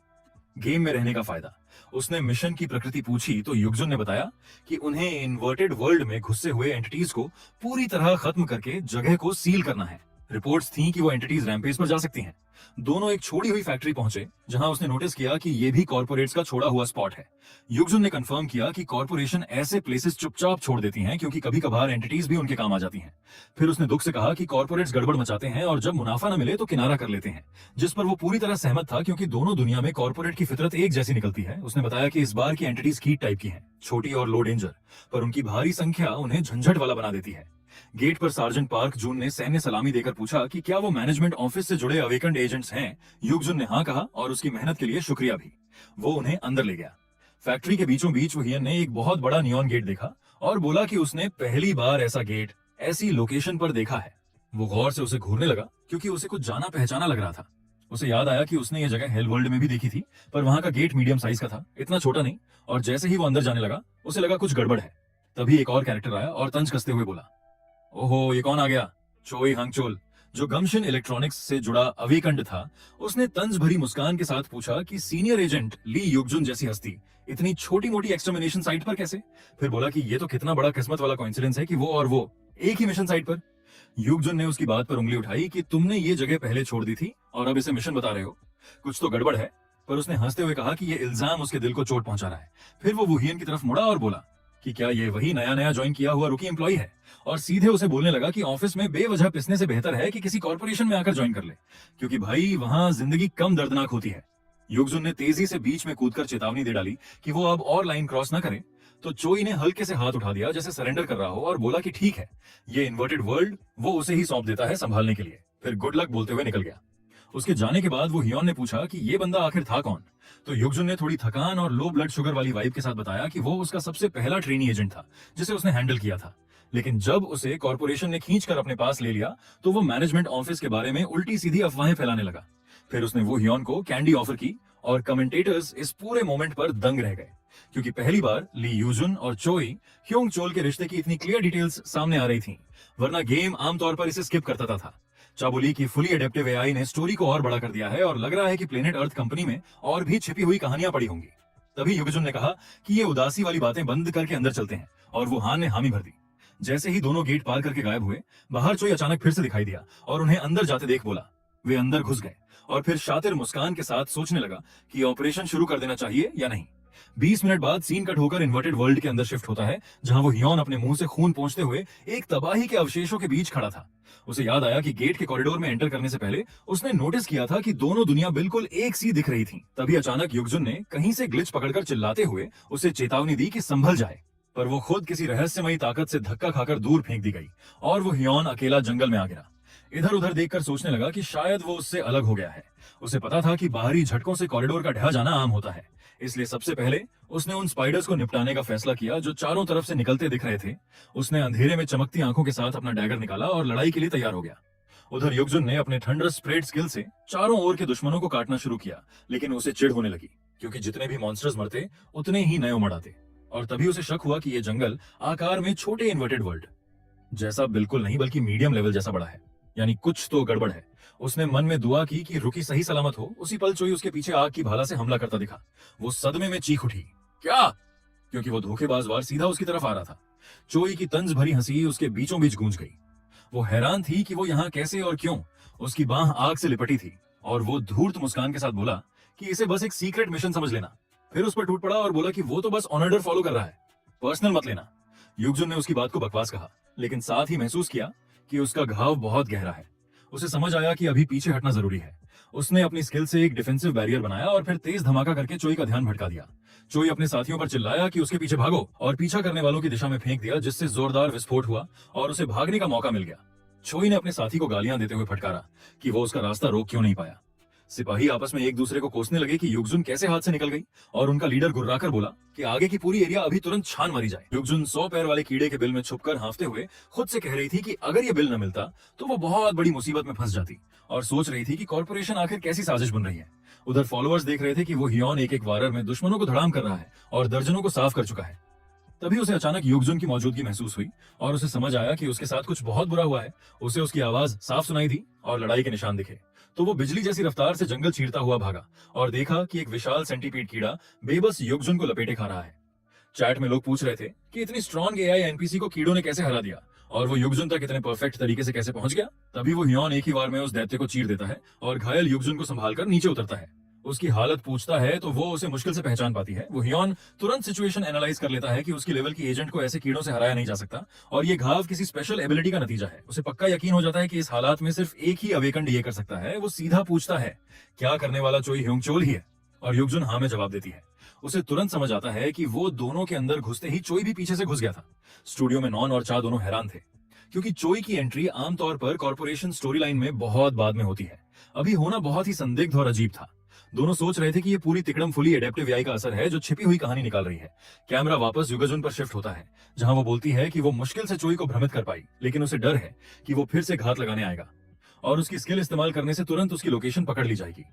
गेम में रहने का फायदा। उसने मिशन की प्रकृति पूछी तो युगजुन ने बताया कि उन्हें इन्वर्टेड वर्ल्ड में घुसे हुए एंटिटीज को पूरी तरह खत्म करके जगह को सील करना है। रिपोर्ट्स थीं कि वो एंटिटीज रैम्पेज पर जा सकती हैं। दोनों एक छोड़ी हुई फैक्ट्री पहुंचे जहां उसने नोटिस किया कि ये भी कॉर्पोरेट्स का छोड़ा हुआ स्पॉट है। युगजुन ने कंफर्म किया कि कॉर्पोरेशन ऐसे प्लेसेस चुपचाप छोड़ देती हैं क्योंकि कभी कभार एंटिटीज भी उनके काम आ जाती हैं। फिर उसने दुख से कहा कि कॉर्पोरेट्स गड़बड़ मचाते हैं और जब मुनाफा न मिले तो किनारा कर लेते हैं, जिस पर वो पूरी तरह सहमत था क्योंकि दोनों दुनिया में कॉर्पोरेट की फितरत एक जैसी निकलती है। उसने बताया कि इस बार की एंटिटीज कीट टाइप की हैं, छोटी और लो डेंजर, पर उनकी भारी संख्या उन्हें झंझट वाला बना देती है। गेट पर सार्जेंट पार्क जून ने सैन्य सलामी देकर पूछा कि क्या वो मैनेजमेंट ऑफिस से जुड़े अवेकन्ड एजेंट्स हैं। युगजुन ने हाँ कहा और उसकी मेहनत के लिए शुक्रिया भी। वो उन्हें अंदर ले गया। फैक्ट्री के बीचों बीच वहियन ने एक बहुत बड़ा नियॉन गेट देखा और बोला कि उसने पहली बार ऐसा गेट ऐसी लोकेशन पर देखा है। वो गौर से उसे घूरने लगा क्योंकि उसे कुछ जाना पहचाना लग रहा था। उसे याद आया कि उसने ये जगह हेल वर्ल्ड में भी देखी थी, पर वहां का गेट मीडियम साइज का था, इतना छोटा नहीं। और जैसे ही वो अंदर जाने लगा उसे लगा कुछ गड़बड़ है। तभी एक और कैरेक्टर आया और तंज कसते हुए बोला, ओहो ये कौन आ गया? चोई हंगचोल, जो गमशिन इलेक्ट्रॉनिक्स से जुड़ा अवेकंड था। उसने तंज भरी मुस्कान के साथ पूछा कि सीनियर एजेंट ली युगजुन जैसी हस्ती इतनी छोटी मोटी एक्सटर्मिनेशन साइट पर कैसे? फिर बोला कि ये तो कितना बड़ा किस्मत वाला कोइंसिडेंस है कि वो और वो एक ही मिशन साइट पर। युगजुन ने उसकी बात पर उंगली उठाई कि तुमने ये जगह पहले छोड़ दी थी और अब इसे मिशन बता रहे हो, कुछ तो गड़बड़ है। पर उसने हंसते हुए कहा कि ये इल्जाम उसके दिल को चोट पहुंचा रहा है। फिर वो वुहियन की तरफ मुड़ा और बोला कि क्या ये वही नया नया ज्वाइन किया हुआ रुकी एम्प्लॉय है, और सीधे उसे बोलने लगा कि ऑफिस में बेवजह पिसने से बेहतर है कि किसी कॉर्पोरेशन में आकर ज्वाइन कर ले, क्योंकि भाई वहां जिंदगी कम दर्दनाक होती है। युगजुन ने तेजी से बीच में कूदकर चेतावनी दे डाली कि वो अब और लाइन क्रॉस न करे, तो चोई ने हल्के से हाथ उठा दिया जैसे सरेंडर कर रहा हो और बोला कि ठीक है, ये इन्वर्टेड वर्ल्ड वो उसे ही सौंप देता है संभालने के लिए। फिर गुड लक बोलते हुए निकल गया। उसके जाने के बाद वो हियोन ने पूछा कि ये बंदा आखिर था कौन, तो युगजुन ने थोड़ी थकान और लो ब्लड शुगर वाली वाइब के साथ बताया कि वो उसका सबसे पहला ट्रेनी एजेंट था जिसे उसने हैंडल किया था। लेकिन जब उसे कॉर्पोरेशन ने खींचकर अपने पास ले लिया तो वो मैनेजमेंट ऑफिस के बारे में उल्टी सीधी अफवाहें फैलाने लगा। फिर उसने वो हियोन को कैंडी ऑफर की और कमेंटेटर्स इस पूरे मोमेंट पर दंग रह गए, क्योंकि पहली बार ली यूजुन और चोई ह्योंग चोल के रिश्ते की इतनी क्लियर डिटेल्स सामने आ रही थी, वरना गेम आमतौर पर इसे स्किप करता था। चाबुली की फुली एडेप्टिव एआई ने स्टोरी को और बड़ा कर दिया है और लग रहा है कि प्लेनेट अर्थ कंपनी में और भी छिपी हुई कहानियां पड़ी होंगी। तभी युगजुन ने कहा कि ये उदासी वाली बातें बंद करके अंदर चलते हैं, और वो हान ने हामी भर दी। जैसे ही दोनों गेट पार करके गायब हुए, बाहर चोई अचानक फिर से दिखाई दिया और उन्हें अंदर जाते देख बोला। वे अंदर घुस गए और फिर शातिर मुस्कान के साथ सोचने लगा कि ऑपरेशन शुरू कर देना चाहिए या नहीं। 20 मिनट बाद सीन कट होकर इन्वर्टेड वर्ल्ड के अंदर शिफ्ट होता है, जहां वो हियोन अपने मुंह से खून पोंछते हुए एक तबाही के अवशेषों के बीच खड़ा था। उसे याद आया कि गेट के कॉरिडोर में एंटर करने से पहले उसने नोटिस किया था कि दोनों दुनिया बिल्कुल एक सी दिख रही थी। तभी अचानक युगजुन ने कहीं से ग्लिच पकड़कर चिल्लाते हुए उसे चेतावनी दी कि संभल जाए, पर वो खुद किसी रहस्यमयी ताकत से धक्का खाकर दूर फेंक दी गई और वो हियोन अकेला जंगल में आ गिरा। इधर उधर देखकर सोचने लगा कि शायद वो उससे अलग हो गया है। उसे पता था कि बाहरी झटकों से कॉरिडोर का ढह जाना आम होता है, इसलिए सबसे पहले उसने उन स्पाइडर्स को निपटाने का फैसला किया जो चारों तरफ से निकलते दिख रहे थे। उसने अंधेरे में चमकती आंखों के साथ अपना डैगर निकाला और लड़ाई के लिए तैयार हो गया। उधर युगजुन ने अपने थंडरस स्प्रेड स्किल से चारों ओर के दुश्मनों को काटना शुरू किया, लेकिन उसे चिढ़ होने लगी क्योंकि जितने भी मॉन्स्टर्स मरते उतने ही नए उमड़ आते। और तभी उसे शक हुआ कि यह जंगल आकार में छोटे इन्वर्टेड वर्ल्ड जैसा बिल्कुल नहीं बल्कि मीडियम लेवल जैसा बड़ा है, यानी कुछ तो गड़बड़ है। उसने मन में दुआ की कि रुकी सही सलामत हो। उसी पल चोई उसके पीछे आग की भाला से हमला करता दिखा। वो सदमे में चीख उठी, क्या? क्योंकि वो धोखेबाज वार सीधा उसकी तरफ आ रहा था। चोई की तंज भरी हंसी उसके बीचों बीच गूंज गई। वो हैरान थी कि वो यहाँ कैसे और क्यों। उसकी बाह आग से लिपटी थी और वो धूर्त मुस्कान के साथ बोला कि इसे बस एक सीक्रेट मिशन समझ लेना। फिर उस पर टूट पड़ा और बोला कि वो तो बस ऑर्डर फॉलो कर रहा है, पर्सनल मत लेना। युगजुन ने उसकी बात को बकवास कहा, लेकिन साथ ही महसूस किया कि उसका घाव बहुत गहरा है। उसे समझ आया कि अभी पीछे हटना जरूरी है। उसने अपनी स्किल से एक डिफेंसिव बैरियर बनाया और फिर तेज धमाका करके चोई का ध्यान भटका दिया। चोई अपने साथियों पर चिल्लाया कि उसके पीछे भागो और पीछा करने वालों की दिशा में फेंक दिया, जिससे जोरदार विस्फोट हुआ और उसे भागने का मौका मिल गया। चोई ने अपने साथी को गालियां देते हुए फटकारा कि वो उसका रास्ता रोक क्यों नहीं पाया। सिपाही आपस में एक दूसरे को कोसने लगे कि युगजुन कैसे हाथ से निकल गई और उनका लीडर गुर्राकर बोला कि आगे की पूरी एरिया अभी तुरंत छान मारी जाए। युगजुन 100 पैर वाले कीड़े के बिल में छुपकर हांफते हुए खुद से कह रही थी कि अगर ये बिल न मिलता तो वो बहुत बड़ी मुसीबत में फंस जाती, और सोच रही थी कि कॉर्पोरेशन आखिर कैसी साजिश बन रही है। उधर फॉलोअर्स देख रहे थे कि वो हियोन एक एक वारर में दुश्मनों को धड़ाम कर रहा है और दर्जनों को साफ कर चुका है। तभी उसे अचानक युगजुन की मौजूदगी महसूस हुई और उसे समझ आया कि उसके साथ कुछ बहुत बुरा हुआ है। उसे उसकी आवाज साफ सुनाई दी और लड़ाई के निशान दिखे, तो वो बिजली जैसी रफ्तार से जंगल चीरता हुआ भागा और देखा कि एक विशाल सेंटीपीड कीड़ा बेबस युगजुन को लपेटे खा रहा है। चैट में लोग पूछ रहे थे कि इतनी स्ट्रॉन्ग एआई एनपीसी को कीड़ों ने कैसे हरा दिया, और वो युगजुन तक इतने परफेक्ट तरीके से कैसे पहुंच गया? तभी वो ह्योन एक ही बार में उस दैत्य को चीर देता है और घायल युगजुन को संभालकर नीचे उतरता है। उसकी हालत पूछता है तो वो उसे मुश्किल से पहचान पाती है। वो ह्योन तुरंत सिचुएशन एनालाइज कर लेता है कि उसकी लेवल की एजेंट को ऐसे कीड़ों से हराया नहीं जा सकता और ये घाव किसी स्पेशल एबिलिटी का नतीजा है। उसे पक्का यकीन हो जाता है कि इस हालात में सिर्फ एक ही अवेकंड ये कर सकता है। वो सीधा पूछता है, क्या करने वाला चोई ह्योंगचोल ही है? और युगजुन हाँ में जवाब देती है। उसे तुरंत समझ आता है कि वो दोनों के अंदर घुसते ही चोई भी पीछे से घुस गया था। स्टूडियो में नॉन और चा दोनों हैरान थे, क्योंकि चोई की एंट्री आमतौर पर कॉर्पोरेशन स्टोरी लाइन में बहुत बाद में होती है। अभी होना बहुत ही संदिग्ध और अजीब था। दोनों सोच रहे थे कि ये पूरी तिकड़म फुली एडेप्टिव एआई का असर है जो छिपी हुई कहानी निकाल रही है। कैमरा वापस युगजुन पर शिफ्ट होता है, जहां वो बोलती है कि वो मुश्किल से चोई को भ्रमित कर पाई, लेकिन उसे डर है कि वो फिर से घात लगाने आएगा और उसकी स्किल इस्तेमाल करने से तुरंत उसकी लोकेशन पकड़ ली जाएगी।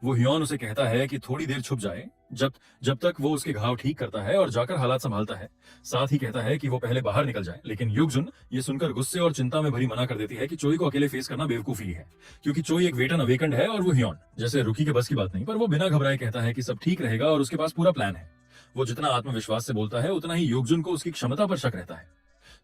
वो ह्योन उसे कहता है कि थोड़ी देर छुप जाए, जब तक वो उसके घाव ठीक करता है और जाकर हालात संभालता है। साथ ही कहता है कि वो पहले बाहर निकल जाए, लेकिन युगजुन ये सुनकर गुस्से और चिंता में भरी मना कर देती है कि चोई को अकेले फेस करना बेवकूफी है, क्योंकि चोई एक वेटन अवेकंड है और वो ह्योन जैसे रुकी के बस की बात नहीं। पर वो बिना घबराए कहता है कि सब ठीक रहेगा और उसके पास पूरा प्लान है। वो जितना आत्मविश्वास से बोलता है उतना ही युगजुन को उसकी क्षमता पर शक रहता है।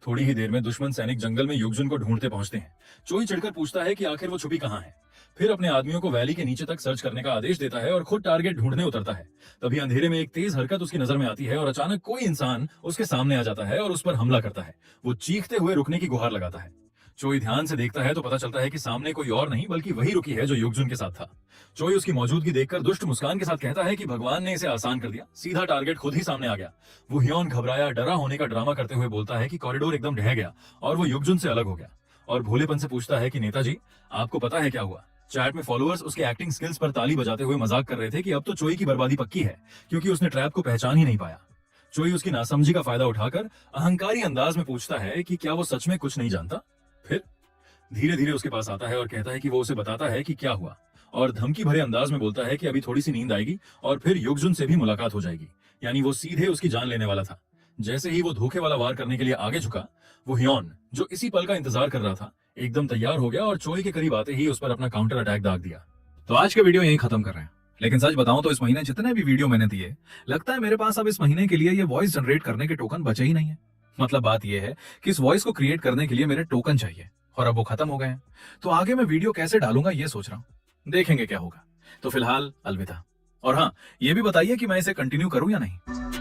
थोड़ी ही देर में दुश्मन सैनिक जंगल में युगजुन को ढूंढते पहुंचते हैं। चोई चिढ़कर पूछता है कि आखिर वो छुपी कहाँ है। फिर अपने आदमियों को वैली के नीचे तक सर्च करने का आदेश देता है और खुद टारगेट ढूंढने उतरता है। तभी अंधेरे में एक तेज हरकत उसकी नजर में आती है और अचानक कोई इंसान उसके सामने आ जाता है और उस पर हमला करता है। वो चीखते हुए रुकने की गुहार लगाता है। चोई ध्यान से देखता है तो पता चलता है कि सामने कोई और नहीं बल्कि वही रुकी है जो युगजुन के साथ था। चोई उसकी मौजूदगी देखकर दुष्ट मुस्कान के साथ कहता है कि भगवान ने इसे आसान कर दिया, सीधा टारगेट खुद ही सामने आ गया। वो ह्योन घबराया डरा होने का ड्रामा करते हुए बोलता है कि कॉरिडोर एकदम ढह गया और वो युगजुन से अलग हो गया, और भोलेपन से पूछता है कि नेताजी, आपको पता है क्या हुआ? चैट में फॉलोअर्स उसके एक्टिंग स्किल्स पर ताली बजाते हुए मजाक कर रहे थे कि अब तो चोई की बर्बादी पक्की है, क्योंकि उसने ट्रैप को पहचान ही नहीं पाया। चोई उसकी नासमझी का फायदा उठाकर अहंकारी अंदाज में पूछता है कि क्या वो सच में कुछ नहीं जानता। फिर धीरे धीरे उसके पास आता है और कहता है कि वो उसे बताता है कि क्या हुआ, और धमकी भरे अंदाज में बोलता है कि अभी थोड़ी सी नींद आएगी और फिर युगजुन से भी मुलाकात हो जाएगी। यानी वो सीधे उसकी जान लेने वाला था। जैसे ही वो धोखे वाला वार करने के लिए आगे झुका, वो ह्योन जो इसी पल का इंतजार कर रहा था एकदम तैयार हो गया और चोई के करीब आते ही उस पर अपना काउंटर अटैक दाग दिया। तो आज के वीडियो यहीं खत्म कर रहे हैं। लेकिन सच बताऊं तो इस महीने जितने भी वीडियो मैंने दिए, लगता है मेरे पास अब इस महीने के लिए ये वॉइस जनरेट करने के टोकन बचे ही नहीं है। मतलब बात ये है कि इस वॉइस को क्रिएट करने के लिए मेरे टोकन चाहिए और अब वो खत्म हो गए हैं। तो आगे मैं वीडियो कैसे डालूंगा ये सोच रहा हूँ, देखेंगे क्या होगा। तो फिलहाल अलविदा। और हाँ, ये भी बताइए कि मैं इसे कंटिन्यू करूं या नहीं।